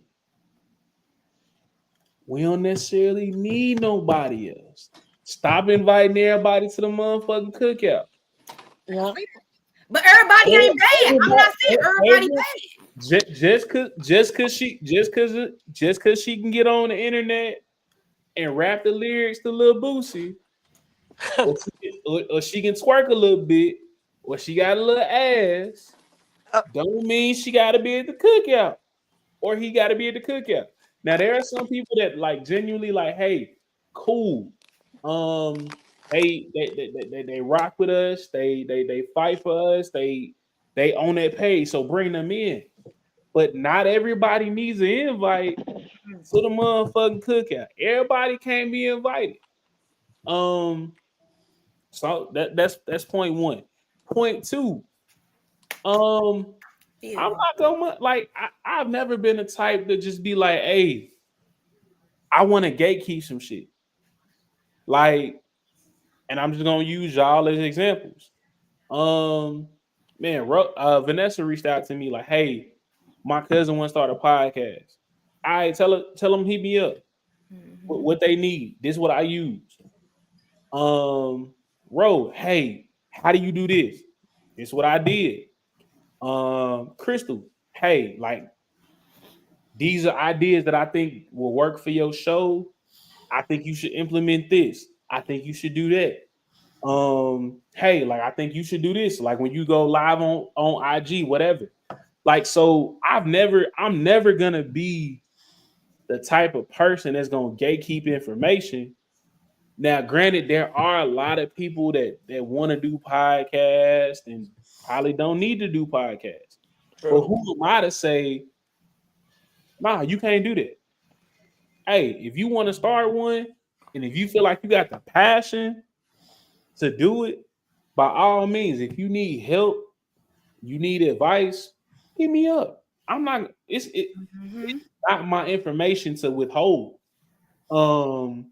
Speaker 1: We don't necessarily need nobody else. Stop inviting everybody to the motherfucking cookout.
Speaker 2: Yep.
Speaker 5: but everybody
Speaker 1: Everybody,
Speaker 5: ain't bad. I'm not saying everybody
Speaker 1: everybody,
Speaker 5: bad.
Speaker 1: just cause she can get on the internet and rap the lyrics to Lil Boosie, or she can twerk a little bit, or she got a little ass, don't mean she got to be at the cookout or he got to be at the cookout. Now there are some people that like genuinely like, hey, cool. They rock with us. They fight for us. They own that page. So bring them in. But not everybody needs an invite to the motherfucking cookout. Everybody can't be invited. Um, so that's point one. Point two. Um, I'm
Speaker 5: Feel.
Speaker 1: not gonna like. I've never been the type to just be like, hey, I want to gatekeep some shit. Like, and I'm just gonna use y'all as examples. Um, man, Vanessa reached out to me like, hey, my cousin wants to start a podcast. I tell them hit me up.
Speaker 5: Mhm.
Speaker 1: What they need. This is what I use. Ro, hey, how do you do this? This is what I did. Krystal, hey, like these are ideas that I think will work for your show. I think you should implement this. I think you should do that. Hey, like I think you should do this. Like when you go live on IG, whatever. Like so, I'm never gonna be the type of person that's gonna gatekeep information. Now, granted, there are a lot of people that want to do podcasts and probably don't need to do podcasts. But
Speaker 2: True.
Speaker 1: who am I to say, nah, you can't do that? Hey, if you want to start one, and if you feel like you got the passion to do it, by all means, if you need help, you need advice, hit me up. I'm not. It's
Speaker 5: Mhm.
Speaker 1: not my information to withhold. Um,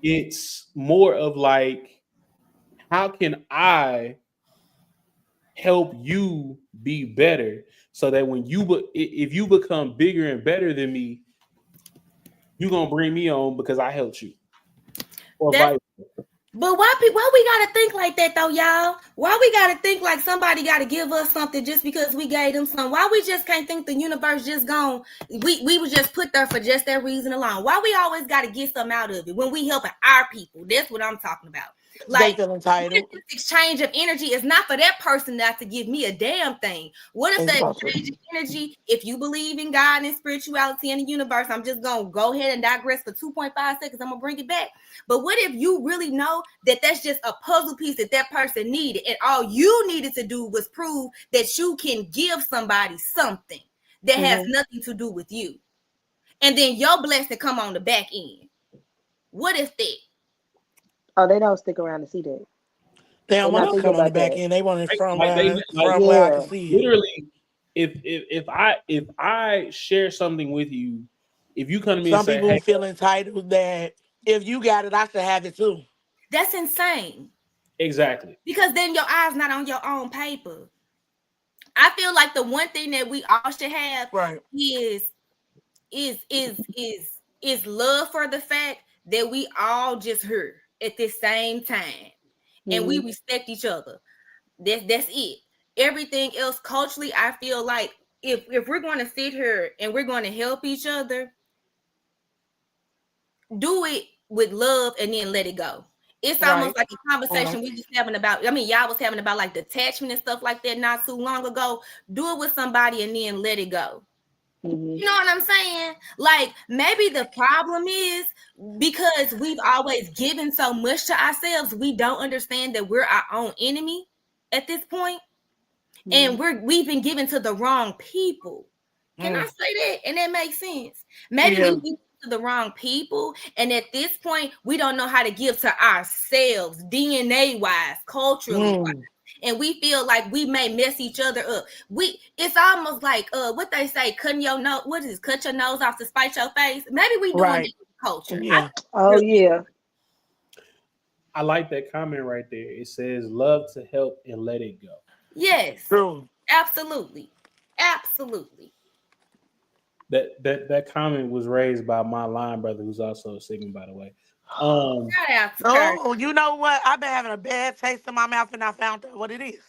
Speaker 1: it's more of like, how can I help you be better so that when if you become bigger and better than me, you're gonna bring me on because I helped you, or
Speaker 5: That's
Speaker 1: vice.
Speaker 5: But why we gotta think like that though, y'all? Why we gotta think like somebody gotta give us something just because we gave them something? Why we just can't think the universe just gone? We was just put there for just that reason alone. Why we always gotta get something out of it when we helping our people? That's what I'm talking about.
Speaker 2: They
Speaker 5: Like,
Speaker 2: feel
Speaker 5: what if
Speaker 2: entitled.
Speaker 5: this exchange of energy is not for that person not to give me a damn thing? What if the
Speaker 2: Exactly.
Speaker 5: exchange of energy, if you believe in God and spirituality and the universe, I'm just gonna go ahead and digress for 2.5 seconds. I'm gonna bring it back. But what if you really know that that's just a puzzle piece that that person needed, and all you needed to do was prove that you can give somebody something that has
Speaker 3: Mm-hmm.
Speaker 5: nothing to do with you, and then your blessing come on the back end? What if that?
Speaker 3: Oh, they don't stick around to see that.
Speaker 2: They
Speaker 3: They're
Speaker 2: don't want
Speaker 3: not
Speaker 2: it to
Speaker 3: thinking
Speaker 2: come on the
Speaker 3: about
Speaker 2: back
Speaker 3: that.
Speaker 2: end. They want it
Speaker 1: Like they like
Speaker 2: from where I can
Speaker 3: Yeah.
Speaker 2: see it.
Speaker 1: literally, if I share something with you, if you come to me and
Speaker 2: Some
Speaker 1: say,
Speaker 2: people
Speaker 1: hey,
Speaker 2: who feel entitled that if you got it, I should have it too.
Speaker 5: That's insane,
Speaker 1: exactly,
Speaker 5: because then your eyes not on your own paper. I feel like the one thing that we all should have
Speaker 2: Right.
Speaker 5: is is is is is love for the fact that we all just here at the same time, and we
Speaker 3: Mm-hmm.
Speaker 5: respect each other. That's it. Everything else culturally, I feel like if we're going to sit here and we're going to help each other, do it with love and then let it go. It's almost
Speaker 2: Right.
Speaker 5: like a
Speaker 2: Right.
Speaker 5: conversation we was having about. I mean, y'all was having about like detachment and stuff like that not too long ago. Do it with somebody and then let it go.
Speaker 3: Mm-hmm.
Speaker 5: You know what I'm saying? Like maybe the problem is because we've always given so much to ourselves, we don't understand that we're our own enemy at this point,
Speaker 3: Mm-hmm.
Speaker 5: and we've been given to the wrong people. Can I
Speaker 2: Mm.
Speaker 5: say that? And that makes sense. Maybe
Speaker 2: Yeah.
Speaker 5: we give to the wrong people, and at this point, we don't know how to give to ourselves, DNA wise, culturally wise,
Speaker 2: Mm.
Speaker 5: and we feel like we may mess each other up. It's almost like what they say, cutting your nose. What is it? Cut your nose off to spite your face. Maybe we doing that
Speaker 2: Right.
Speaker 5: with culture. I
Speaker 2: Yeah.
Speaker 5: think
Speaker 3: Oh
Speaker 5: really,
Speaker 3: yeah.
Speaker 1: I like that comment right there. It says, love to help and let it go.
Speaker 5: yes,
Speaker 2: True.
Speaker 5: absolutely, absolutely.
Speaker 1: That comment was raised by my line brother, who's also a Sigma, by the way. Um,
Speaker 5: Shout out to Kurt.
Speaker 2: Oh, you know what? I've been having a bad taste in my mouth and I found out what it is.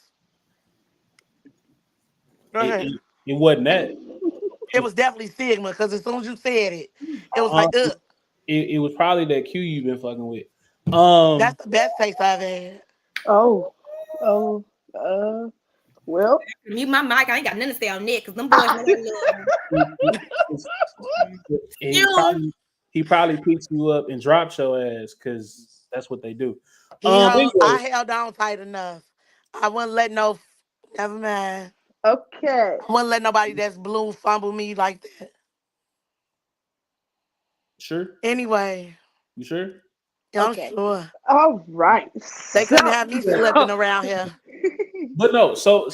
Speaker 2: Go
Speaker 1: it,
Speaker 2: ahead.
Speaker 1: it, it wasn't that.
Speaker 2: It was definitely Sigma because as soon as you said it, it was
Speaker 1: Um,
Speaker 2: like, ugh.
Speaker 1: it was probably that Q you've been fucking with.
Speaker 2: That's
Speaker 1: Um,
Speaker 2: the best taste I've had.
Speaker 3: Oh. Oh. Uh. Well,
Speaker 5: Mute my mic. I ain't got nothing to say on that because them boys know I love them.
Speaker 1: He
Speaker 5: You.
Speaker 1: probably picks you up and drops your ass because that's what they do.
Speaker 2: I
Speaker 1: Anyway,
Speaker 2: held on tight enough. I wouldn't let no. Never mind.
Speaker 3: okay.
Speaker 2: I wouldn't let nobody that's blue fumble me like that.
Speaker 1: sure,
Speaker 2: Anyway,
Speaker 1: you sure?
Speaker 2: yeah, I'm
Speaker 3: Okay.
Speaker 2: sure
Speaker 3: All right.
Speaker 2: they
Speaker 3: So,
Speaker 2: couldn't have me slipping around here.
Speaker 1: But no, so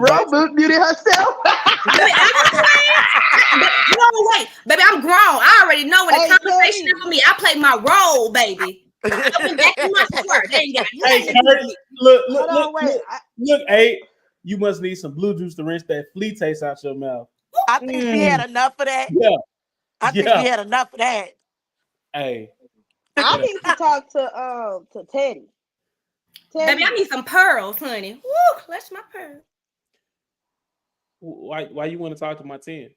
Speaker 1: back.
Speaker 3: Robert muted herself.
Speaker 5: Baby, I was playing. No, wait. Baby, I'm grown. I already know when the
Speaker 3: Hey,
Speaker 5: conversation
Speaker 3: Teddy.
Speaker 5: is for me. I play my role, baby. I went back in my square. They ain't got
Speaker 1: Hey,
Speaker 5: nothing to do
Speaker 1: Kurt,
Speaker 5: with me.
Speaker 1: look,
Speaker 3: Hold
Speaker 1: look, look,
Speaker 3: on, wait.
Speaker 1: look, look. Hey, you must need some blue juice to rinse that flea taste out your mouth.
Speaker 2: I think she had
Speaker 1: Mm,
Speaker 2: enough of that.
Speaker 1: yeah,
Speaker 2: I think
Speaker 1: yeah.
Speaker 2: she had enough of that.
Speaker 1: Hey,
Speaker 3: I
Speaker 1: yeah.
Speaker 3: need to talk to Teddy.
Speaker 5: Baby, I
Speaker 3: Teddy,
Speaker 5: need some pearls, honey. Woo, clutch my pearls.
Speaker 1: Why you want to talk to my 10?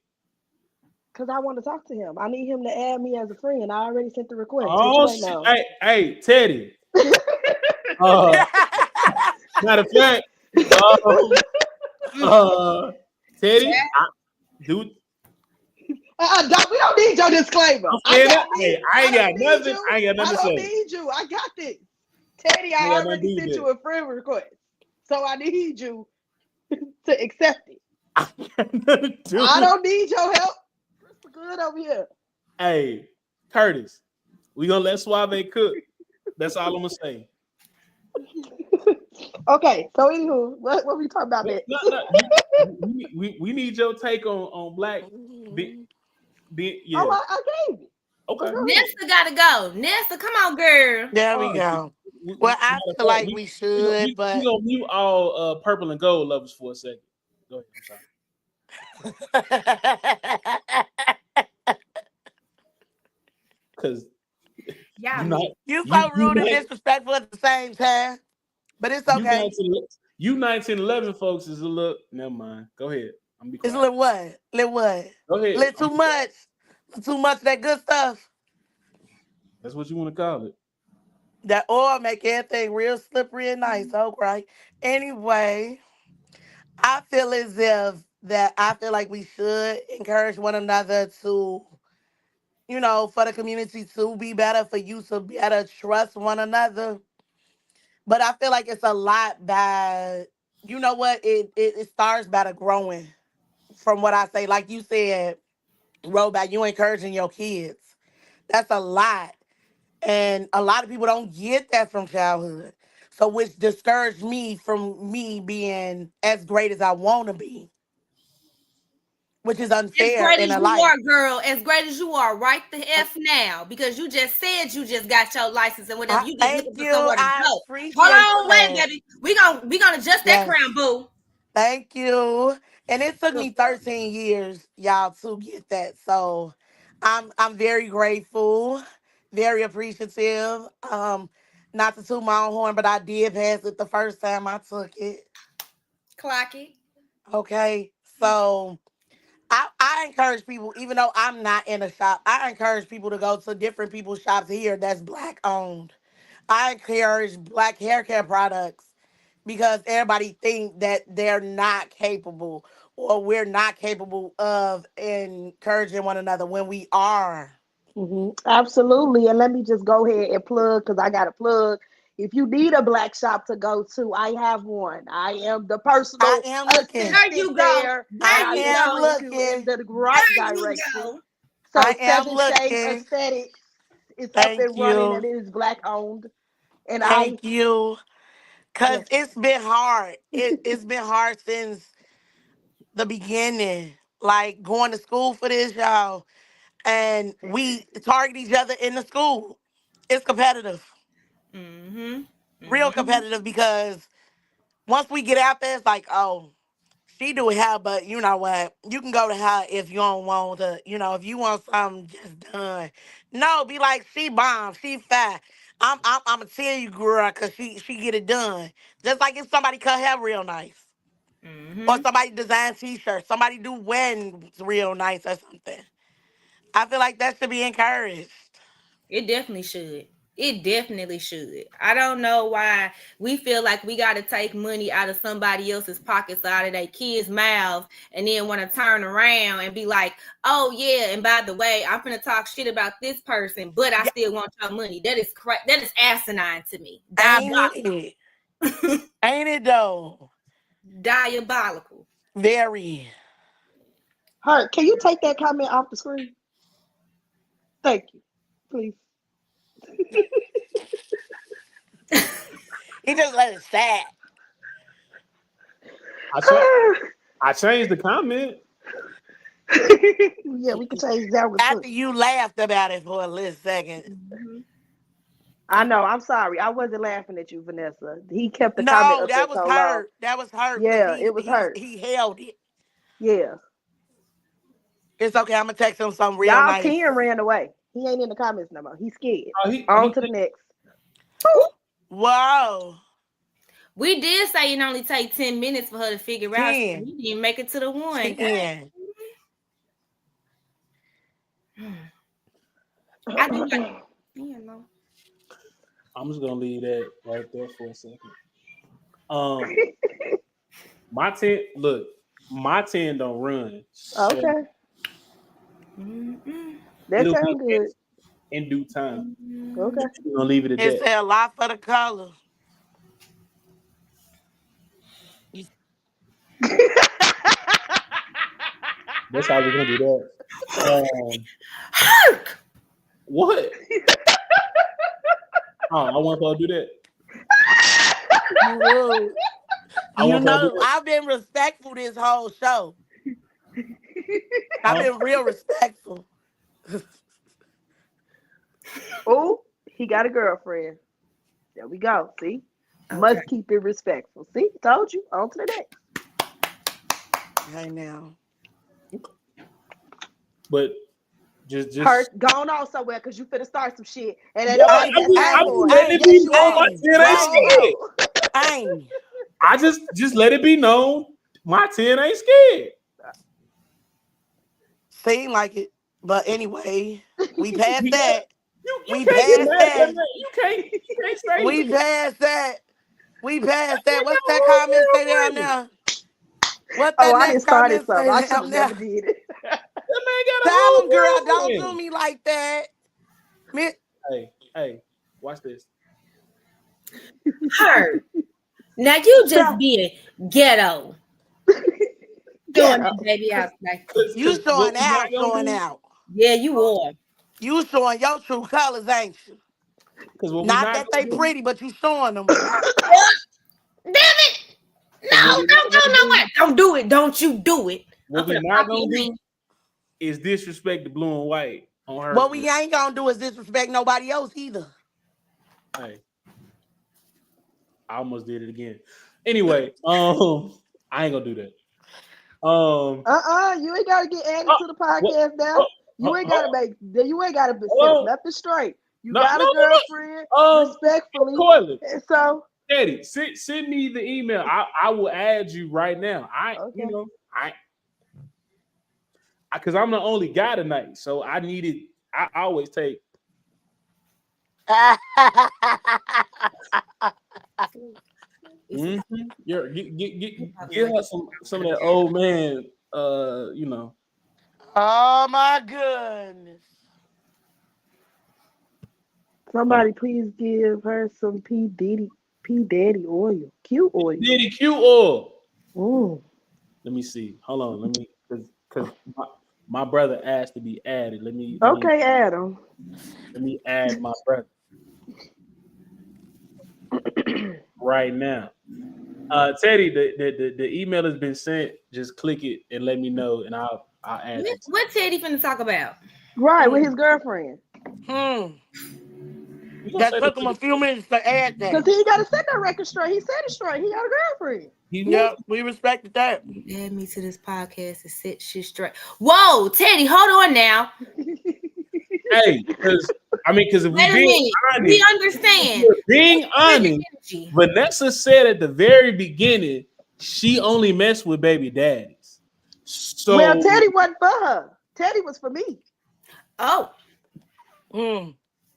Speaker 3: because I want to talk to him. I need him to add me as a friend. I already sent the request. What you
Speaker 1: Oh
Speaker 3: waiting
Speaker 1: shit.
Speaker 3: on?
Speaker 1: Hey, Teddy. Uh matter of fact, um uh Teddy, dude,
Speaker 3: We don't need your disclaimer.
Speaker 1: I'm saying that. Hey, I
Speaker 3: I
Speaker 1: ain't got
Speaker 3: don't need
Speaker 1: nothing.
Speaker 3: you.
Speaker 1: I ain't got
Speaker 3: I
Speaker 1: nothing to
Speaker 3: don't
Speaker 1: say.
Speaker 3: need you. I got this. Teddy,
Speaker 1: I ain't
Speaker 3: I
Speaker 1: got nothing to
Speaker 3: already
Speaker 1: do with
Speaker 3: sent
Speaker 1: that.
Speaker 3: you a friend request. So I need you to accept it.
Speaker 1: I ain't got nothing to do
Speaker 3: I
Speaker 1: with.
Speaker 3: don't need your help. Crystal good over here.
Speaker 1: Hey, Curtis, we gonna let Suave cook. That's all I'm gonna say.
Speaker 3: Okay, so anywho, what we talking about
Speaker 1: No,
Speaker 3: next?
Speaker 1: no, we need your take on black.
Speaker 3: Oh,
Speaker 1: Yeah.
Speaker 3: I gave it. So
Speaker 1: Okay.
Speaker 3: go ahead.
Speaker 5: Nessa gotta go. Nessa, come on, girl.
Speaker 2: There we
Speaker 1: Fine.
Speaker 2: go. Well, I
Speaker 1: Matter of
Speaker 2: feel
Speaker 1: fact,
Speaker 2: like we should,
Speaker 1: we
Speaker 2: but
Speaker 1: gonna mute all purple and gold lovers for a second. Go ahead. I'm sorry. Because
Speaker 5: Y'all
Speaker 1: you not
Speaker 5: mean.
Speaker 2: you
Speaker 1: you
Speaker 2: so
Speaker 1: you
Speaker 2: rude and disrespectful at the same time. But it's
Speaker 1: you
Speaker 2: okay.
Speaker 1: 1911 folks is a little. Never mind. Go ahead. I'm gonna be
Speaker 2: It's a
Speaker 1: quiet.
Speaker 2: little what? Little what?
Speaker 1: Go ahead.
Speaker 2: Little too much. Too much of that good stuff.
Speaker 1: That's what you want to call it.
Speaker 2: That oil make everything real slippery and nice. Okay. Anyway, I feel as if that I feel like we should encourage one another to, for the community to be better, for you to better trust one another. But I feel like it's a lot by, you know what? It starts by the growing. From what I say, like you said, Robot, you encouraging your kids. That's a lot. And a lot of people don't get that from childhood. So which discouraged me from me being as great as I want to be, which is
Speaker 5: As
Speaker 2: unfair
Speaker 5: great
Speaker 2: in
Speaker 5: as
Speaker 2: a
Speaker 5: you
Speaker 2: life.
Speaker 5: are, girl, as great as you are right the F now, because you just said you just got your license and whatever.
Speaker 2: I
Speaker 5: You just
Speaker 2: thank
Speaker 5: looking for
Speaker 2: you.
Speaker 5: somewhere to
Speaker 2: I
Speaker 5: go. Hold
Speaker 2: appreciate
Speaker 5: on, wait,
Speaker 2: that.
Speaker 5: baby. We gonna adjust that
Speaker 2: Yes.
Speaker 5: crown, boo.
Speaker 2: Thank you. And it took
Speaker 5: Good
Speaker 2: me
Speaker 5: girl.
Speaker 2: 13 years, y'all, to get that. So I'm very grateful, very appreciative. Not to toot my own horn, but I did pass it the first time I took it.
Speaker 5: Clock it.
Speaker 2: Okay. So I encourage people, even though I'm not in a shop, I encourage people to go to different people's shops here that's black owned. I encourage black hair care products because everybody think that they're not capable or we're not capable of encouraging one another when we are.
Speaker 3: Absolutely. And let me just go ahead and plug because I got a plug. If you need a black shop to go to, I have one. I am the
Speaker 2: I
Speaker 3: personal
Speaker 2: am looking.
Speaker 5: There
Speaker 3: assistant
Speaker 5: you go.
Speaker 3: there, and
Speaker 2: I
Speaker 5: There
Speaker 3: I
Speaker 5: you
Speaker 3: will
Speaker 2: am
Speaker 5: go.
Speaker 3: point you in
Speaker 2: looking.
Speaker 3: the right
Speaker 5: There you
Speaker 3: direction.
Speaker 5: go.
Speaker 3: So
Speaker 2: I am
Speaker 3: Seven Shades
Speaker 2: looking.
Speaker 3: Aesthetics is up
Speaker 2: Thank
Speaker 3: and running, and
Speaker 2: you.
Speaker 3: it is black owned. And I,
Speaker 2: Thank you. Cause
Speaker 3: yes,
Speaker 2: it's been hard. It's been hard since the beginning. Like going to school for this, y'all. And we target each other in the school. It's competitive.
Speaker 5: Mm-hmm.
Speaker 2: Real
Speaker 5: Mm-hmm.
Speaker 2: competitive because once we get out there, it's like, oh, she do hair, but you know what? You can go to her if you don't want to, if you want something just done. No, be like, she bomb, she fat. I'm gonna tell you, girl, cause she get it done. Just like if somebody cut hair real nice. Or
Speaker 5: Mm-hmm.
Speaker 2: somebody design t-shirts, somebody do weddings real nice or something. I feel like that should be encouraged.
Speaker 5: It definitely should. It definitely should. I don't know why we feel like we got to take money out of somebody else's pockets, out of their kids' mouths, and then want to turn around and be like, "Oh yeah, and by the way, I'm gonna talk shit about this person, but I still want your money." That is correct. That is asinine to me.
Speaker 2: Ain't it? Ain't it though?
Speaker 5: Diabolical.
Speaker 2: Very.
Speaker 3: Herc, can you take that comment off the screen? Thank you, please.
Speaker 2: He just let it sat.
Speaker 1: I changed the comment.
Speaker 3: Yeah, we can change that one
Speaker 2: After
Speaker 3: too.
Speaker 2: you laughed about it for a little second.
Speaker 3: I know. I'm sorry. I wasn't laughing at you, Vanessa. He kept the comment
Speaker 2: No,
Speaker 3: up there
Speaker 2: that was
Speaker 3: so long.
Speaker 2: her. That was her because
Speaker 3: Yeah, it was her.
Speaker 2: he held it.
Speaker 3: Yeah.
Speaker 2: It's okay. I'm gonna text him something real
Speaker 3: Y'all
Speaker 2: nice.
Speaker 3: 10 ran away. He ain't in the comments no more. He's scared.
Speaker 1: He
Speaker 3: On to the next.
Speaker 2: Wow.
Speaker 5: We did say it only take 10 minutes for her to figure out.
Speaker 2: 10.
Speaker 5: We didn't make it to the one.
Speaker 2: 10.
Speaker 5: I do like, you know.
Speaker 1: I'm just gonna leave that right there for a second. My 10, look, my 10 don't run. So
Speaker 3: Okay. That
Speaker 1: it'll
Speaker 3: sounds
Speaker 1: be
Speaker 3: good.
Speaker 1: in due time.
Speaker 3: Okay.
Speaker 1: We're gonna leave it at
Speaker 2: It
Speaker 1: that.
Speaker 2: said a lot for the color.
Speaker 1: That's how we're gonna do that.
Speaker 5: Herc!
Speaker 1: What? I want to do that.
Speaker 2: You would.
Speaker 1: I
Speaker 2: You
Speaker 1: want to do
Speaker 2: know,
Speaker 1: that.
Speaker 2: I've been respectful this whole show. I've been real respectful.
Speaker 3: Oh, he got a girlfriend. There we go. See? Must keep it respectful. See? Told you. On to the next.
Speaker 2: Hey now.
Speaker 1: But just
Speaker 3: Herc, gone on somewhere because you finna start some shit. And ain't
Speaker 1: What?
Speaker 3: nobody got time
Speaker 1: I'm
Speaker 3: for
Speaker 1: just
Speaker 3: it.
Speaker 1: letting it be
Speaker 3: Yes, you
Speaker 1: known. My
Speaker 3: are.
Speaker 1: 10 ain't scared.
Speaker 2: Ain't.
Speaker 1: I just let it be known. My 10 ain't scared.
Speaker 2: Seem like it. But anyway, we passed
Speaker 1: You
Speaker 2: that.
Speaker 1: you
Speaker 2: We
Speaker 1: can't get
Speaker 2: passed
Speaker 1: mad at
Speaker 2: that.
Speaker 1: that. You can't say
Speaker 2: We
Speaker 1: that.
Speaker 2: passed that. We passed that.
Speaker 1: Ain't
Speaker 2: What's
Speaker 1: nothing
Speaker 2: that
Speaker 1: wrong
Speaker 2: comment
Speaker 1: with
Speaker 2: say down
Speaker 1: girlfriend.
Speaker 2: there? What
Speaker 3: Oh,
Speaker 2: that
Speaker 3: I didn't
Speaker 2: next
Speaker 3: start
Speaker 2: comment
Speaker 3: it something. I
Speaker 2: say
Speaker 3: should
Speaker 2: down
Speaker 3: have
Speaker 2: there?
Speaker 3: never did it.
Speaker 1: That man got a
Speaker 2: Tell
Speaker 1: whole
Speaker 2: him, girl, don't
Speaker 1: girlfriend.
Speaker 2: do me like that.
Speaker 1: Hey, watch this.
Speaker 5: Herc. Now you just being ghetto. Throwing
Speaker 3: Ghetto.
Speaker 5: the baby out like,
Speaker 2: You
Speaker 1: Cause what
Speaker 2: showing
Speaker 1: we not
Speaker 2: out,
Speaker 1: gonna
Speaker 2: showing
Speaker 1: do?
Speaker 2: out.
Speaker 5: yeah, you are.
Speaker 2: You showing your true colors, ain't you?
Speaker 1: Cause what we
Speaker 2: Not
Speaker 1: not
Speaker 2: that they
Speaker 1: gonna do?
Speaker 2: pretty, but you showing them.
Speaker 5: Damn it!
Speaker 1: Cause what
Speaker 5: No,
Speaker 1: we
Speaker 5: don't
Speaker 1: not
Speaker 5: go
Speaker 1: gonna do?
Speaker 5: nowhere. Don't do it. Don't you do it. I'm
Speaker 1: What we
Speaker 5: gonna
Speaker 1: not
Speaker 5: pop your
Speaker 1: gonna
Speaker 5: head.
Speaker 1: do is disrespect the blue and white on her.
Speaker 2: What we ain't gonna do is disrespect nobody else either.
Speaker 1: Hey, I almost did it again. Anyway, I ain't gonna do that.
Speaker 3: You ain't gotta get added
Speaker 1: Oh,
Speaker 3: to the
Speaker 1: what?
Speaker 3: podcast now.
Speaker 1: Oh,
Speaker 3: You ain't gotta set
Speaker 1: oh,
Speaker 3: nothing straight. You
Speaker 1: no,
Speaker 3: got a girlfriend respectfully.
Speaker 1: Coily,
Speaker 3: And so
Speaker 1: Eddie, send me the email. I will add you right now.
Speaker 3: okay.
Speaker 1: Because I'm the only guy tonight, so I needed. I always take. Mm-hmm. Get her some of that old man.
Speaker 2: Oh my goodness.
Speaker 3: Somebody please give her some P Daddy oil. Q oil.
Speaker 1: Diddy Q oil.
Speaker 3: Mm.
Speaker 1: Let me see. Hold on. Let me because my brother asked to be added.
Speaker 3: Okay, Adam.
Speaker 1: Let me add my brother right now. Teddy, the email has been sent. Just click it and let me know, and I'll add you.
Speaker 5: What Teddy finna talk about?
Speaker 3: Right, with his girlfriend.
Speaker 2: That took him a few minutes to add
Speaker 3: Because
Speaker 2: that.
Speaker 3: he ain't got to set that record straight. He said it straight. He got a girlfriend.
Speaker 2: Yep, we respected that.
Speaker 5: Add me to this podcast to set shit straight. Whoa, Teddy, hold on now.
Speaker 1: Hey, because if
Speaker 5: Wait a minute. We understand.
Speaker 1: being honest, Vanessa said at the very beginning she only messed with baby daddies. So
Speaker 3: well, Teddy wasn't for her. Teddy was for me.
Speaker 5: Oh.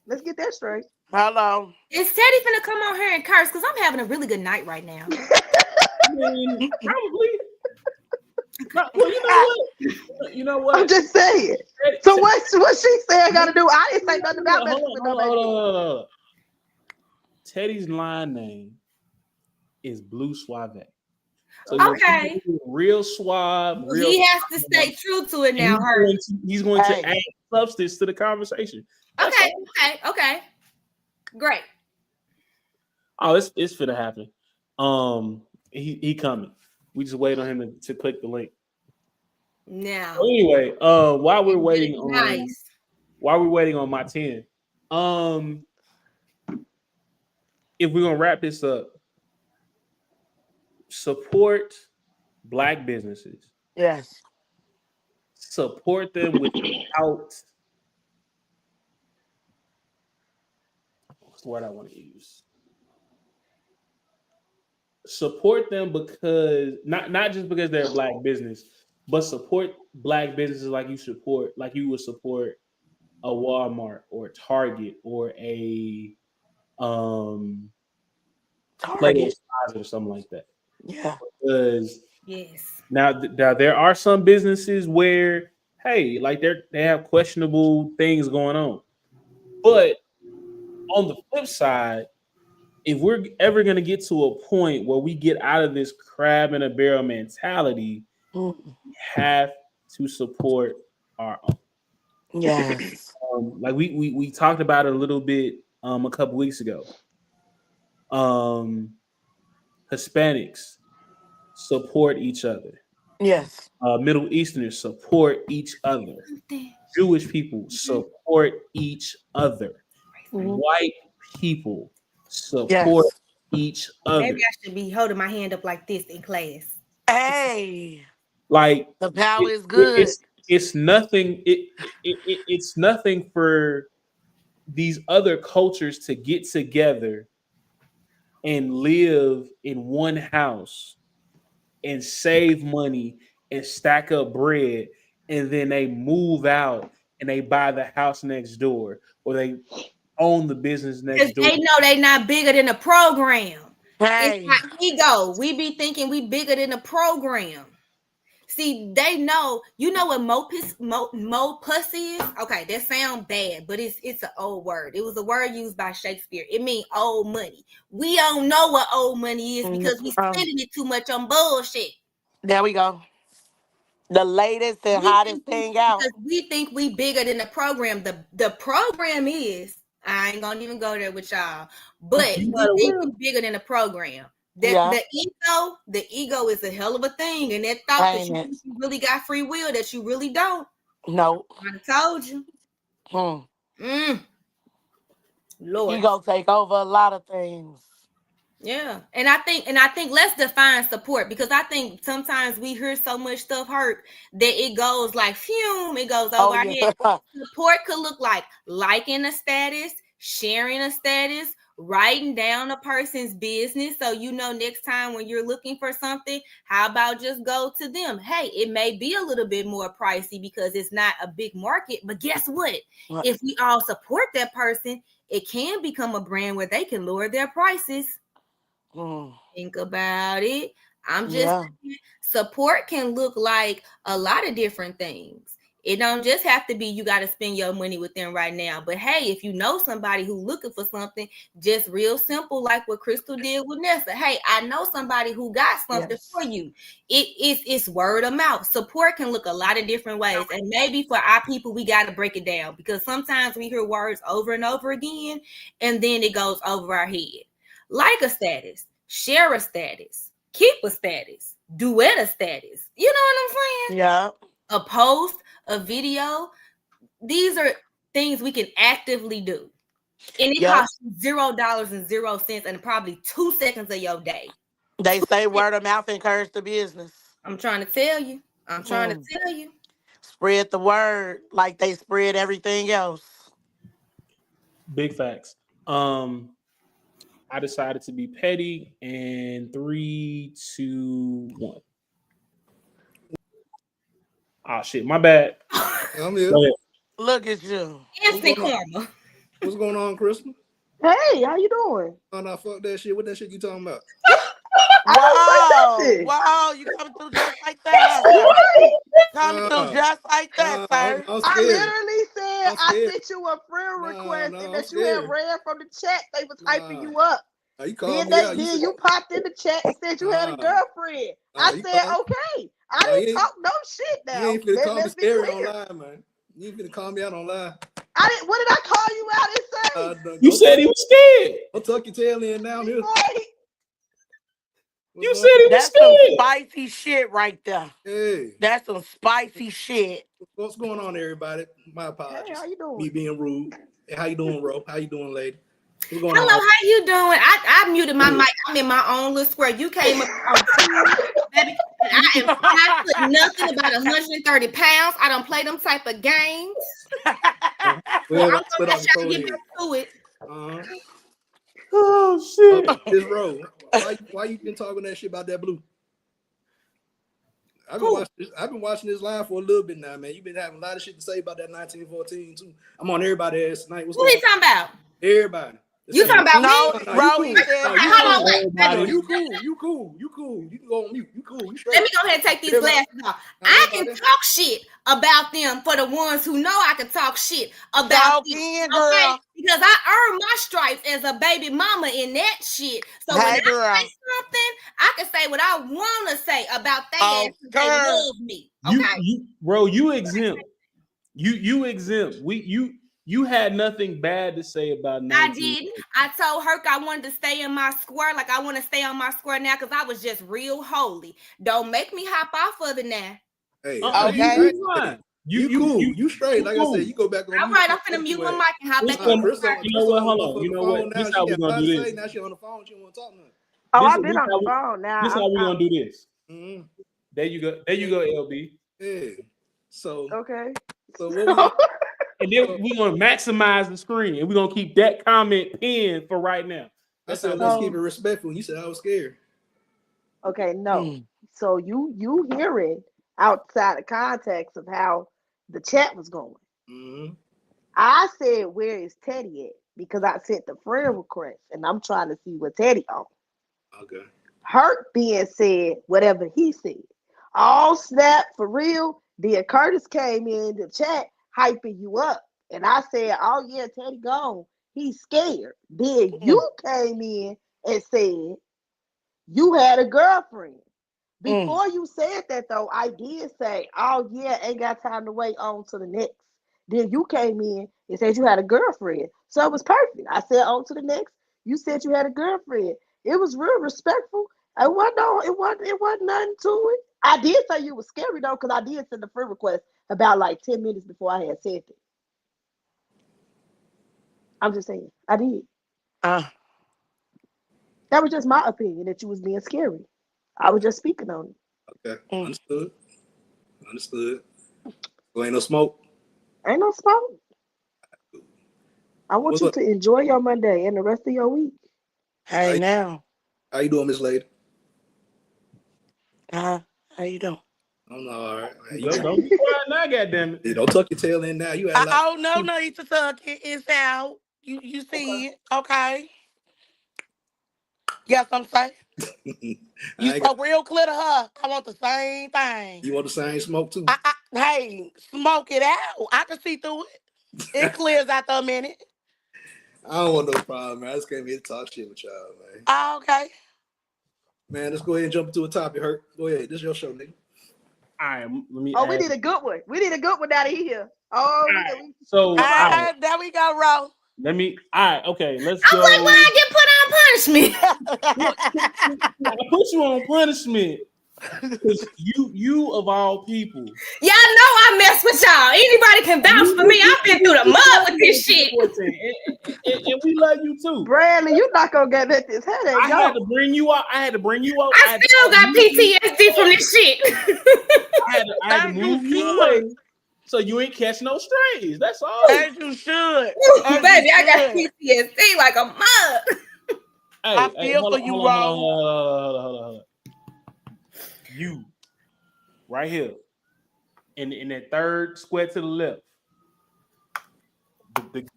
Speaker 3: Let's get that straight.
Speaker 2: Hello.
Speaker 5: Is Teddy finna come on here and curse? Because I'm having a really good night right now.
Speaker 1: I mean, probably. Well, you know what? You know what?
Speaker 3: I'm just saying. So what she said I gotta do? I didn't say nothing about
Speaker 1: Hold
Speaker 3: messing
Speaker 1: on,
Speaker 3: with
Speaker 1: hold
Speaker 3: no
Speaker 1: on, hold
Speaker 3: baby.
Speaker 1: on, hold on, hold on. Teddy's line name is Blue Suave. So
Speaker 5: Okay.
Speaker 1: he's real suave,
Speaker 5: Well,
Speaker 1: real
Speaker 5: he has to
Speaker 1: suave,
Speaker 5: stay true to it
Speaker 1: and
Speaker 5: now, Herc.
Speaker 1: he's going to
Speaker 2: Hey.
Speaker 1: add substance to the conversation. That's
Speaker 5: Okay,
Speaker 1: all.
Speaker 5: okay. Great.
Speaker 1: Oh, it's finna happen. He coming. We just wait on him to click the link.
Speaker 5: Now,
Speaker 1: So anyway,
Speaker 5: and get it nice.
Speaker 1: while we're waiting on my 10, um, if we're gonna wrap this up, support black businesses.
Speaker 2: Yes.
Speaker 1: Support them without what's the word I want to use? Support them because not just because they're a black business, but support black businesses like you would support a Walmart or a Target or a Play-Doh
Speaker 2: Target.
Speaker 1: or something like that.
Speaker 2: Yeah.
Speaker 1: Because
Speaker 5: Yes.
Speaker 1: now there are some businesses where hey, like they have questionable things going on. But on the flip side, if we're ever going to get to a point where we get out of this crab in a barrel mentality,
Speaker 2: Mm.
Speaker 1: we have to support our own.
Speaker 2: Yes.
Speaker 1: Like we talked about it a little bit a couple weeks ago. Hispanics support each other.
Speaker 2: Yes.
Speaker 1: Middle Easterners support each other. Jewish people support each other.
Speaker 2: Mhm.
Speaker 1: White people support
Speaker 2: Yes.
Speaker 1: each
Speaker 5: Maybe
Speaker 1: other.
Speaker 5: I should be holding my hand up like this in class.
Speaker 2: Hey.
Speaker 1: Like
Speaker 2: The power
Speaker 1: it,
Speaker 2: is
Speaker 1: it-
Speaker 2: good.
Speaker 1: it's it's nothing. It's nothing for these other cultures to get together and live in one house and save money and stack up bread, and then they move out and they buy the house next door or they own the business next
Speaker 5: Because
Speaker 1: door.
Speaker 5: they know they not bigger than the program. It's
Speaker 2: Hey.
Speaker 5: not ego. We be thinking we bigger than the program. See, they know. You know what mo pussy is? Okay, that sounds bad, but it's an old word. It was a word used by Shakespeare. It means old money. We don't know what old money is because we spending it too much on bullshit.
Speaker 2: There we go. The latest and hottest thing out.
Speaker 5: Because we think we bigger than the program. The program is. I ain't gonna even go there with y'all, but
Speaker 1: You
Speaker 5: we
Speaker 1: might
Speaker 5: think
Speaker 1: well.
Speaker 5: we bigger than the program. That
Speaker 2: Yeah.
Speaker 5: the ego is a hell of a thing, and that thought that
Speaker 2: Ain't
Speaker 5: you
Speaker 2: it?
Speaker 5: think you really got free will that you really don't.
Speaker 2: No.
Speaker 5: I done told you.
Speaker 2: Hmm.
Speaker 5: Mm,
Speaker 2: He
Speaker 5: Lord.
Speaker 2: gonna take over a lot of things.
Speaker 5: Yeah. And I think let's define support because I think sometimes we hear so much stuff hurt that it goes like fume, it goes
Speaker 2: Oh
Speaker 5: over our
Speaker 2: yeah.
Speaker 5: head. Support could look like liking a status, sharing a status, writing down a person's business. So you know next time when you're looking for something, how about just go to them? Hey, it may be a little bit more pricey because it's not a big market, but guess what?
Speaker 2: What?
Speaker 5: If we all support that person, it can become a brand where they can lower their prices.
Speaker 2: Hmm.
Speaker 5: Think about it. I'm just
Speaker 2: Yeah.
Speaker 5: saying, support can look like a lot of different things. It don't just have to be you got to spend your money with them right now. But hey, if you know somebody who's looking for something, just real simple, like what Krystal did with Nessa. Hey, I know somebody who got something
Speaker 2: Yes.
Speaker 5: for you. It's word of mouth. Support can look a lot of different ways, and maybe for our people, we got to break it down because sometimes we hear words over and over again, and then it goes over our head. Like a status, share a status, keep a status, duet a status. You know what I'm saying?
Speaker 2: Yeah.
Speaker 5: A post, a video. These are things we can actively do. And it
Speaker 2: Yep.
Speaker 5: costs you $0.00 and probably 2 seconds of your day.
Speaker 2: They say word of mouth encourage the business.
Speaker 5: I'm trying to tell you. I'm trying to
Speaker 2: Hmm.
Speaker 5: tell you.
Speaker 2: Spread the word like they spread everything else.
Speaker 1: Big facts. Um, I decided to be petty and 3, 2, 1. Ah shit, my bad.
Speaker 6: I'm here.
Speaker 1: Go ahead.
Speaker 2: Look at you.
Speaker 6: What's
Speaker 5: Instant
Speaker 6: going on?
Speaker 5: karma.
Speaker 6: What's going on, Krystal?
Speaker 3: Hey, how you doing?
Speaker 6: Oh no, fuck that shit. What that shit you talking about?
Speaker 3: I don't say nothing.
Speaker 2: Wow, you coming through just like
Speaker 3: That's
Speaker 2: that, huh, sir?
Speaker 3: right.
Speaker 2: Coming through just like that, sir.
Speaker 6: I'm
Speaker 3: I
Speaker 6: scared.
Speaker 3: literally said
Speaker 6: I'm
Speaker 3: I
Speaker 6: scared.
Speaker 3: sent you a friend
Speaker 6: Nah,
Speaker 3: request and
Speaker 6: nah, I'm
Speaker 3: that you had
Speaker 6: scared.
Speaker 3: read from the chat. They was hyping
Speaker 6: Nah.
Speaker 3: you up.
Speaker 6: You called me out. You
Speaker 3: Then
Speaker 6: said,
Speaker 3: you popped in the chat and said you had a
Speaker 6: nah,
Speaker 3: girlfriend.
Speaker 6: nah,
Speaker 3: I
Speaker 6: you
Speaker 3: said
Speaker 6: called.
Speaker 3: okay. I
Speaker 6: Nah,
Speaker 3: didn't talk no shit
Speaker 6: you
Speaker 3: now.
Speaker 6: ain't finna call me
Speaker 3: Let's be
Speaker 6: scary
Speaker 3: clear.
Speaker 6: online, man. You ain't finna call me out online.
Speaker 3: I didn't. What did I call you out and say?
Speaker 1: You said he was scared.
Speaker 6: Don't tuck your tail in now. Here.
Speaker 3: Boy,
Speaker 6: What's
Speaker 1: You
Speaker 6: going
Speaker 1: said he was
Speaker 2: That's some
Speaker 1: scared.
Speaker 2: spicy shit right there.
Speaker 6: Hey,
Speaker 2: That's some spicy shit.
Speaker 6: what's going on, everybody? My
Speaker 3: hey,
Speaker 6: apologies.
Speaker 3: how you doing?
Speaker 6: Me being rude. Hey, how you doing, Ro? How you doing, lady? What's going
Speaker 5: Hello,
Speaker 6: on?
Speaker 5: how you doing? I muted my mic. I'm in my own little square. You came up on two, baby, and I am not putting nothing about 130 pounds. I don't play them type of games. So I'm
Speaker 6: Well,
Speaker 5: gonna
Speaker 6: spit
Speaker 5: let
Speaker 6: off
Speaker 5: y'all
Speaker 6: your
Speaker 5: get
Speaker 6: forehead.
Speaker 5: back to it.
Speaker 6: Uh-huh.
Speaker 1: Oh shit.
Speaker 6: This Ro, why you been talking that shit about that blue?
Speaker 5: Who?
Speaker 6: I've been watching this live for a little bit now, man. You've been having a lot of shit to say about that 1914 too. I'm on everybody ass tonight. What's
Speaker 5: Who
Speaker 6: going
Speaker 5: he
Speaker 6: on?
Speaker 5: talking about?
Speaker 6: Everybody.
Speaker 5: You talking about me?
Speaker 2: No,
Speaker 6: No, you
Speaker 2: bro,
Speaker 6: cool.
Speaker 2: he said
Speaker 6: No, you
Speaker 5: Hold
Speaker 6: cool.
Speaker 5: on, wait.
Speaker 6: No,
Speaker 1: Everybody.
Speaker 6: you cool. You cool. You cool. You can go on mute. You cool. You
Speaker 5: Let
Speaker 6: straight.
Speaker 5: me go ahead and take these
Speaker 6: Everybody.
Speaker 5: glasses off.
Speaker 6: Now,
Speaker 5: I can
Speaker 6: everybody.
Speaker 5: talk shit about them for the ones who know I can talk shit about
Speaker 2: talk
Speaker 5: them.
Speaker 2: in,
Speaker 5: Okay?
Speaker 2: girl.
Speaker 5: Because I earned my stripes as a baby mama in that shit. So when
Speaker 2: Hey,
Speaker 5: I say
Speaker 2: girl.
Speaker 5: something, I can say what I want to say about they ass because they
Speaker 2: Okay.
Speaker 5: love me. Okay?
Speaker 1: You exempt. You exempt. You had nothing bad to say about
Speaker 5: I
Speaker 1: 19.
Speaker 5: did. I told Herc I wanted to stay in my square, like I want to stay on my square now because I was just real holy. Don't make me hop off of it now.
Speaker 6: Hey,
Speaker 1: You
Speaker 2: Okay.
Speaker 1: you fine.
Speaker 6: you cool. You straight.
Speaker 1: You
Speaker 6: Like I
Speaker 1: cool.
Speaker 6: said, you go back on
Speaker 5: All
Speaker 6: mute.
Speaker 5: right, I'm finna mute my mic and hop
Speaker 1: This
Speaker 5: back on
Speaker 1: one,
Speaker 5: the square.
Speaker 1: you know what?
Speaker 6: On the
Speaker 1: Hold on. You
Speaker 6: motherfucking
Speaker 1: know
Speaker 6: phone
Speaker 1: what?
Speaker 6: now.
Speaker 1: This
Speaker 6: She
Speaker 1: how
Speaker 6: got
Speaker 1: we
Speaker 6: a
Speaker 1: gonna
Speaker 6: lot
Speaker 1: do
Speaker 6: to
Speaker 1: this.
Speaker 6: say. Now she on the phone. She don't want to talk nothing.
Speaker 3: Oh,
Speaker 1: This
Speaker 3: I've been on the
Speaker 1: how
Speaker 3: phone now.
Speaker 1: this how we gonna do this.
Speaker 6: Mm-hmm.
Speaker 1: There you go. There you go, LB.
Speaker 6: Yeah. So
Speaker 3: Okay.
Speaker 6: what we gonna
Speaker 1: And then we gonna maximize the screen, and we're gonna keep that comment pinned for right now.
Speaker 6: I
Speaker 1: That's
Speaker 6: said
Speaker 1: how.
Speaker 6: let's
Speaker 3: So
Speaker 6: keep it respectful. You said I was scared.
Speaker 3: okay, no.
Speaker 2: Mm.
Speaker 3: So you hear it outside the context of how the chat was going.
Speaker 6: Mm-hmm.
Speaker 3: I said, "Where is Teddy at?" Because I sent the friend request, and I'm trying to see what Teddy on.
Speaker 6: Okay.
Speaker 3: Herc being said whatever he said. All snap for real. Then Curtis came in the chat hyping you up, and I said, "Oh yeah, Teddy gone. He's scared." Then you
Speaker 2: Mm.
Speaker 3: came in and said you had a girlfriend.
Speaker 2: Mm.
Speaker 3: Before you said that though, I did say, "Oh yeah, ain't got time to wait on to the next." Then you came in and said you had a girlfriend, so it was perfect. I said on to the next. You said you had a girlfriend. It was real respectful. It wasn't no, it wasn't nothing to it. I did say you was scary though, because I did send the friend request about like 10 minutes before I had said it. I'm just saying, I did.
Speaker 2: Uh,
Speaker 3: That was just my opinion that you was being scary. I was just speaking on it.
Speaker 6: Okay.
Speaker 2: mm.
Speaker 6: Understood. Understood. So ain't no smoke.
Speaker 3: Ain't no smoke. I want
Speaker 6: What's
Speaker 3: you
Speaker 6: up?
Speaker 3: to enjoy your Monday and the rest of your week.
Speaker 6: How
Speaker 2: Hey,
Speaker 6: you,
Speaker 2: now.
Speaker 6: how you doing, Miss Lady?
Speaker 2: How you doing?
Speaker 6: I'm all right. How you
Speaker 1: Don't
Speaker 6: doing?
Speaker 1: be quiet now, goddamn it.
Speaker 6: Hey, don't tuck your tail in now. You had a lot.
Speaker 2: Oh, no, it's a tuck. It's out. You see
Speaker 6: Okay.
Speaker 2: it. Okay. Yes, I'm saying. You
Speaker 6: I ain't got.
Speaker 2: spoke real clear to her. I want the same thing.
Speaker 6: You want the same smoke too?
Speaker 2: Hey, smoke it out. I can see through it. It clears after a minute.
Speaker 6: I don't want no problem, man. I just came here to talk shit with y'all, man.
Speaker 2: Oh, okay.
Speaker 6: Man, let's go ahead and jump into a topic, Herc. Go ahead. This is your show, nigga.
Speaker 1: All right, let me
Speaker 3: Oh, we
Speaker 1: add.
Speaker 3: need a good one. We need a good one out of here. Oh,
Speaker 1: All
Speaker 3: we
Speaker 1: right,
Speaker 3: need.
Speaker 1: so
Speaker 3: Come
Speaker 1: all
Speaker 3: on.
Speaker 1: right,
Speaker 2: There we go, Ro.
Speaker 1: let me. All right, okay, let's
Speaker 5: I'm like,
Speaker 1: go.
Speaker 5: why I get put on punishment?
Speaker 1: I put you on punishment because you of all people.
Speaker 5: Y'all know I mess with y'all. Anybody can vouch for me. I've been through the mud with this shit.
Speaker 1: And we love you too.
Speaker 3: Bradley, you not gonna get let this headache
Speaker 1: I had to
Speaker 3: go.
Speaker 1: bring you out. I had to bring you out.
Speaker 5: I still got PTSD from this shit.
Speaker 1: I had to
Speaker 2: As you
Speaker 1: move you
Speaker 2: should.
Speaker 1: away so you ain't catch no strays. That's all. Hey,
Speaker 2: As you should. As
Speaker 5: Baby,
Speaker 2: you
Speaker 5: I got
Speaker 2: should.
Speaker 5: PTSD like a mud.
Speaker 2: I
Speaker 1: hey,
Speaker 2: feel for you, Ro.
Speaker 1: hold on. You right here in that third square to the left,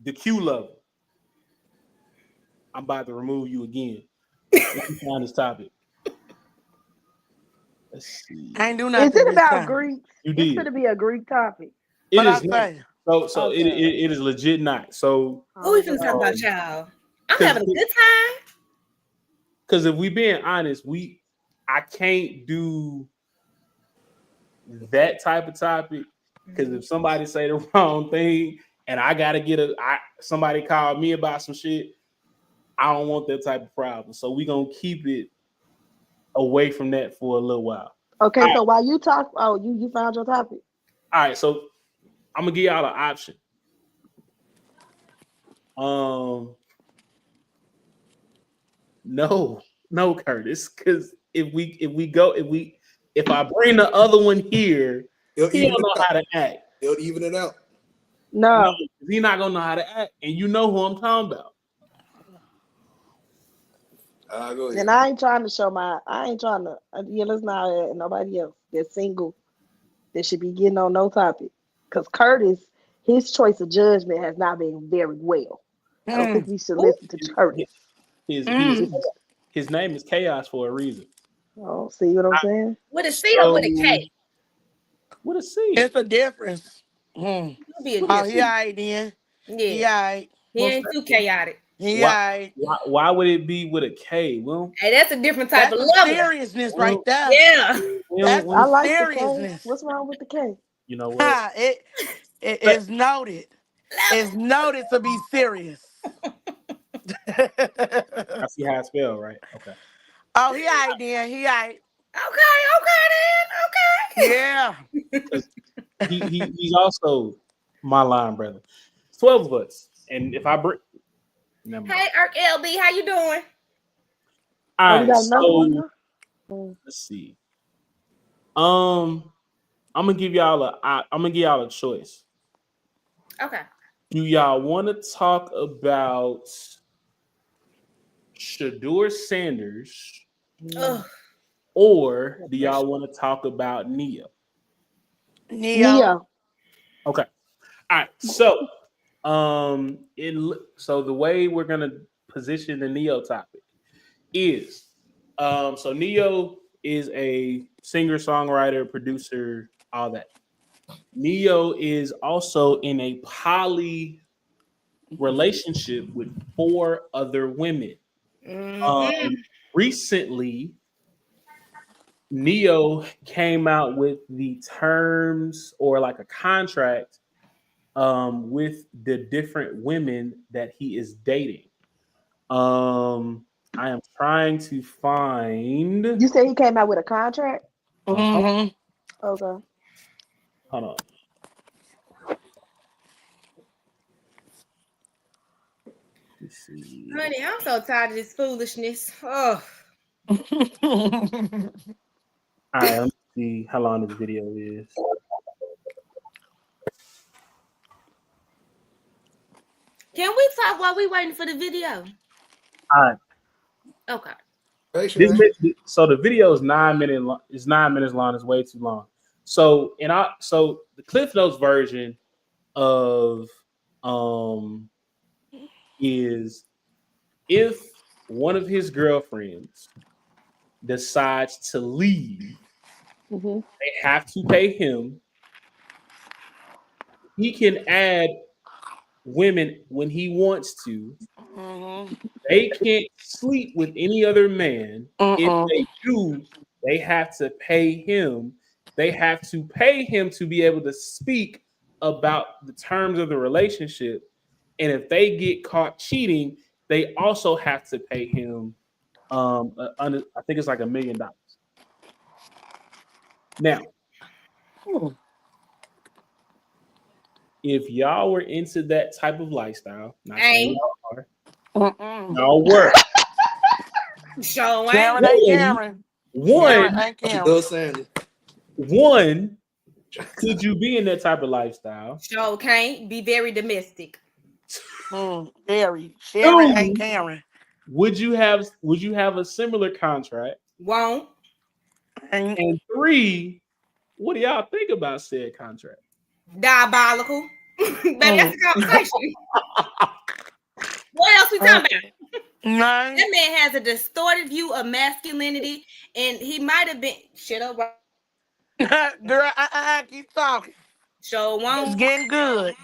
Speaker 1: the Q level. I'm about to remove you again. Let me find this topic. Let's see.
Speaker 2: I ain't do
Speaker 3: Is
Speaker 2: nothing
Speaker 3: it
Speaker 2: this
Speaker 3: about
Speaker 2: time.
Speaker 3: Greeks?
Speaker 1: You
Speaker 3: It's
Speaker 1: did.
Speaker 3: gonna be a Greek topic.
Speaker 1: It
Speaker 2: What I
Speaker 1: is not.
Speaker 2: say?
Speaker 1: So
Speaker 3: Okay.
Speaker 1: it is legit not. So
Speaker 5: Who we
Speaker 3: Oh,
Speaker 5: finna talk
Speaker 3: okay.
Speaker 5: about, y'all? I'm
Speaker 1: because
Speaker 5: having a good time.
Speaker 1: if we being honest, I can't do that type of topic because if somebody say the wrong thing and I gotta get somebody called me about some shit, I don't want that type of problem. So we gonna keep it away from that for a little while.
Speaker 3: Okay,
Speaker 1: All right,
Speaker 3: so while you talk, you found your topic.
Speaker 1: all right. So I'm gonna give y'all an option. Um, no, Curtis, because if I bring the other one here,
Speaker 6: It'll
Speaker 1: he
Speaker 6: even
Speaker 1: don't
Speaker 6: it
Speaker 1: know
Speaker 6: out.
Speaker 1: how to act.
Speaker 6: It'll even it out.
Speaker 1: No,
Speaker 3: No,
Speaker 1: he not gonna know how to act, and you know who I'm talking about.
Speaker 6: Go ahead.
Speaker 3: and I ain't trying to show my. I ain't trying to. Let's not nobody else that's single that should be getting on no topic. Cause Curtis, his choice of judgment has not been very well. I don't think
Speaker 2: Mm,
Speaker 3: we should
Speaker 5: Who?
Speaker 3: listen to Curtis.
Speaker 1: His
Speaker 2: mm.
Speaker 3: It's,
Speaker 1: his name is Chaos for a reason.
Speaker 3: oh, see what I'm saying?
Speaker 5: With a C or
Speaker 1: So
Speaker 5: with a K?
Speaker 1: what a C.
Speaker 2: It's a difference. Mm.
Speaker 5: It'll be a
Speaker 1: What a
Speaker 2: Oh, he
Speaker 5: difference.
Speaker 1: C.
Speaker 2: all right then. He
Speaker 5: Yeah.
Speaker 2: all right.
Speaker 5: He ain't too chaotic.
Speaker 2: He all
Speaker 1: Why,
Speaker 2: right.
Speaker 1: why would it be with a K?
Speaker 5: Hey, that's a different type
Speaker 2: That's
Speaker 5: of
Speaker 2: some
Speaker 5: level.
Speaker 2: seriousnly right
Speaker 1: Well,
Speaker 2: there.
Speaker 5: Yeah.
Speaker 2: That's
Speaker 3: I
Speaker 2: some
Speaker 3: like the K.
Speaker 2: seriousness.
Speaker 3: What's wrong with the K?
Speaker 1: you know what?
Speaker 2: Ha, it
Speaker 1: But
Speaker 2: is noted.
Speaker 5: Level.
Speaker 2: It's noted to be serious.
Speaker 1: I see how it's spelled, right? Okay.
Speaker 2: Oh, he all right then. He all right.
Speaker 5: Okay, okay then.
Speaker 2: Yeah.
Speaker 1: Because he's also my line brother. It's 12 of us. And if I bring never
Speaker 5: Okay.
Speaker 1: mind.
Speaker 5: Hey, Herc LB, how you doing?
Speaker 1: All
Speaker 3: Oh, we
Speaker 1: right,
Speaker 3: got another one
Speaker 1: so
Speaker 3: now. Mm.
Speaker 1: let's see. I'm gonna give y'all a choice.
Speaker 5: Okay.
Speaker 1: Do y'all want to talk about Shador Sanders
Speaker 3: Mm.
Speaker 5: Ugh.
Speaker 1: or
Speaker 5: No
Speaker 1: do
Speaker 5: pressure.
Speaker 1: y'all want to talk about Nia?
Speaker 2: Neo.
Speaker 3: Neo.
Speaker 1: Okay. All right. So the way we're gonna position the Neo topic is so Neo is a singer, songwriter, producer, all that. Neo is also in a poly relationship with 4 other women.
Speaker 5: Mm-hmm.
Speaker 1: Um, recently, Neo came out with the terms or like a contract with the different women that he is dating. I am trying to find.
Speaker 3: You said he came out with a contract.
Speaker 1: Uh-huh.
Speaker 2: Mm-hmm.
Speaker 3: Okay.
Speaker 1: Hold on. Let's see.
Speaker 5: Honey, I'm so tired of this foolishness. Oh.
Speaker 1: All right, let me see how long this video is.
Speaker 5: Can we talk while we waiting for the video?
Speaker 1: All right.
Speaker 5: Okay.
Speaker 6: Hey, Sean.
Speaker 1: So the video is 9 minutes. It's 9 minutes long. It's way too long. So the Cliff Notes version of um is if one of his girlfriends decides to leave,
Speaker 3: Hmm.
Speaker 1: they have to pay him. He can add women when he wants to.
Speaker 2: Mm-hmm.
Speaker 1: They can't sleep with any other man. If
Speaker 2: Mm-mm.
Speaker 1: they do, they have to pay him. They have to pay him to be able to speak about the terms of the relationship. And if they get caught cheating, they also have to pay him. I think it's like $1 million. Now, if y'all were into that type of lifestyle, not saying
Speaker 5: Ain't.
Speaker 1: y'all are,
Speaker 2: Mm-mm.
Speaker 1: y'all were.
Speaker 5: Show ain't.
Speaker 2: Karen ain't
Speaker 1: One,
Speaker 2: Karen. Karen
Speaker 1: one,
Speaker 2: ain't
Speaker 6: That's a
Speaker 2: Karen.
Speaker 6: Doug Sanders.
Speaker 1: one. Could you be in that type of lifestyle?
Speaker 5: Show can't. Be very domestic.
Speaker 2: Very. Sharon ain't
Speaker 1: Two,
Speaker 2: Karen.
Speaker 1: would you have a similar contract?
Speaker 5: Won't.
Speaker 2: Ain't.
Speaker 1: And 3, what do y'all think about said contract?
Speaker 5: Diabolical. Baby, that's
Speaker 2: Mm.
Speaker 5: the conversation. What else we talking
Speaker 2: Mm.
Speaker 5: about?
Speaker 2: No.
Speaker 5: That man has a distorted view of masculinity, and he might have been shut up.
Speaker 2: Girl, keep talking.
Speaker 5: Show
Speaker 2: It's
Speaker 5: won't.
Speaker 2: getting good.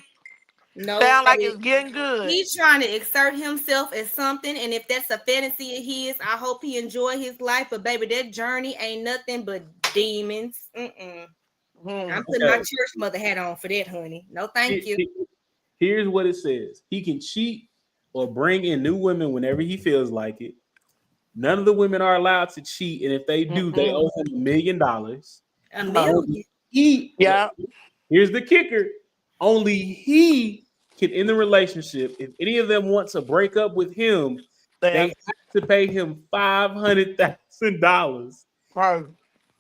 Speaker 5: No,
Speaker 2: Sound like it's getting good.
Speaker 5: he's trying to exert himself as something, and if that's a fantasy of his, I hope he enjoy his life. But baby, that journey ain't nothing but demons. I'm putting my
Speaker 1: Okay.
Speaker 5: church mother hat on for that, honey. No, thank you.
Speaker 1: Here's what it says. He can cheat or bring in new women whenever he feels like it. None of the women are allowed to cheat, and if they do, they owe him $1 million.
Speaker 5: A
Speaker 2: Oh,
Speaker 5: million.
Speaker 1: He
Speaker 2: yeah.
Speaker 1: Here's the kicker: only he can end the relationship. If any of them want to break up with him, they
Speaker 2: Yeah.
Speaker 1: have to pay him $500,000.
Speaker 2: Right.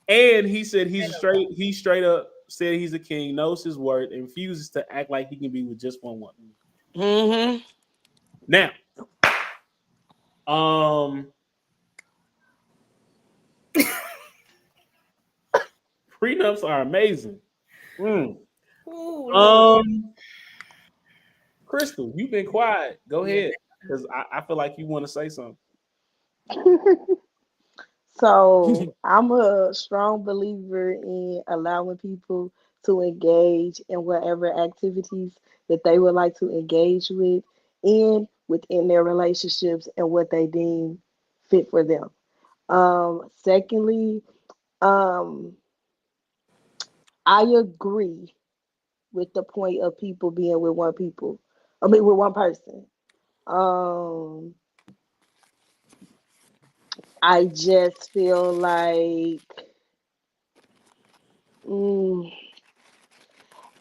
Speaker 1: And he said he straight up said he's a king, knows his worth, and refuses to act like he can be with just one woman.
Speaker 2: Mm-hmm.
Speaker 1: Now, um, prenups are amazing. Mm.
Speaker 5: Ooh, Lord.
Speaker 1: Um, Krystal, you've been quiet. Go
Speaker 5: Yeah.
Speaker 1: ahead, because I feel like you want to say something.
Speaker 3: So I'm a strong believer in allowing people to engage in whatever activities that they would like to engage with and within their relationships and what they deem fit for them. Secondly, um, I agree with the point of people being with one people. I mean, with one person. Um, I just feel like mm,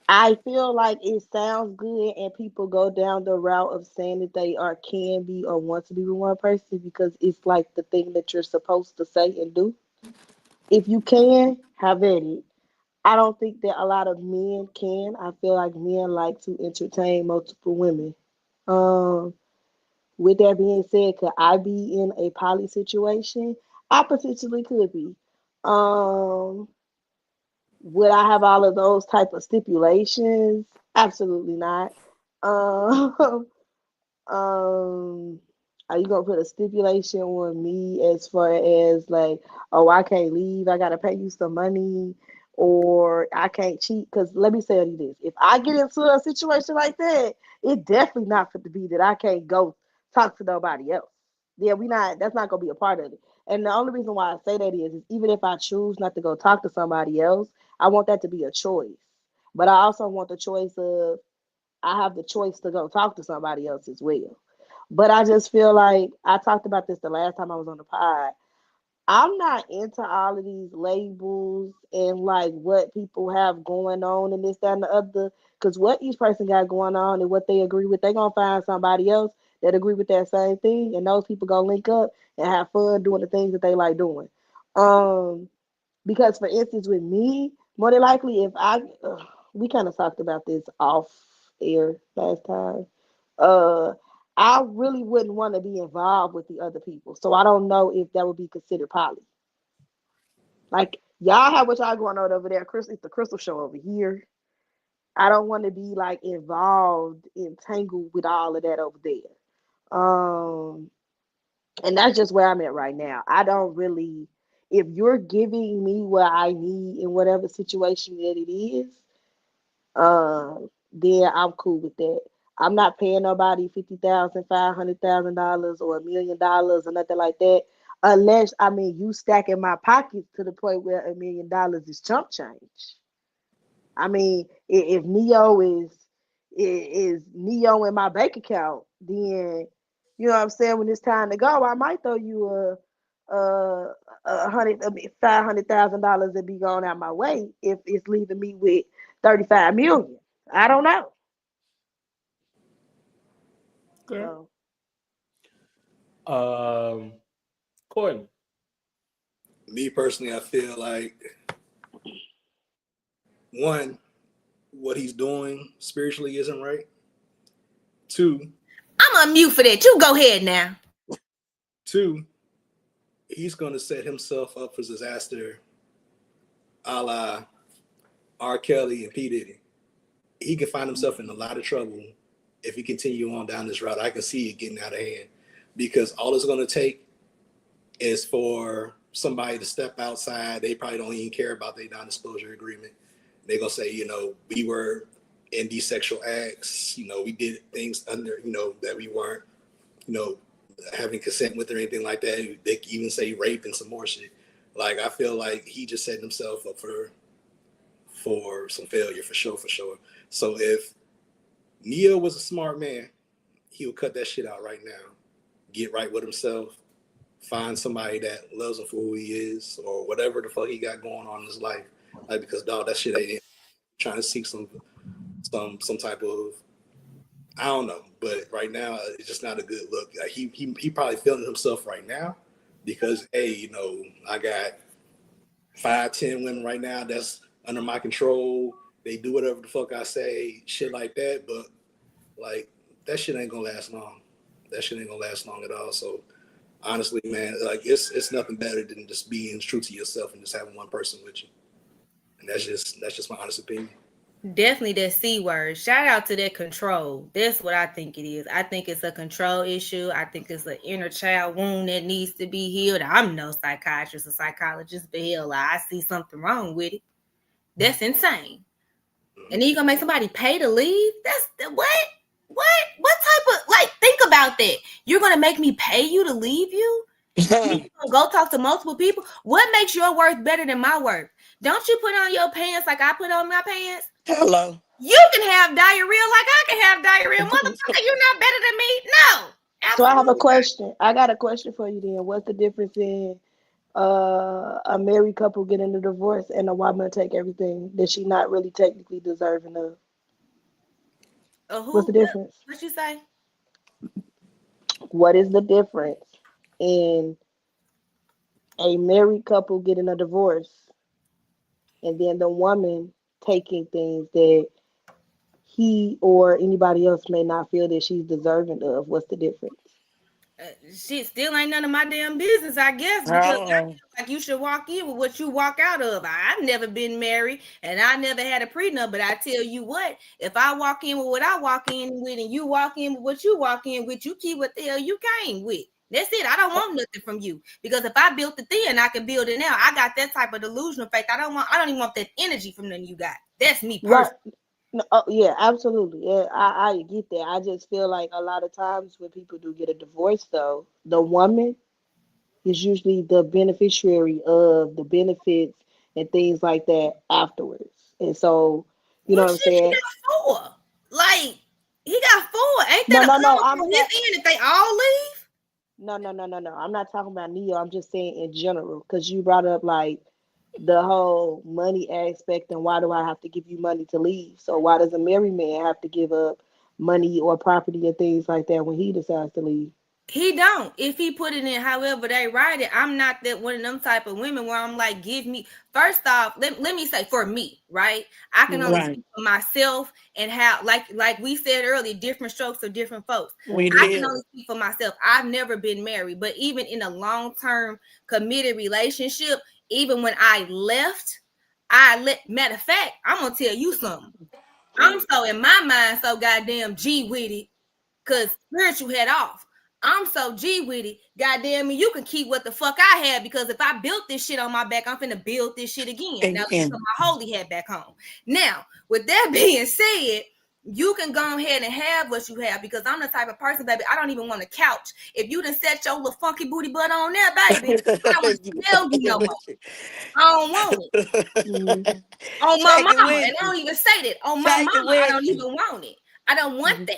Speaker 3: I feel like it sounds good, and people go down the route of saying that they are can be or want to be with one person because it's like the thing that you're supposed to say and do. If you can, have at it. I don't think that a lot of men can. I feel like men like to entertain multiple women. Um, with that being said, could I be in a poly situation? I potentially could be. Um, would I have all of those type of stipulations? Absolutely not. Um, um, are you gonna put a stipulation on me as far as like, oh, I can't leave, I gotta pay you some money, or I can't cheat? Because let me say this: if I get into a situation like that, it definitely not for to be that I can't go talk to nobody else. Yeah, we not. That's not gonna be a part of it. And the only reason why I say that is even if I choose not to go talk to somebody else, I want that to be a choice. But I also want the choice of I have the choice to go talk to somebody else as well. But I just feel like I talked about this the last time I was on the pod. I'm not into all of these labels and like what people have going on and this, that, and the other. Because what each person got going on and what they agree with, they gonna find somebody else that agree with that same thing, and those people gonna link up and have fun doing the things that they like doing. Um, because for instance, with me, more than likely, if we kind of talked about this off air last time. Uh, I really wouldn't want to be involved with the other people, so I don't know if that would be considered poly. Like y'all have what y'all going on over there. Chris, it's the Crystal Show over here. I don't want to be like involved, entangled with all of that over there. And that's just where I'm at right now. I don't really, if you're giving me what I need in whatever situation that it is, then I'm cool with that. I'm not paying nobody $50,000, $500,000, or $1 million or nothing like that, unless I mean you stacking my pockets to the point where $1 million is chump change. I mean, if Neo is Neo in my bank account, then you know what I'm saying. When it's time to go, I might throw you a hundred, $500,000 to be going out my way if it's leaving me with 35 million. I don't know.
Speaker 1: Okay.
Speaker 3: So
Speaker 1: Um, Courtney.
Speaker 6: Me personally, I feel like one, what he's doing spiritually isn't right. Two,
Speaker 5: I'm on mute for that. You go ahead now.
Speaker 6: two, he's gonna set himself up for disaster, a la R. Kelly and P. Diddy. He can find himself in a lot of trouble if he continue on down this route. I can see it getting out of hand. because all it's going to take is for somebody to step outside. They probably don't even care about their non-disclosure agreement. They're going to say, we were in these sexual acts, we did things under, that we weren't, having consent with or anything like that. They can even say rape and some more shit. Like, I feel like he just set himself up for some failure, for sure. So if Neo was a smart man, he would cut that shit out right now, get right with himself, find somebody that loves him for who he is, or whatever the fuck he got going on in his life. Like, because dog, that shit ain't trying to seek some type of, I don't know, but right now it's just not a good look. Like, he probably feeling himself right now because, hey, I got 5-10 women right now that's under my control. They do whatever the fuck I say, shit like that. But like, that shit ain't gonna last long. That shit ain't gonna last long at all. So honestly, man, like, it's nothing better than just being true to yourself and just having one person with you. And that's just my honest opinion.
Speaker 5: Definitely that C word. Shout out to that control. That's what I think it is. I think it's a control issue. I think it's an inner child wound that needs to be healed. I'm no psychiatrist or psychologist, but hell, I see something wrong with it. That's insane. And then you gonna make somebody pay to leave? That's what? What type of, like, think about that. You're gonna make me pay you to leave you? You're gonna go talk to multiple people? What makes your worth better than my worth? Don't you put on your pants like I put on my pants?
Speaker 2: Hello.
Speaker 5: You can have diarrhea like I can have diarrhea. Motherfucker, you're not better than me. No. Absolutely.
Speaker 3: So I have a question. I got a question for you then. What's the difference in a married couple getting a divorce and a woman take everything that she not really technically deserving of? What's the difference?
Speaker 5: What you say?
Speaker 3: What is the difference in a married couple getting a divorce and then the woman taking things that he or anybody else may not feel that she's deserving of? What's the difference?
Speaker 5: Shit still ain't none of my damn business, I guess, because I feel like you should walk in with what you walk out of. I've never been married and I never had a prenup, but I tell you what, if I walk in with what I walk in with and you walk in with what you walk in with, you keep what the hell you came with. That's it. I don't want nothing from you, because if I built it then, I can build it now. I got that type of delusional faith. I don't even want that energy from nothing you got. That's me personally.
Speaker 3: Right. No, yeah, absolutely. Yeah, I get that. I just feel like a lot of times when people do get a divorce, though, the woman is usually the beneficiary of the benefits and things like that afterwards. And so, you know what I'm saying?
Speaker 5: He got 4. Like, he got 4. Ain't
Speaker 3: No,
Speaker 5: that
Speaker 3: no,
Speaker 5: a
Speaker 3: no.
Speaker 5: problem from his end if they all leave?
Speaker 3: No. I'm not talking about Neo. I'm just saying in general, because you brought up like the whole money aspect and why do I have to give you money to leave? So why does a married man have to give up money or property and things like that when he decides to leave?
Speaker 5: He don't. If he put it in however they write it, I'm not that one of them type of women where I'm like, give me. First off, let me say, for me, right? I can only speak for myself and how, like we said earlier, different strokes for different folks. I can only speak for myself. I've never been married, but even in a long-term committed relationship, even when I left, matter of fact, I'm gonna tell you something. I'm so, in my mind, so goddamn G with it, because spiritual head off. I'm so G with it. Goddamn me, you can keep what the fuck I had, because if I built this shit on my back, I'm finna build this shit again. Now, let's put my holy hat back home. Now, with that being said, you can go ahead and have what you have, because I'm the type of person, baby, I don't even want a couch. If you done set your little funky booty butt on there, baby, I don't want to tell you no more. I don't want it. On my mama, and I don't even say that. On my mama, I don't even want it. I don't want that.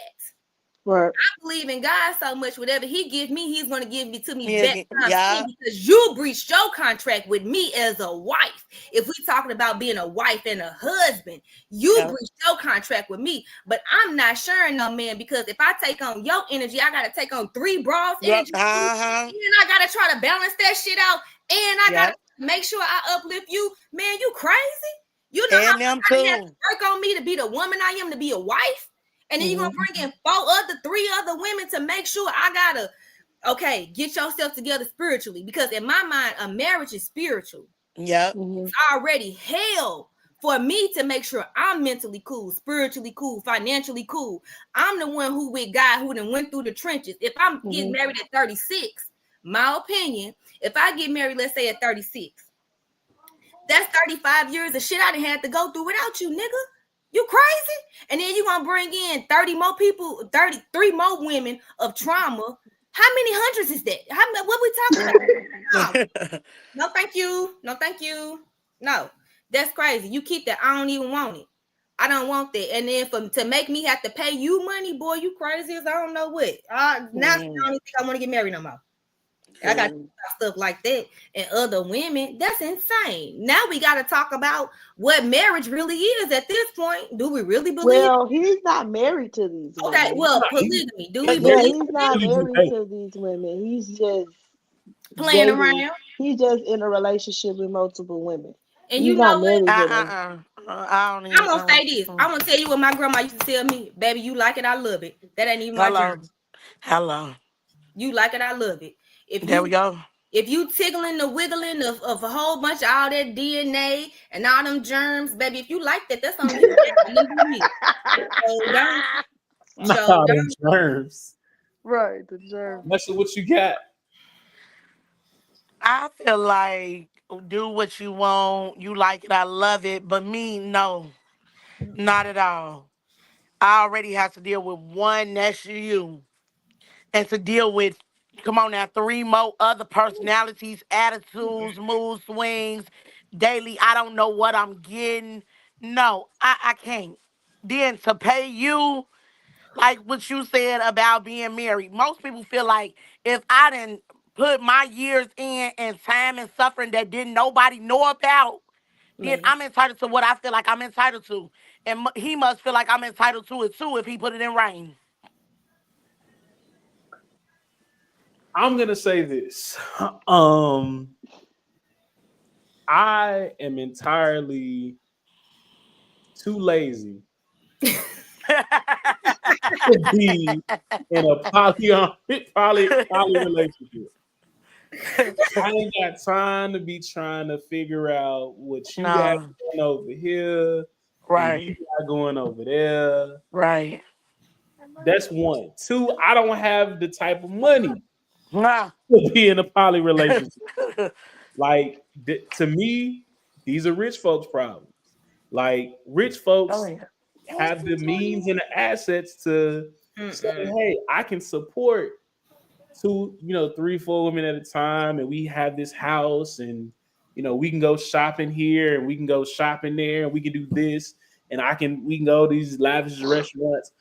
Speaker 3: Right.
Speaker 5: I believe in God so much. Whatever He gives me, He's going to give it to me back. Because you breached your contract with me as a wife. If we're talking about being a wife and a husband, you breached your contract with me. But I'm not sharing no man, because if I take on your energy, I got to take on 3 bras energy. And I got to try to balance that shit out. And I got to make sure I uplift you. Man, you crazy? You know how much I have to work on me to be the woman I am, to be a wife? And then you're going to bring in 3 other women to make sure I got to, get yourself together spiritually. Because in my mind, a marriage is spiritual.
Speaker 2: Yeah.
Speaker 5: It's already hell for me to make sure I'm mentally cool, spiritually cool, financially cool. I'm the one who with God who done went through the trenches. If I'm getting married at 36, my opinion, if I get married, let's say at 36, that's 35 years of shit I didn't have to go through without you, nigga. You crazy? And then you gonna bring in 30 more people, 33 more women of trauma. How many hundreds is that? What we talking about? No, thank you. No, thank you. No, that's crazy. You keep that. I don't even want it. I don't want that. And then to make me have to pay you money, boy, you crazy as I don't know what. Now I don't think I want to get married no more. I got stuff like that and other women. That's insane. Now we got to talk about what marriage really is at this point. Do we really believe?
Speaker 3: Well, he's not married to these women.
Speaker 5: Okay, well, polygamy. Do we
Speaker 3: Yeah,
Speaker 5: believe?
Speaker 3: he's not married to these women. He's just
Speaker 5: playing
Speaker 3: dating.
Speaker 5: around.
Speaker 3: He's just in a relationship with multiple women.
Speaker 5: And
Speaker 3: he's
Speaker 5: you
Speaker 3: not
Speaker 5: know
Speaker 3: married
Speaker 5: what?
Speaker 3: with them.
Speaker 2: I'm
Speaker 5: gonna say this. I'm gonna tell you what my grandma used to tell me. Baby, you like it, I love it. That ain't even my journey.
Speaker 2: Hello.
Speaker 5: You like it, I love it.
Speaker 2: There we go.
Speaker 5: If you tickling the wiggling of a whole bunch of all that DNA and all them germs, baby, if you like that, that's on you. Me.
Speaker 1: So them germs.
Speaker 3: Right, the germs.
Speaker 1: Nessa, what you got?
Speaker 2: I feel like do what you want. You like it, I love it. But me, no. Not at all. I already have to deal with one next to you. And to deal with, come on now, 3 more other personalities, attitudes, mood swings, daily. I don't know what I'm getting. No, I can't. Then to pay you, like what you said about being married, most people feel like if I didn't put my years in and time and suffering that didn't nobody know about, then I'm entitled to what I feel like I'm entitled to. And he must feel like I'm entitled to it too if he put it in writing.
Speaker 1: I'm gonna say this. I am entirely too lazy to be in a poly relationship. I ain't got time to be trying to figure out what you got going over here,
Speaker 2: right?
Speaker 1: You got going over there,
Speaker 2: right?
Speaker 1: That's one. 2, I don't have the type of money
Speaker 2: to
Speaker 1: be in a poly relationship. Like to me, these are rich folks' problems. Like rich folks have the means and the assets to say, "Hey, I can support 2, 3, 4 women at a time, and we have this house, and we can go shopping here, and we can go shopping there, and we can do this, and we can go to these lavish restaurants."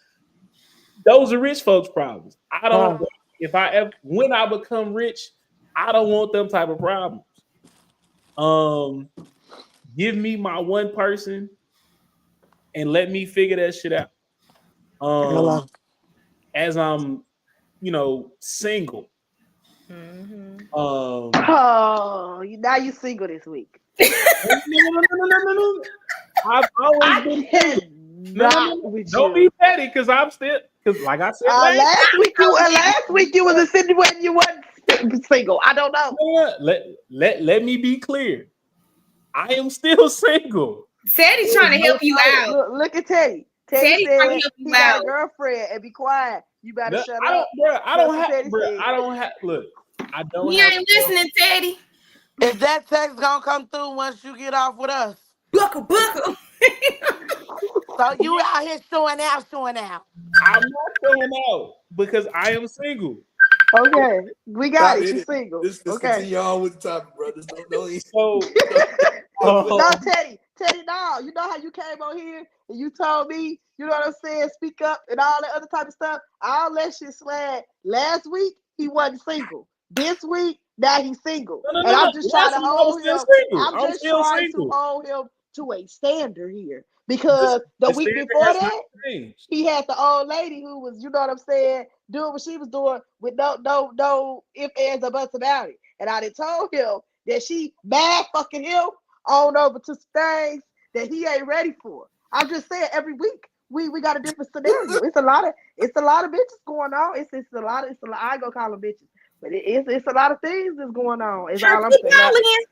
Speaker 1: Those are rich folks' problems. I don't. When I become rich, I don't want them type of problems. Give me my one person and let me figure that shit out. As I'm, single.
Speaker 3: Oh, now you single this week.
Speaker 1: No. I've always been single. Don't be petty, because I'm still, like I said
Speaker 3: last week you was insinuating you wasn't single. I don't know.
Speaker 1: Let me be clear. I am still single.
Speaker 5: Teddy's trying to help you out.
Speaker 3: Look at Teddy. Teddy said he got a girlfriend, and be quiet. You better shut up.
Speaker 1: I don't have. Look, I don't.
Speaker 5: You ain't listening, Teddy.
Speaker 2: Is that text gonna come through once you get off with us?
Speaker 5: Buckle.
Speaker 2: So you out here showing out.
Speaker 1: I'm not showing out because I am single.
Speaker 3: Okay, we got it. You single.
Speaker 6: This
Speaker 3: okay.
Speaker 6: Continue on with the topic, bro.
Speaker 3: No, Teddy, no. You know how you came on here and you told me, you know what I'm saying, speak up and all that other type of stuff. All that shit slid. Last week he wasn't single. This week now he's single. I'm just trying to hold him. I'm just trying to hold him to a standard here. Because the week before that, he had the old lady who was, you know what I'm saying, doing what she was doing with no ifs, ands, or buts about it. And I done told him that she mad fucking him on over to some things that he ain't ready for. I'm just saying, every week we got a different scenario. It's a lot of bitches going on. It's a lot. I ain't gonna call them bitches, but it's a lot of things that's going on. It's all I'm saying.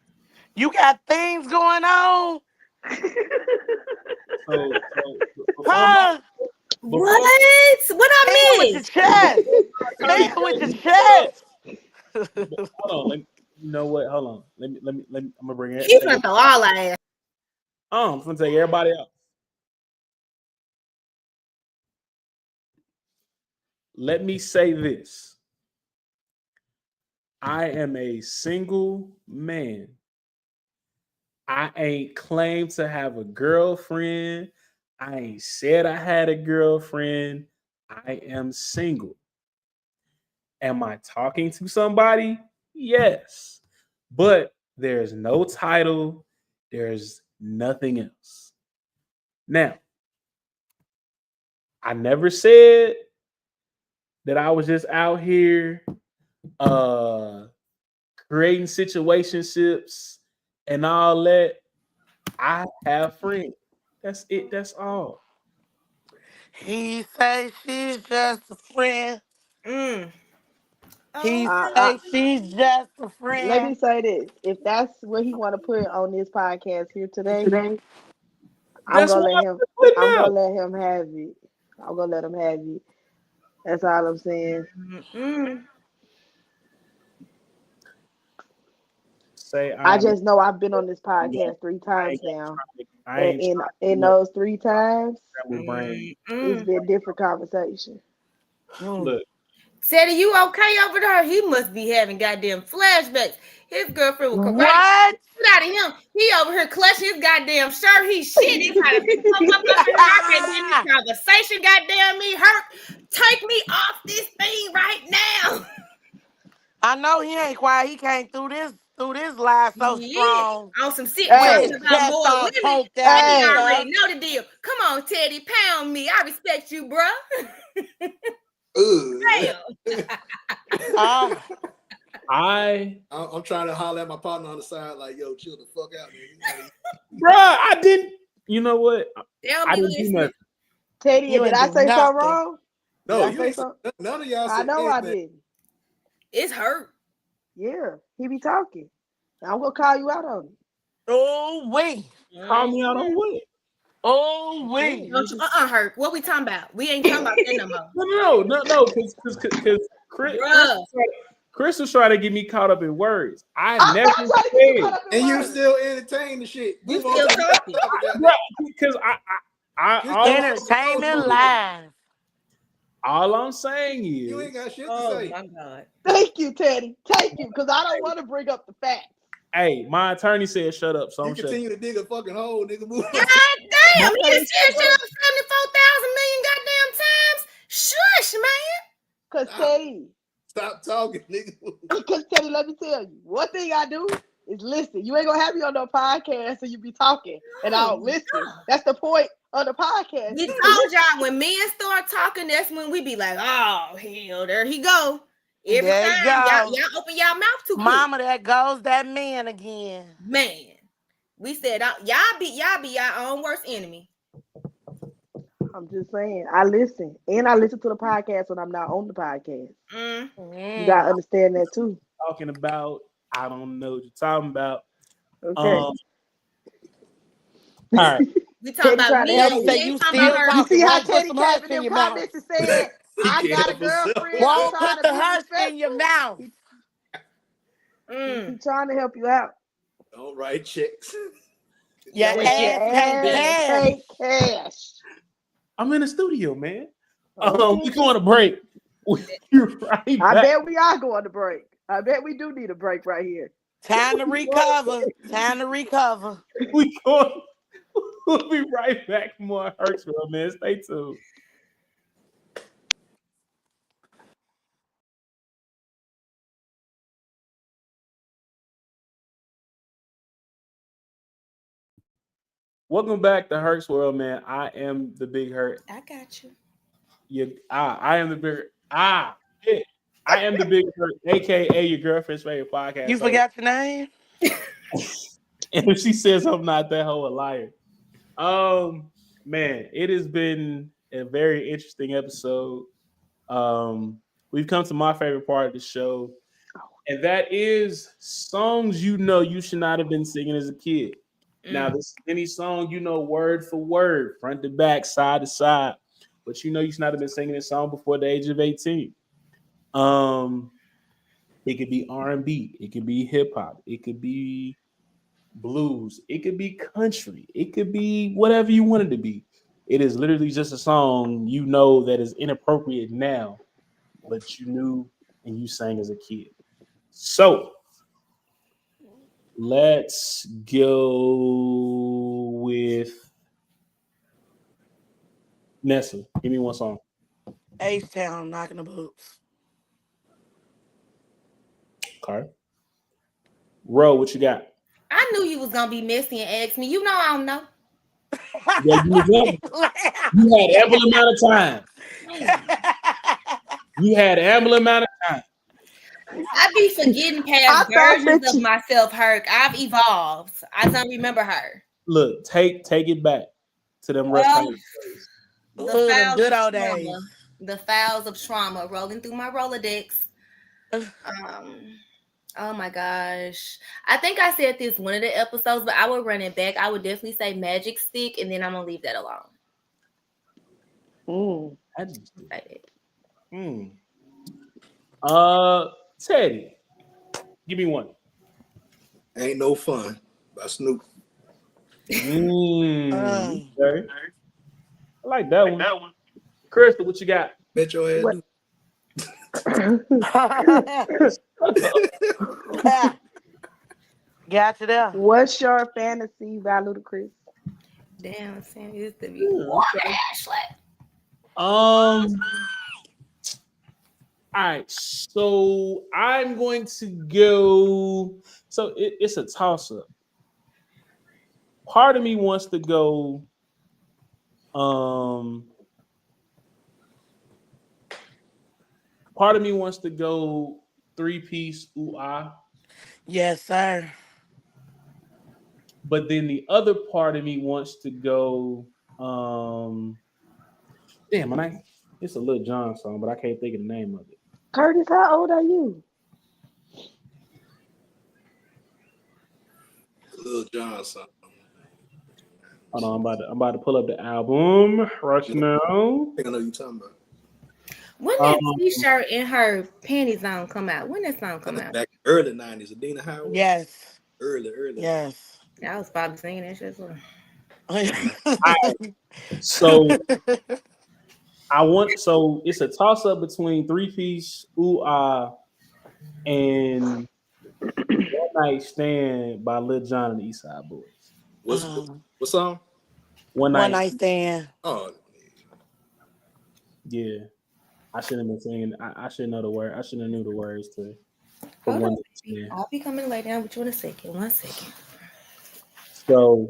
Speaker 2: You got things going on.
Speaker 1: So before my
Speaker 2: Huh?
Speaker 1: before
Speaker 5: What? What
Speaker 2: Say it
Speaker 5: I
Speaker 2: with your
Speaker 5: missed?
Speaker 2: chest.
Speaker 1: my
Speaker 2: Say
Speaker 1: attorney
Speaker 2: it with
Speaker 1: tells
Speaker 2: your
Speaker 1: me shut up.
Speaker 2: chest.
Speaker 1: Hold on, you know what? Hold on. Let me. I'm gonna bring it.
Speaker 5: He's
Speaker 1: Take
Speaker 5: gonna
Speaker 1: it.
Speaker 5: throw all our ass.
Speaker 1: I'm gonna take everybody out. Let me say this. I am a single man. I ain't claimed to have a girlfriend. I ain't said I had a girlfriend. I am single. Am I talking to somebody? Yes. But there's no title. There's nothing else. Now, I never said that I was just out here uh creating situationships and all that. I have friends. That's it. That's all.
Speaker 2: He say she's just a friend.
Speaker 5: Mm.
Speaker 2: He
Speaker 5: Oh,
Speaker 3: I,
Speaker 2: say she's just a
Speaker 3: let me
Speaker 2: friend.
Speaker 3: say this: if that's what he want to put on this podcast here today, I'm
Speaker 1: That's
Speaker 3: gonna
Speaker 1: why
Speaker 3: let
Speaker 1: I
Speaker 3: him.
Speaker 1: put
Speaker 3: I'm
Speaker 1: now.
Speaker 3: gonna let him have it. I'm gonna let him have it. That's all I'm saying.
Speaker 5: mm.
Speaker 1: Say
Speaker 3: I
Speaker 1: I'm
Speaker 3: just know I've been on this
Speaker 1: no,
Speaker 3: podcast three
Speaker 1: I ain't
Speaker 3: times
Speaker 1: gonna
Speaker 3: now,
Speaker 1: try to I
Speaker 3: and
Speaker 1: ain't
Speaker 3: in
Speaker 1: trying to
Speaker 3: in
Speaker 1: no
Speaker 3: those 3 times,
Speaker 1: with brain.
Speaker 3: it's
Speaker 5: Mm.
Speaker 3: been different conversation.
Speaker 2: Hmm.
Speaker 1: Look,
Speaker 5: Teddy, you okay over there? He must be having goddamn flashbacks. His girlfriend will come right
Speaker 2: What?
Speaker 5: out of him. He over here clutching his goddamn shirt. He shit. He trying to up in here. I can't be in this conversation. Goddamn me, hurt. Take me off this thing right now.
Speaker 2: I know he ain't quiet. He came through this live so
Speaker 5: Yeah,
Speaker 2: strong
Speaker 5: on some shit
Speaker 2: with
Speaker 5: talking
Speaker 2: his
Speaker 3: Hey,
Speaker 5: about
Speaker 2: chest
Speaker 5: more
Speaker 2: all
Speaker 5: women.
Speaker 2: poked out
Speaker 5: He
Speaker 2: and
Speaker 3: hey,
Speaker 2: stuff.
Speaker 5: already know the deal. Come on, Teddy, pound me. I respect you, bruh.
Speaker 6: Ugh.
Speaker 5: Damn.
Speaker 2: Oh,
Speaker 6: I'm trying to holler at my partner on the side, like, yo, chill the fuck out, nigga.
Speaker 1: bruh, I didn't. You know what?
Speaker 5: They don't
Speaker 1: I
Speaker 5: be
Speaker 1: didn't do
Speaker 5: listening.
Speaker 1: nothing.
Speaker 3: Teddy,
Speaker 2: you
Speaker 3: did
Speaker 2: ain't
Speaker 3: I
Speaker 2: do
Speaker 3: say something
Speaker 2: nothing.
Speaker 3: wrong? Did
Speaker 6: No,
Speaker 3: I
Speaker 6: you
Speaker 3: say
Speaker 6: ain't said
Speaker 3: something?
Speaker 6: none of y'all
Speaker 3: I
Speaker 6: said
Speaker 3: know I
Speaker 6: anything.
Speaker 3: didn't.
Speaker 5: It's hurt.
Speaker 3: Yeah, he be talking. I'm gonna call you out on it.
Speaker 2: Oh, wait.
Speaker 1: Call me out on
Speaker 5: Mhm.
Speaker 1: what?
Speaker 2: Oh,
Speaker 3: Okay,
Speaker 2: wait.
Speaker 3: you
Speaker 5: Don't you
Speaker 3: just
Speaker 5: hurt. What we talking about? We ain't talking about that no more.
Speaker 1: No, because
Speaker 5: Bruh.
Speaker 1: Chris was trying to get me caught up in words. I
Speaker 3: I'm
Speaker 1: never
Speaker 3: not trying to get you caught
Speaker 1: said,
Speaker 3: up in
Speaker 6: And you
Speaker 3: words.
Speaker 6: still entertain the shit.
Speaker 5: You
Speaker 6: Move on
Speaker 5: still
Speaker 6: to the next
Speaker 5: talking.
Speaker 6: topic, goddamn.
Speaker 1: bruh, because
Speaker 6: You
Speaker 1: all,
Speaker 6: still supposed to
Speaker 2: Entertainment
Speaker 6: move on.
Speaker 2: live.
Speaker 1: all I'm saying
Speaker 6: You ain't
Speaker 1: is,
Speaker 6: got shit to
Speaker 5: Oh
Speaker 6: say.
Speaker 5: my God.
Speaker 3: Thank you, Teddy. Thank you, because I don't want to bring up the facts.
Speaker 1: hey, my attorney said shut up, so
Speaker 6: You
Speaker 1: I'm shut.
Speaker 6: continue to dig a fucking hole, nigga. Move on.
Speaker 5: God
Speaker 1: My
Speaker 5: damn. He
Speaker 1: attorney
Speaker 5: just said
Speaker 1: said
Speaker 5: shit
Speaker 1: shut up.
Speaker 5: up 74,000 million goddamn times. Shush, man.
Speaker 3: Cause
Speaker 6: Stop,
Speaker 3: Teddy,
Speaker 6: stop talking, nigga.
Speaker 3: because Teddy, let me tell you, one thing I do is listen. You ain't gonna have me on no podcast, so you be talking, and
Speaker 5: Oh
Speaker 3: I'll
Speaker 5: my
Speaker 3: listen.
Speaker 5: God.
Speaker 3: That's the point of the podcast.
Speaker 5: We
Speaker 3: Is to
Speaker 5: told
Speaker 3: listen.
Speaker 5: y'all when men start talking, that's when we be like, oh hell, there he go. Every
Speaker 2: There you
Speaker 5: time
Speaker 2: go.
Speaker 5: y'all open y'all mouth too quick.
Speaker 2: Mama, there goes that man again.
Speaker 5: Man. We said y'all be y'all own worst enemy.
Speaker 3: I'm just saying, I listen, and I listen to the podcast when I'm not on the podcast.
Speaker 5: Mm.
Speaker 3: You gotta
Speaker 2: Mm.
Speaker 3: understand that too.
Speaker 1: Talking about, I don't know what you're talking about.
Speaker 3: Okay.
Speaker 1: All right.
Speaker 5: We talking
Speaker 3: Teddy
Speaker 5: about
Speaker 3: trying to
Speaker 5: me.
Speaker 3: help
Speaker 2: Teddy
Speaker 3: you.
Speaker 2: say
Speaker 5: We ain't
Speaker 2: you
Speaker 5: talking about
Speaker 2: still
Speaker 5: her.
Speaker 3: You
Speaker 2: talking.
Speaker 3: see how
Speaker 2: Won't put
Speaker 3: Teddy
Speaker 2: some
Speaker 3: came
Speaker 2: hush
Speaker 3: in
Speaker 2: in
Speaker 3: them
Speaker 2: your mouth.
Speaker 3: comments and said,
Speaker 6: He
Speaker 3: I
Speaker 6: can't
Speaker 3: got a
Speaker 6: help himself.
Speaker 3: girlfriend. I'm
Speaker 2: Won't
Speaker 3: trying
Speaker 2: put
Speaker 3: to
Speaker 2: the
Speaker 3: be
Speaker 2: hush in your
Speaker 3: respectful.
Speaker 2: mouth.
Speaker 3: He
Speaker 5: Mm.
Speaker 3: trying to help you out.
Speaker 6: Don't write checks.
Speaker 2: Your
Speaker 3: But your
Speaker 2: ass can't
Speaker 3: ass
Speaker 2: pass.
Speaker 3: can't cash.
Speaker 1: I'm in the studio, man.
Speaker 3: Okay.
Speaker 1: We going to break. We'll be right
Speaker 3: I
Speaker 1: back.
Speaker 3: bet we are going to break. I bet we do need a break right here.
Speaker 2: Time to recover. Time to recover.
Speaker 1: We going. We'll be right back for more Hertzville, man. Stay tuned. Welcome back to Herc's World, man. I am the big Hurt.
Speaker 5: I got you.
Speaker 1: I am the big shit. I am the big Hurt, aka your girlfriend's favorite
Speaker 2: You
Speaker 1: podcast host.
Speaker 2: forgot your name?
Speaker 1: And if she says I'm not that whole a liar. Man, it has been a very interesting episode. Um, we've come to my favorite part of the show, and that is songs you know you should not have been singing as a kid. Now, this is any song you know word for word, front to back, side to side. But you know you should not have been singing this song before the age of 18. It could be R&B, it could be hip hop, it could be blues, it could be country, it could be whatever you want it to be. It is literally just a song you know that is inappropriate now, but you knew and you sang as a kid. So let's go with Nessa. Give me one song.
Speaker 2: H-Town, Knocking the Boots.
Speaker 1: Okay. Ro, what you got?
Speaker 5: I knew you was gonna be messy and ask me. You know I don't know.
Speaker 1: Yeah, you had ample amount of time. You had ample amount of time.
Speaker 5: I be forgetting
Speaker 3: I
Speaker 5: past
Speaker 3: thought
Speaker 5: versions
Speaker 3: that
Speaker 5: of
Speaker 3: you.
Speaker 5: myself, Herc. I've evolved. I don't remember her.
Speaker 1: Look, take it back to them Rush
Speaker 5: Well,
Speaker 1: Hour days.
Speaker 5: the
Speaker 2: Ooh, them
Speaker 5: files
Speaker 2: good
Speaker 5: of
Speaker 2: old
Speaker 5: trauma.
Speaker 2: days.
Speaker 5: The files of trauma rolling through my Rolodex. Um, oh my gosh. I think I said this one of the episodes, but I would run it back. I would definitely say Magic Stick, and then I'm gonna leave that alone.
Speaker 1: I just did.
Speaker 5: Right.
Speaker 1: Teddy, give me one.
Speaker 6: Ain't no fun by Snoop.
Speaker 1: Okay. I like that one. Krystal, what you got?
Speaker 6: Bet your ass
Speaker 3: What?
Speaker 6: do.
Speaker 2: Got you there.
Speaker 3: What's your fantasy by Ludacris?
Speaker 5: Damn, Sam used to be
Speaker 1: Okay.
Speaker 5: Ashley.
Speaker 1: All right, so I'm going to go. So it's a toss up. Part of me wants to go. Part of me wants to go 3-piece ooh ah,
Speaker 2: Yes, sir.
Speaker 1: but then the other part of me wants to go. Damn, it's a Lil Jon song, but I can't think of the name of it.
Speaker 3: Curtis, how old are you?
Speaker 6: Lil Jon song.
Speaker 1: Hold on, I'm about to pull up the album right now.
Speaker 6: I think I know you talking about.
Speaker 5: When that T-shirt and her panties song come out? When that song come out?
Speaker 6: Back early 90s, Adina Howard.
Speaker 2: Yes.
Speaker 6: Early.
Speaker 2: Yes.
Speaker 5: I was probably singing that shit.
Speaker 1: So so it's a toss up between 3-piece ooh ah and One Night Stand by Lil Jon and the East Side Boys.
Speaker 6: What song?
Speaker 1: One
Speaker 2: One
Speaker 1: Night.
Speaker 2: Night Stand.
Speaker 6: Oh,
Speaker 1: Yeah. I shouldn't have been singing. I should know the word. I shouldn't have knew the words to.
Speaker 5: Hold
Speaker 1: One
Speaker 5: on.
Speaker 1: Night Stand.
Speaker 5: I'll be coming to lay down with you in a second. 1 second.
Speaker 1: So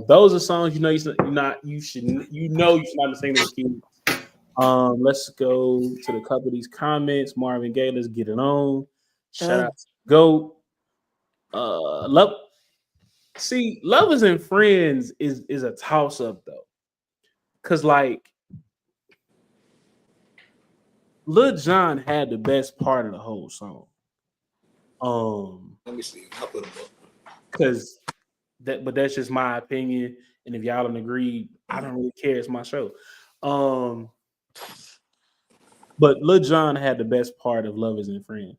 Speaker 1: those are songs you know you should not be singing as a kid. Let's go to the couple of these comments. Marvin Gaye, let's get it on. Shout out to GOAT. Love. See, Lovers and Friends is a toss up though, cause like Lil Jon had the best part of the whole song.
Speaker 6: let me see. I'll put them up.
Speaker 1: Cause but that's just my opinion, and if y'all don't agree, I don't really care. It's my show. But Lil Jon had the best part of Lovers and Friends.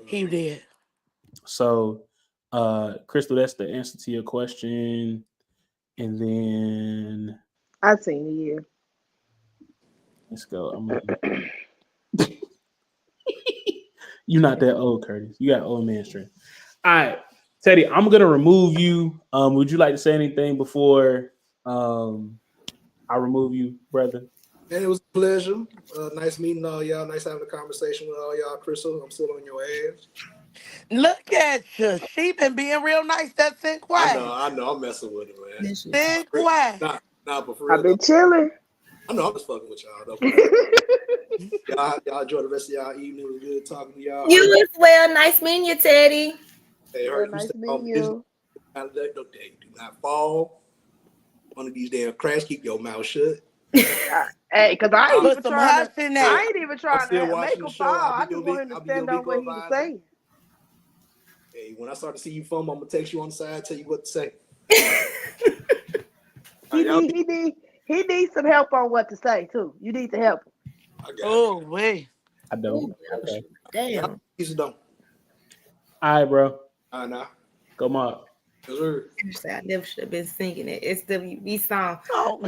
Speaker 2: He did.
Speaker 1: So, Krystal, that's the answer to your question. And then
Speaker 3: I seen the year.
Speaker 1: let's go. You're not that old, Curtis. You got old man strength. All right, Teddy, I'm gonna remove you. Would you like to say anything before I remove you, brother?
Speaker 6: And it was a pleasure. Nice meeting all y'all. Nice having a conversation with all y'all. Krystal, I'm still on your ass.
Speaker 2: Look at you. She been being real nice. That's in quiet.
Speaker 6: I know. I'm messing with it, man.
Speaker 2: Been quiet.
Speaker 6: Nah, but for real.
Speaker 3: I've been chilling.
Speaker 6: I know I'm just fucking with y'all, though. y'all enjoy the rest of y'all evening. It was good talking to y'all.
Speaker 5: You as well. Nice meeting you, Teddy.
Speaker 6: Hey,
Speaker 3: Well, nice meeting you.
Speaker 6: No day. Do not fall. One of these damn cracks. Keep your mouth shut.
Speaker 3: Hey, because I ain't
Speaker 2: Put
Speaker 3: even
Speaker 2: some
Speaker 3: trying
Speaker 2: hush
Speaker 3: to.
Speaker 2: in there.
Speaker 3: I ain't even trying
Speaker 6: still
Speaker 3: to
Speaker 6: watching
Speaker 3: make
Speaker 6: the
Speaker 3: a
Speaker 6: show.
Speaker 3: fall.
Speaker 6: I'll
Speaker 3: I
Speaker 6: be
Speaker 3: just
Speaker 6: your
Speaker 3: want him to
Speaker 6: I'll be
Speaker 3: stand
Speaker 6: your
Speaker 3: on what he
Speaker 6: Vico
Speaker 3: was
Speaker 6: advisor.
Speaker 3: saying.
Speaker 6: Hey, when I start to see you foam, I'm gonna text you on the side, tell you what to say. y'all be,
Speaker 3: he needs some help on what to say too. You need to help him.
Speaker 6: I got it.
Speaker 2: Oh, wait.
Speaker 1: I don't.
Speaker 5: Ooh,
Speaker 1: Okay.
Speaker 6: Y'all
Speaker 5: damn.
Speaker 6: pieces don't.
Speaker 1: All right, bro.
Speaker 6: Nah.
Speaker 1: Come on.
Speaker 6: Yes, sir.
Speaker 5: Seriously, I never should have been singing it. SWB song.
Speaker 2: Oh.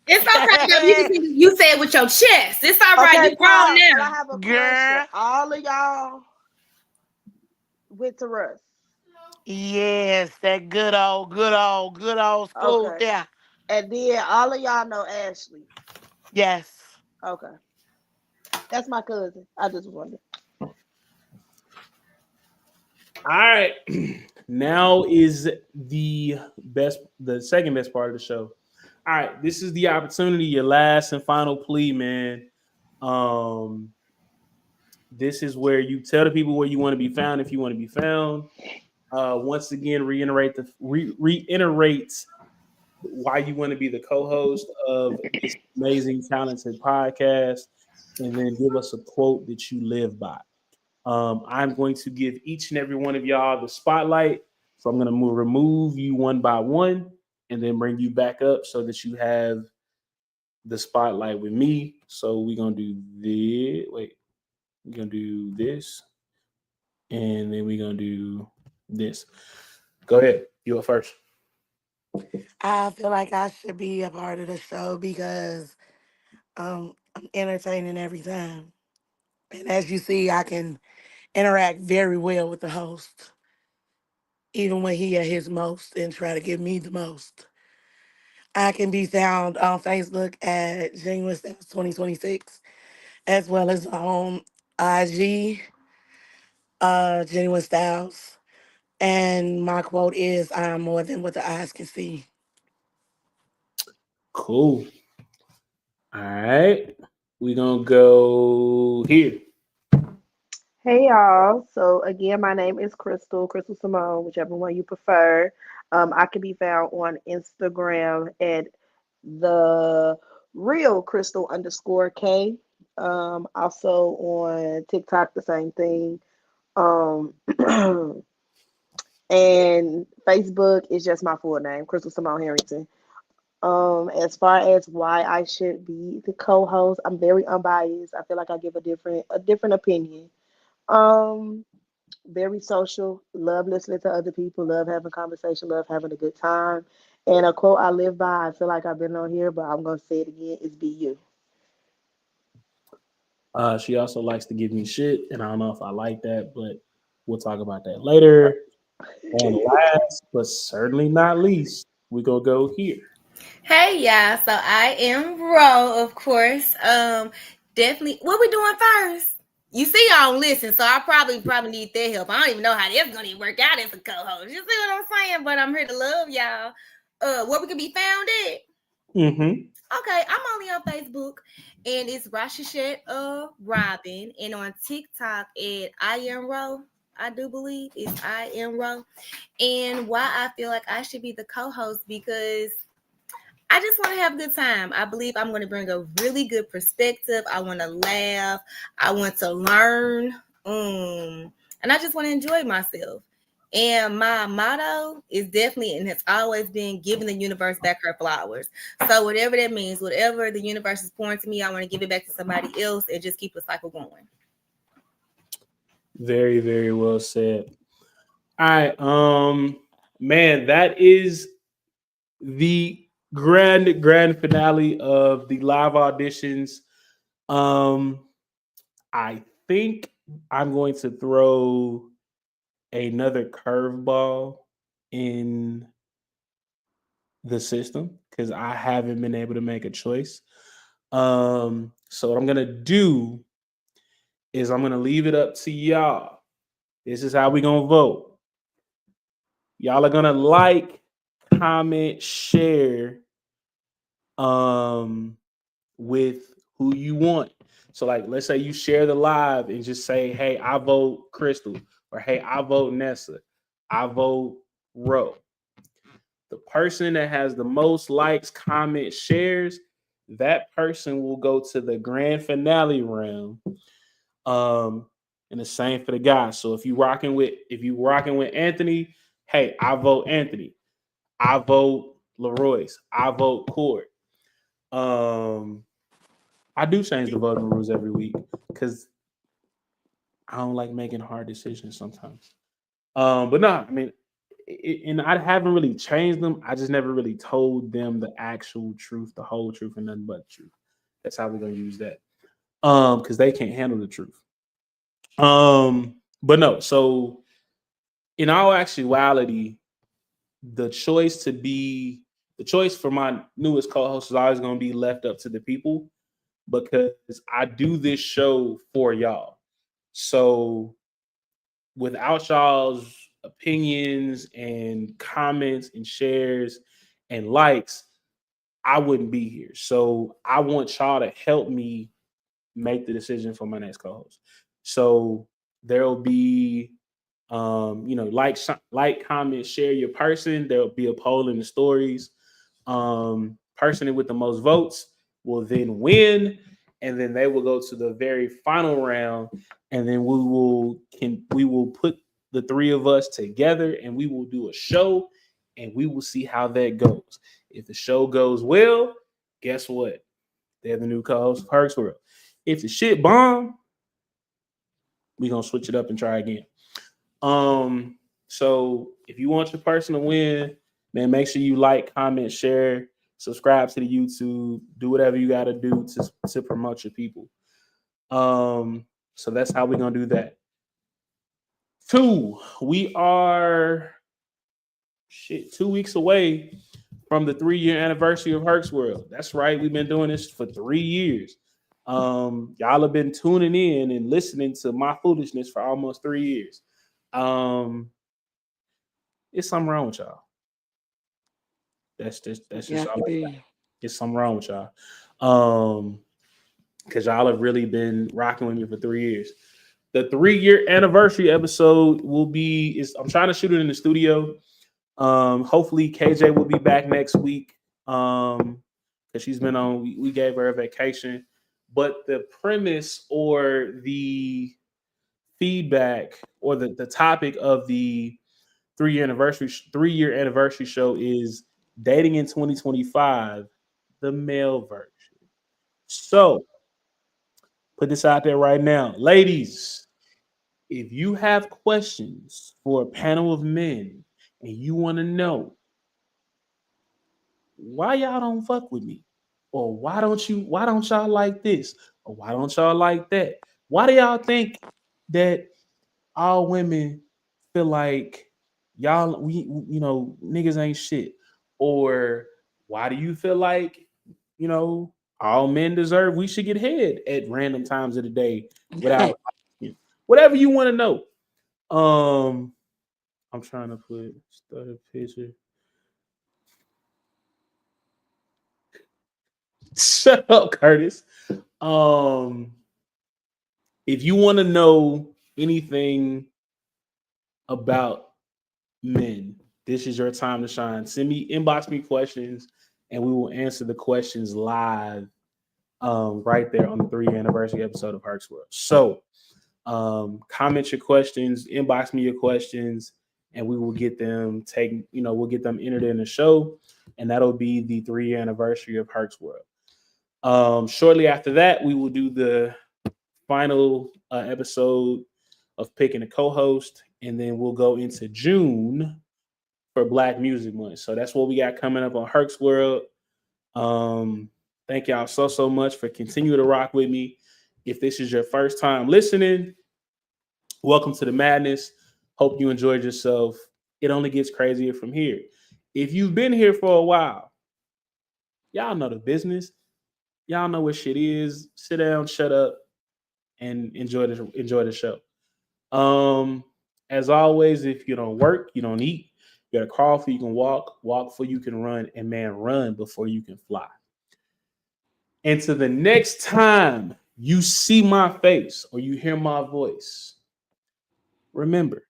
Speaker 5: It's okay though. You say it with your chest. It's all right.
Speaker 3: Okay,
Speaker 5: You grown
Speaker 3: Paul. So I
Speaker 5: now.
Speaker 3: have a question.
Speaker 2: Girl.
Speaker 3: All of y'all went to Russ.
Speaker 2: Yes, that good old school
Speaker 3: Okay.
Speaker 2: there.
Speaker 3: And then all of y'all know Ashley.
Speaker 2: Yes.
Speaker 3: Okay. That's my cousin. I just wondered.
Speaker 1: All right. Now is the second best part of the show. All right, this is the opportunity, your last and final plea, man. Um, this is where you tell the people where you want to be found if you want to be found. Once again, reiterate why you want to be the co-host of this amazing, talented podcast, and then give us a quote that you live by. I'm going to give each and every one of y'all the spotlight. So I'm going to remove you one by one and then bring you back up so that you have the spotlight with me. So we're going to do this. Wait, we're going to do this. And then we're going to do this. Go ahead. You up first.
Speaker 2: I feel like I should be a part of the show because I'm entertaining every time. And as you see, I can interact very well with the host, even when he at his most and try to give me the most. I can be found on Facebook at Genuine Steps 2026, as well as on IG, Genuine Styles. And my quote is, I am more than what the eyes can see.
Speaker 1: Cool. All right. We're going to go here.
Speaker 3: Hey y'all. So again, my name is Krystal Simone, whichever one you prefer. I can be found on Instagram at the real Krystal underscore K. Also on TikTok, the same thing. Um, and Facebook is just my full name, Krystal Simone Harrington. As far as why I should be the co-host, I'm very unbiased. I feel like I give a different opinion. Um, Very social, love listening to other people, love having conversation, love having a good time. And a quote I live by, I feel like I've been on here, but I'm gonna say it again, is be you.
Speaker 1: She also likes to give me shit, and I don't know if I like that, but we'll talk about that later. And last, but certainly not least, we gonna go here.
Speaker 5: Hey y'all. So I am Ro, of course. Definitely. What we doing first? You see, I don't listen, so I probably need their help. I don't even know how this gonna even work out as a co-host. You see what I'm saying? But I'm here to love y'all. Where we can be found at?
Speaker 1: Mm-hmm.
Speaker 5: Okay, I'm only on Facebook, and it's Rashashet Robin, and on TikTok at I am Ro. I do believe it's I am Ro. And why I feel like I should be the co-host because I just want to have a good time. I believe I'm going to bring a really good perspective. I want to laugh. I want to learn. And I just want to enjoy myself. And my motto is definitely and has always been giving the universe back her flowers. So whatever that means, whatever the universe is pouring to me, I want to give it back to somebody else and just keep the cycle going.
Speaker 1: Very, very well said. All right. Man, that is the grand finale of the live auditions. Um, I think I'm going to throw another curveball in the system because I haven't been able to make a choice. So what I'm gonna do is I'm gonna leave it up to y'all. This is how we gonna vote. Y'all are gonna like, comment, share um with who you want. So like let's say you share the live and just say, hey, I vote Krystal, or hey, I vote Nessa, I vote Ro. The person that has the most likes, comments, shares, that person will go to the grand finale round. Um, and the same for the guys. So if you rocking with Anthony, hey, I vote Anthony. I vote Leroy's. I vote Court. Um, I do change the voting rules every week because I don't like making hard decisions sometimes. But no, I mean, and I haven't really changed them. I just never really told them the actual truth, the whole truth, and nothing but the truth. That's how we're gonna use that. Because they can't handle the truth. But no, so in all actuality, the choice to be the choice for my newest co-host is always gonna be left up to the people because I do this show for y'all. So without y'all's opinions and comments and shares and likes, I wouldn't be here. So I want y'all to help me make the decision for my next co-host. So there'll be like, comment, share your person. There'll be a poll in the stories. Person with the most votes will then win, and then they will go to the very final round, and then we will put the three of us together, and we will do a show, and we will see how that goes. If the show goes well, guess what? They're the new co-host of Herc's World. If the shit bomb, we gonna switch it up and try again. So if you want your person to win, man, make sure you like, comment, share, subscribe to the YouTube, do whatever you gotta do to promote your people. So that's how we're gonna do that. Two, we are 2 weeks away from the 3-year anniversary of Herc's World. That's right, we've been doing this for 3 years. Y'all have been tuning in and listening to my foolishness for almost 3 years. It's something wrong with y'all. That's just
Speaker 2: Yeah,
Speaker 1: all.
Speaker 2: it be.
Speaker 1: It's something wrong with y'all. Because y'all have really been rocking with me for 3 years. The 3-year anniversary episode will be is I'm trying to shoot it in the studio. Hopefully KJ will be back next week. Because she's been on, we gave her a vacation. But the premise or the feedback or the topic of the 3-year anniversary show is dating in 2025, the male version. So put this out there right now, ladies. If you have questions for a panel of men and you want to know why y'all don't fuck with me, or why don't y'all like this, or why don't y'all like that, why do y'all think that all women feel like y'all niggas ain't shit, or why do you feel like you know all men deserve we should get head at random times of the day without whatever you want to know. I'm trying to put start a picture. Shut up, Curtis. um if you want to know anything about men, this is your time to shine. Inbox me questions, and we will answer the questions live, right there on the 3-year anniversary episode of Herc's World. So, comment your questions, inbox me your questions, and we will get them taken. We'll get them entered in the show, and that'll be the 3-year anniversary of Herc's World. Shortly after that, we will do the final episode of picking a co-host, and then we'll go into June for Black Music Month. So that's what we got coming up on Herc's World. Thank y'all so much for continuing to rock with me. If this is your first time listening, welcome to the madness. Hope you enjoyed yourself. It only gets crazier from here. If you've been here for a while, y'all know the business. Y'all know what shit is. Sit down, shut up, and enjoy the show. As always, if you don't work, you don't eat. You got to crawl before you can walk before you can run, and man, run before you can fly. And to the next time you see my face or you hear my voice, remember,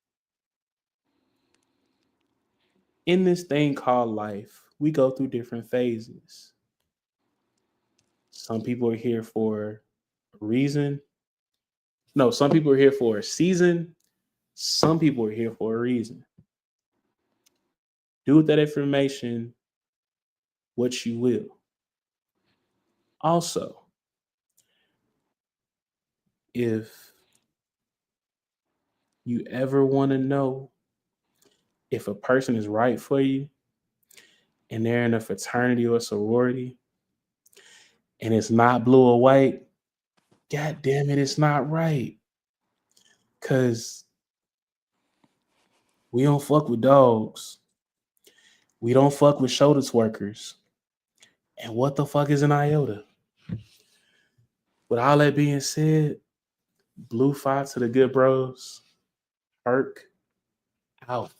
Speaker 1: in this thing called life, we go through different phases. Some people are here for a reason. No, some people are here for a season. Some people are here for a reason. Do with that information what you will. Also, if you ever want to know if a person is right for you and they're in a fraternity or sorority and it's not blue or white, god damn it, it's not right. Cause we don't fuck with dogs. We don't fuck with shoulder twerkers. And what the fuck is an iota? With all that being said, blue five to the good bros. Herc out.